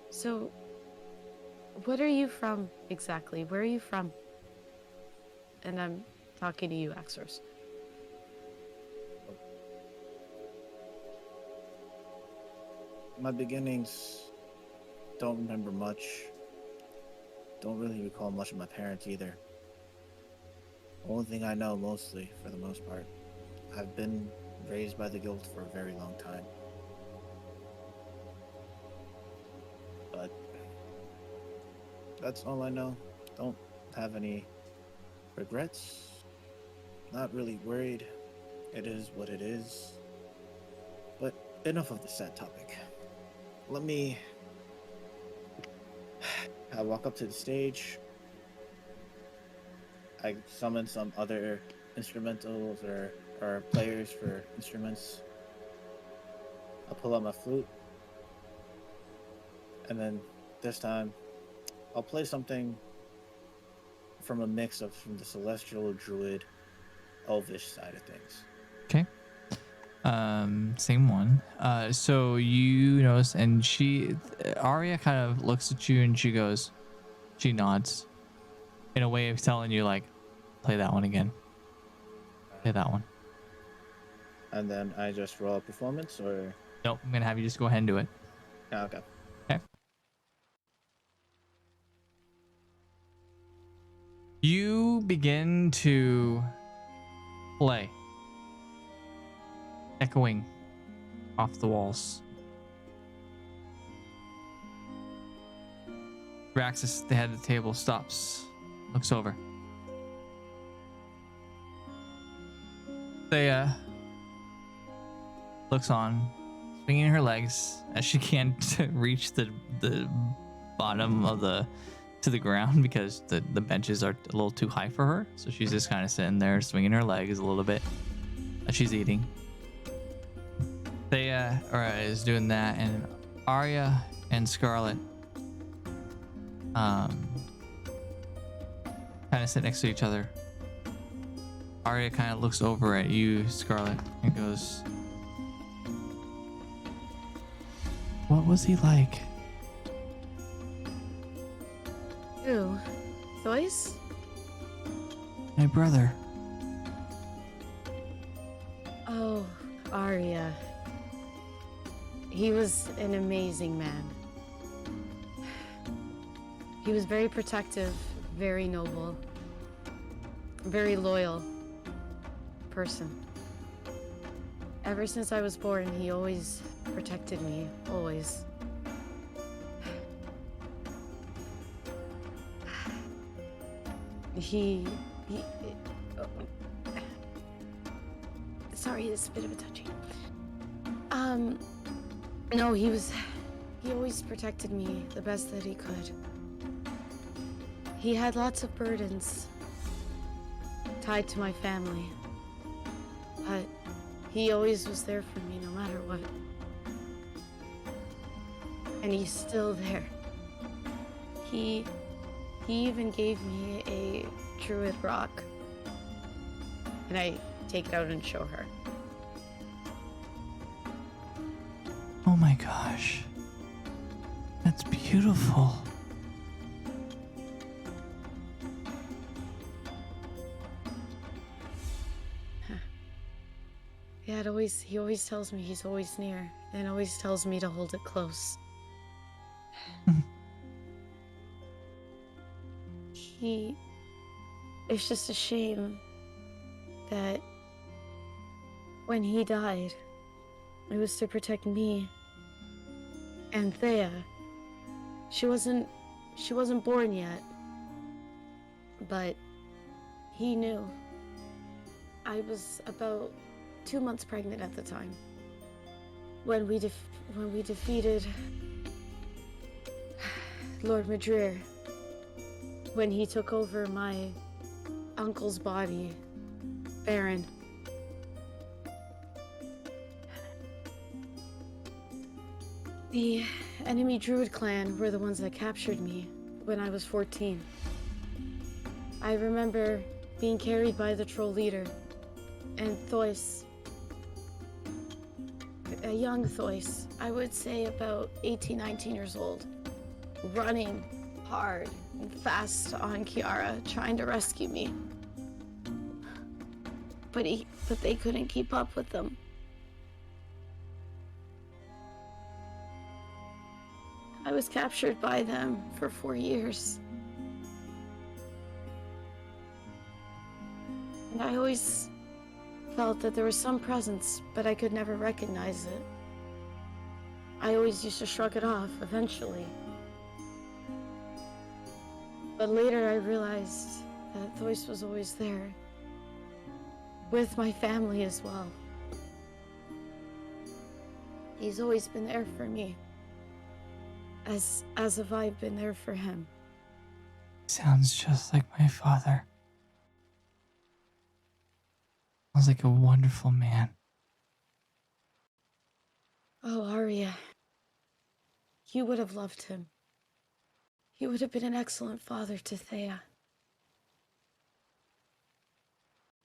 So, what are you from exactly? Where are you from? And I'm talking to you, Axros. My beginnings, don't remember much. Don't really recall much of my parents either. Only thing I know mostly, for the most part, I've been raised by the guild for a very long time. But that's all I know. Don't have any regrets. not really worried. It is what it is. But enough of the sad topic. Let me... I walk up to the stage. I summon some other instrumentals or players for instruments. I'll pull out my flute. And then this time, I'll play something from a mix of from the celestial, druid, elvish side of things. Okay. Same one. So you notice, and Arya kind of looks at you and she nods in a way of telling you, like, play that one again. Play that one. And then I just roll a performance, or... Nope, I'm gonna have you just go ahead and do it. Yeah, okay. Okay. You begin to play, echoing off the walls. Raxus, at the head of the table, stops, looks over. Thea looks on, swinging her legs as she can't reach the bottom of to the ground because the benches are a little too high for her. So she's just kind of sitting there, swinging her legs a little bit as she's eating. Thea is doing that, and Arya and Scarlet kind of sit next to each other. Arya kind of looks over at you, Scarlet, and goes, "What was he like?" Who? Joyce? My brother. Oh, Arya. He was an amazing man. He was very protective, very noble, very loyal person. Ever since I was born, he always protected me, always. He oh. Sorry, it's a bit of a touchy. No, he always protected me the best that he could. He had lots of burdens tied to my family, but he always was there for me no matter what. And he's still there. He even gave me a druid rock, and I take it out and show her. Oh my gosh. That's beautiful. Yeah, he always tells me he's always near, and always tells me to hold it close. It's just a shame that when he died, it was to protect me and Thea. She wasn't born yet, but he knew. I was about 2 months pregnant at the time when we defeated Lord Madrir, when he took over my uncle's body, Baron. The enemy druid clan were the ones that captured me when I was 14. I remember being carried by the troll leader, and Thois, a young Thois, I would say about 18, 19 years old, running hard and fast on Kiara, trying to rescue me. But they couldn't keep up with them. I was captured by them for 4 years. And I always felt that there was some presence, but I could never recognize it. I always used to shrug it off, eventually. But later I realized that Thois was always there. with my family as well. He's always been there for me, as have I been there for him. Sounds just like my father. Sounds like a wonderful man. Oh, Arya, you would have loved him. He would have been an excellent father to Thea.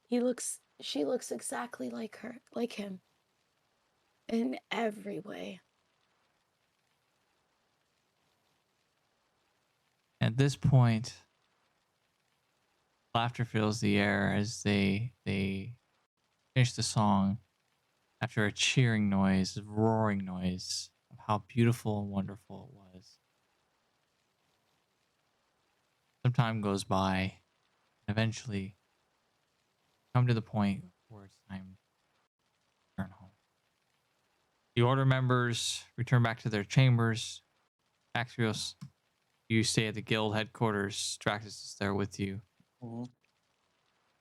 She looks exactly like him, in every way. At this point, laughter fills the air as they finish the song after a cheering noise, a roaring noise of how beautiful and wonderful it was. Some time goes by, and eventually come to the point where it's time to return home. The order members return back to their chambers. Axios, you stay at the guild headquarters. Draxus is there with you. Mm-hmm.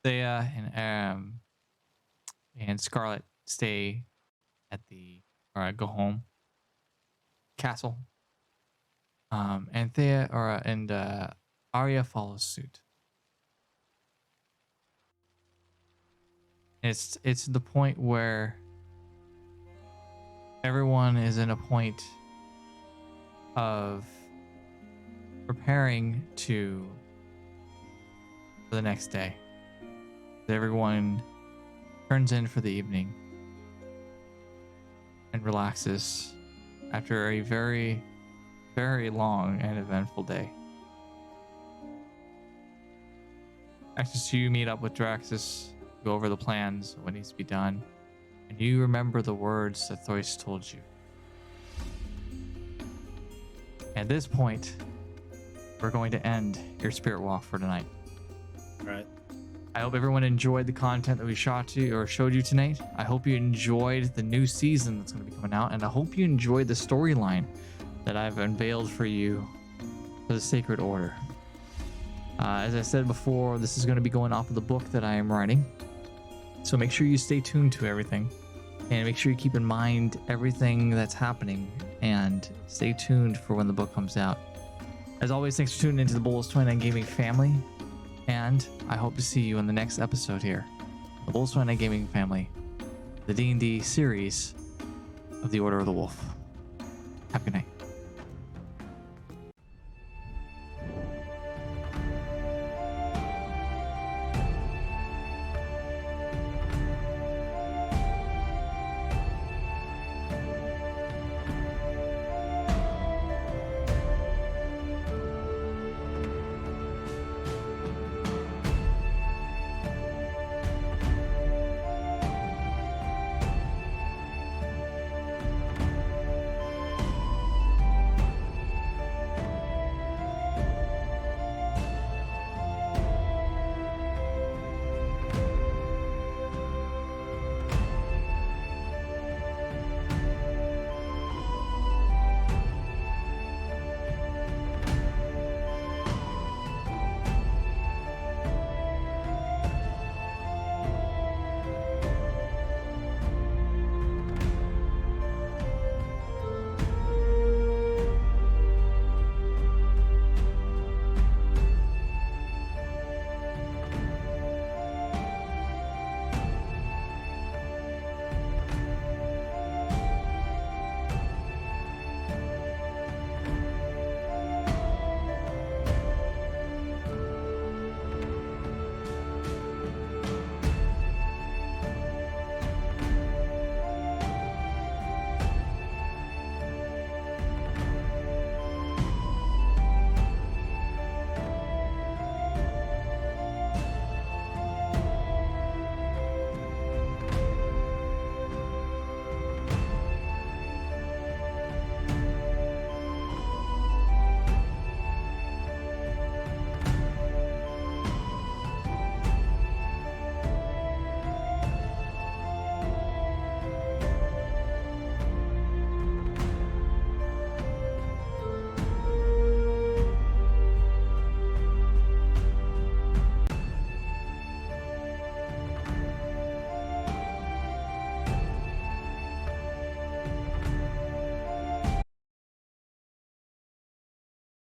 Thea and Scarlet stay at the go home castle. And Thea and Arya follows suit. It's the point where everyone is in a point of preparing for the next day. Everyone turns in for the evening and relaxes after a very, very long and eventful day. Actually, so you meet up with Draxus, go over the plans, what needs to be done, and you remember the words that Thois told you. At this point, we're going to end your spirit walk for tonight. All right. I hope everyone enjoyed the content that we showed you tonight. I hope you enjoyed the new season that's going to be coming out, and I hope you enjoyed the storyline that I've unveiled for you for the Sacred Order. As I said before, this is going to be going off of the book that I am writing, so make sure you stay tuned to everything, and make sure you keep in mind everything that's happening, and stay tuned for when the book comes out. As always, thanks for tuning into the Bulls 29 Gaming family. And I hope to see you in the next episode here, the Bulls 29 Gaming family, the D&D series of the Order of the Wolf. Have a good night.